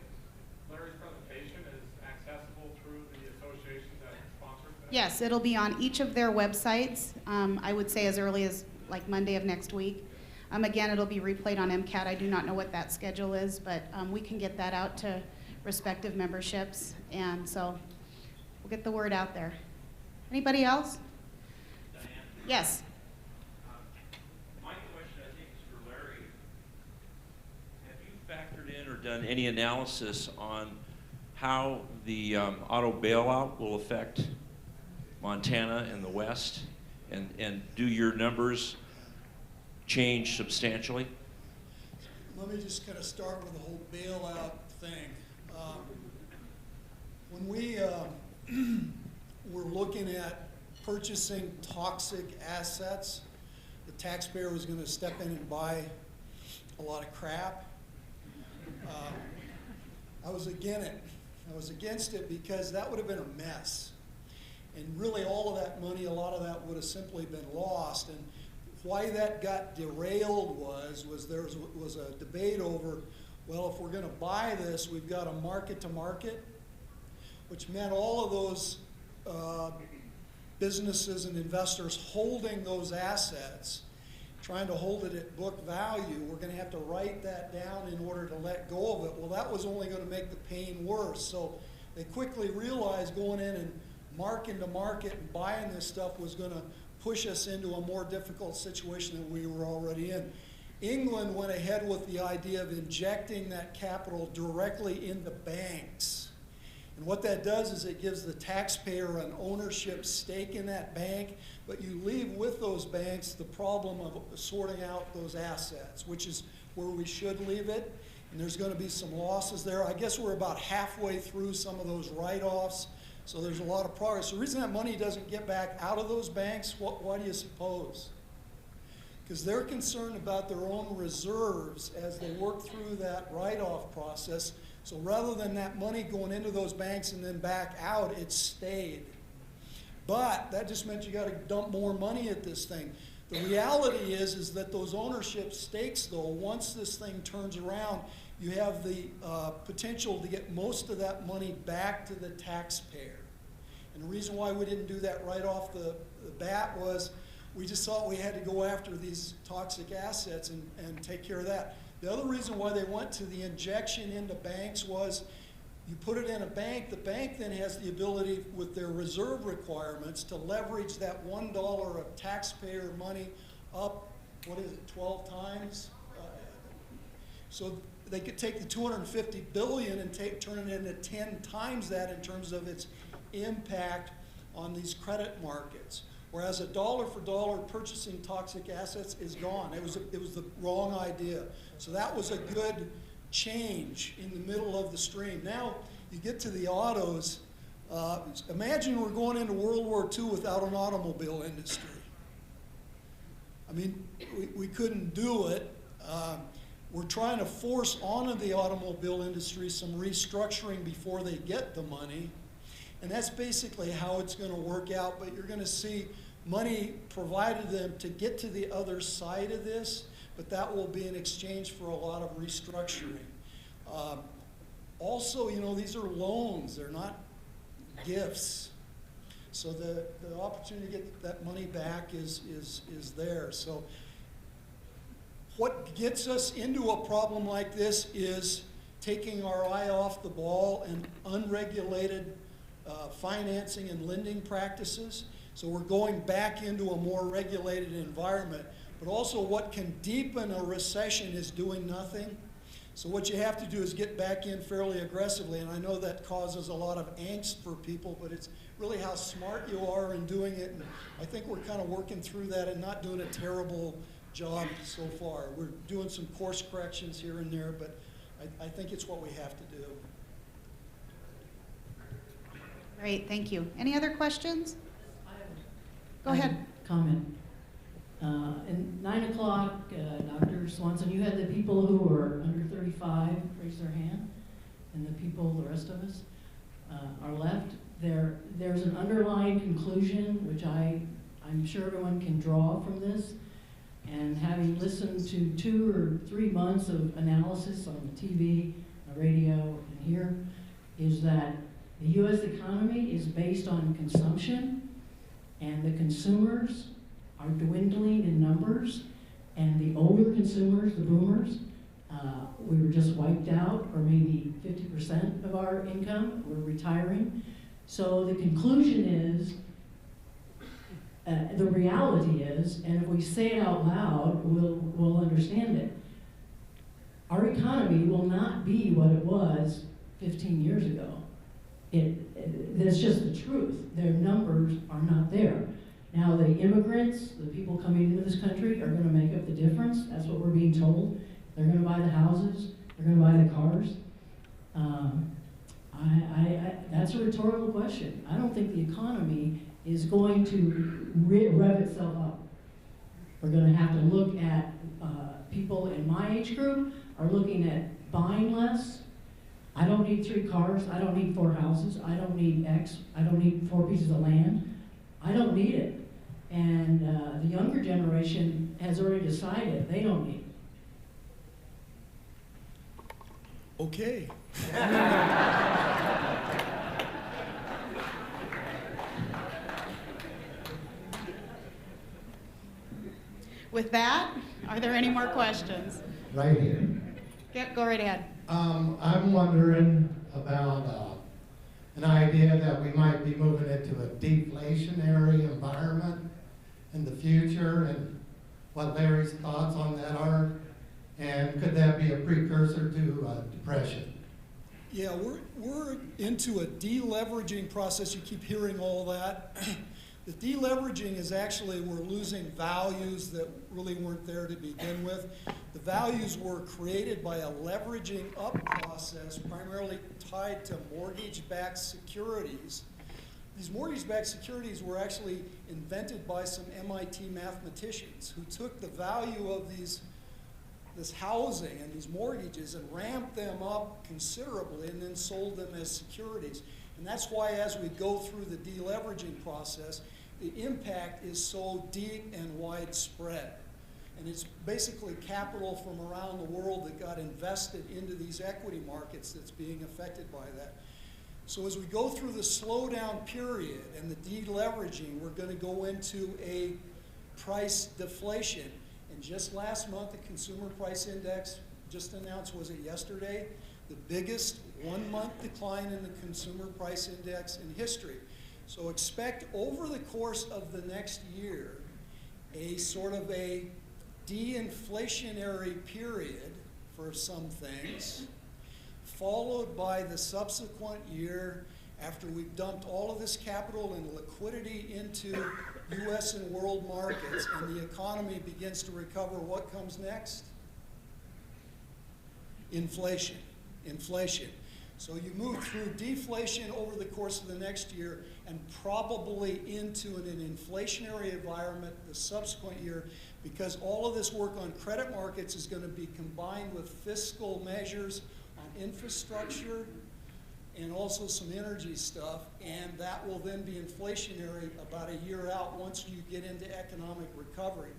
Larry's presentation is accessible through the association that sponsors that? Yes, it'll be on each of their websites, I would say as early as like Monday of next week. Again, it'll be replayed on MCAT. I do not know what that schedule is, but we can get that out to respective memberships, and so we'll get the word out there. Anybody else? Diane? Yes. My question, I think, is for Larry. Have you factored in or done any analysis on how the auto bailout will affect Montana and the West? And do your numbers change substantially? let me just kind of start with the whole bailout thing. When we were looking at purchasing toxic assets, the taxpayer was going to step in and buy a lot of crap. I was against it because that would have been a mess. And really all of that money, a lot of that would have simply been lost. And why that got derailed was there was a debate over, well, if we're going to buy this, we've got to market to market, which meant all of those businesses and investors holding those assets, trying to hold it at book value, we're going to have to write that down in order to let go of it. Well, that was only going to make the pain worse. So they quickly realized going in and marking to market and buying this stuff was going to push us into a more difficult situation than we were already in. England went ahead with the idea of injecting that capital directly into banks. And what that does is it gives the taxpayer an ownership stake in that bank, but you leave with those banks the problem of sorting out those assets, which is where we should leave it. And there's going to be some losses there. I guess we're about halfway through some of those write-offs, so there's a lot of progress. The reason that money doesn't get back out of those banks, why do you suppose? Because they're concerned about their own reserves as they work through that write-off process. So rather than that money going into those banks and then back out, it stayed. But that just meant you got to dump more money at this thing. The reality is that those ownership stakes, though, once this thing turns around, you have the potential to get most of that money back to the taxpayer. And the reason why we didn't do that right off the bat was we just thought we had to go after these toxic assets and take care of that. The other reason why they went to the injection into banks was you put it in a bank, the bank then has the ability with their reserve requirements to leverage that $1 of taxpayer money up, 12 times? So they could take the $250 billion and turn it into 10 times that in terms of its impact on these credit markets. Whereas a dollar for dollar purchasing toxic assets is gone. It was the wrong idea. So that was a good change in the middle of the stream. Now you get to the autos. Imagine we're going into World War II without an automobile industry. I mean, we couldn't do it. We're trying to force onto the automobile industry some restructuring before they get the money. And that's basically how it's going to work out, but you're going to see money provided them to get to the other side of this, but that will be in exchange for a lot of restructuring. Also, you know, these are loans, they're not gifts. So the opportunity to get that money back is there. So what gets us into a problem like this is taking our eye off the ball and unregulated financing and lending practices. So we're going back into a more regulated environment. But also what can deepen a recession is doing nothing. So what you have to do is get back in fairly aggressively. And I know that causes a lot of angst for people, but it's really how smart you are in doing it. And I think we're kind of working through that and not doing a terrible job so far. We're doing some course corrections here and there, but I think it's what we have to do. Great, thank you. Any other questions? Go I have ahead. a comment. At 9 o'clock, Dr. Swanson, you had the people who were under 35 raise their hand, and the people, the rest of us, are left. There's an underlying conclusion, which I'm sure everyone can draw from this. And having listened to 2 or 3 months of analysis on the TV, the radio, and here, is that the U.S. economy is based on consumption, and the consumers are dwindling in numbers, and the older consumers, the boomers, we were just wiped out, or maybe 50% of our income, we're retiring. So the conclusion is, the reality is, and if we say it out loud, we'll understand it. Our economy will not be what it was 15 years ago. That's just the truth. Their numbers are not there. Now the immigrants, the people coming into this country, are going to make up the difference. That's what we're being told. They're gonna buy the houses, they're gonna buy the cars. That's a rhetorical question. I don't think the economy is going to rev itself up. We're gonna have to look at, people in my age group are looking at buying less. I don't need 3 cars, I don't need 4 houses, I don't need X, I don't need 4 pieces of land. I don't need it. And the younger generation has already decided they don't need it. Okay. With that, are there any more questions? Right here. Yep, go right ahead. I'm wondering about an idea that we might be moving into a deflationary environment in the future, and what Larry's thoughts on that are, and could that be a precursor to depression? Yeah, we're into a deleveraging process. You keep hearing all that. The deleveraging is actually we're losing values that really weren't there to begin with. The values were created by a leveraging up process primarily tied to mortgage-backed securities. These mortgage-backed securities were actually invented by some MIT mathematicians who took the value of this housing and these mortgages and ramped them up considerably and then sold them as securities. And that's why as we go through the deleveraging process, the impact is so deep and widespread. And it's basically capital from around the world that got invested into these equity markets that's being affected by that. So as we go through the slowdown period and the deleveraging, we're going to go into a price deflation. And just last month, the Consumer Price Index just announced, was it yesterday, the biggest one-month decline in the Consumer Price Index in history. So expect over the course of the next year a sort of a de-inflationary period for some things, followed by the subsequent year after we've dumped all of this capital and liquidity into U.S. and world markets and the economy begins to recover. What comes next? Inflation. Inflation. So you move through deflation over the course of the next year and probably into an inflationary environment the subsequent year, because all of this work on credit markets is going to be combined with fiscal measures on infrastructure and also some energy stuff, and that will then be inflationary about a year out once you get into economic recovery.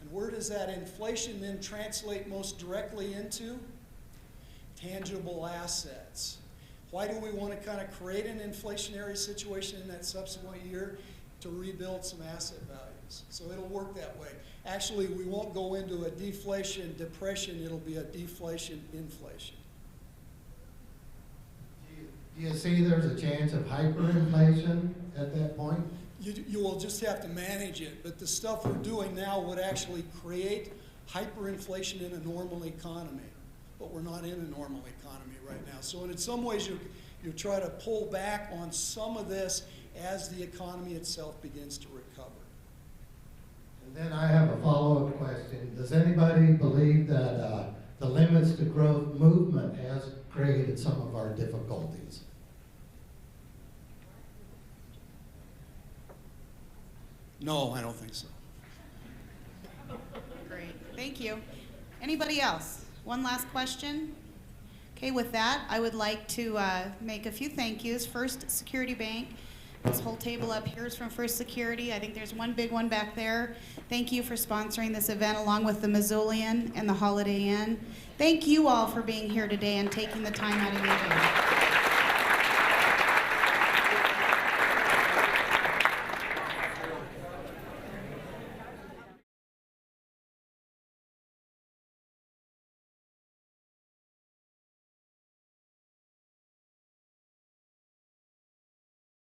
And where does that inflation then translate most directly into? Tangible assets. Why do we want to kind of create an inflationary situation in that subsequent year? To rebuild some asset values. So it'll work that way. Actually, we won't go into a deflation, depression, it'll be a deflation, inflation. Do you see there's a chance of hyperinflation at that point? You will just have to manage it, but the stuff we're doing now would actually create hyperinflation in a normal economy. But we're not in a normal economy right now. So in some ways, you try to pull back on some of this as the economy itself begins to recover. And then I have a follow-up question. Does anybody believe that the limits to growth movement has created some of our difficulties? No, I don't think so. Great, thank you. Anybody else? One last question? Okay, with that, I would like to make a few thank yous. First, Security Bank. This whole table up here is from First Security. I think there's one big one back there. Thank you for sponsoring this event along with the Missoulian and the Holiday Inn. Thank you all for being here today and taking the time out of your day.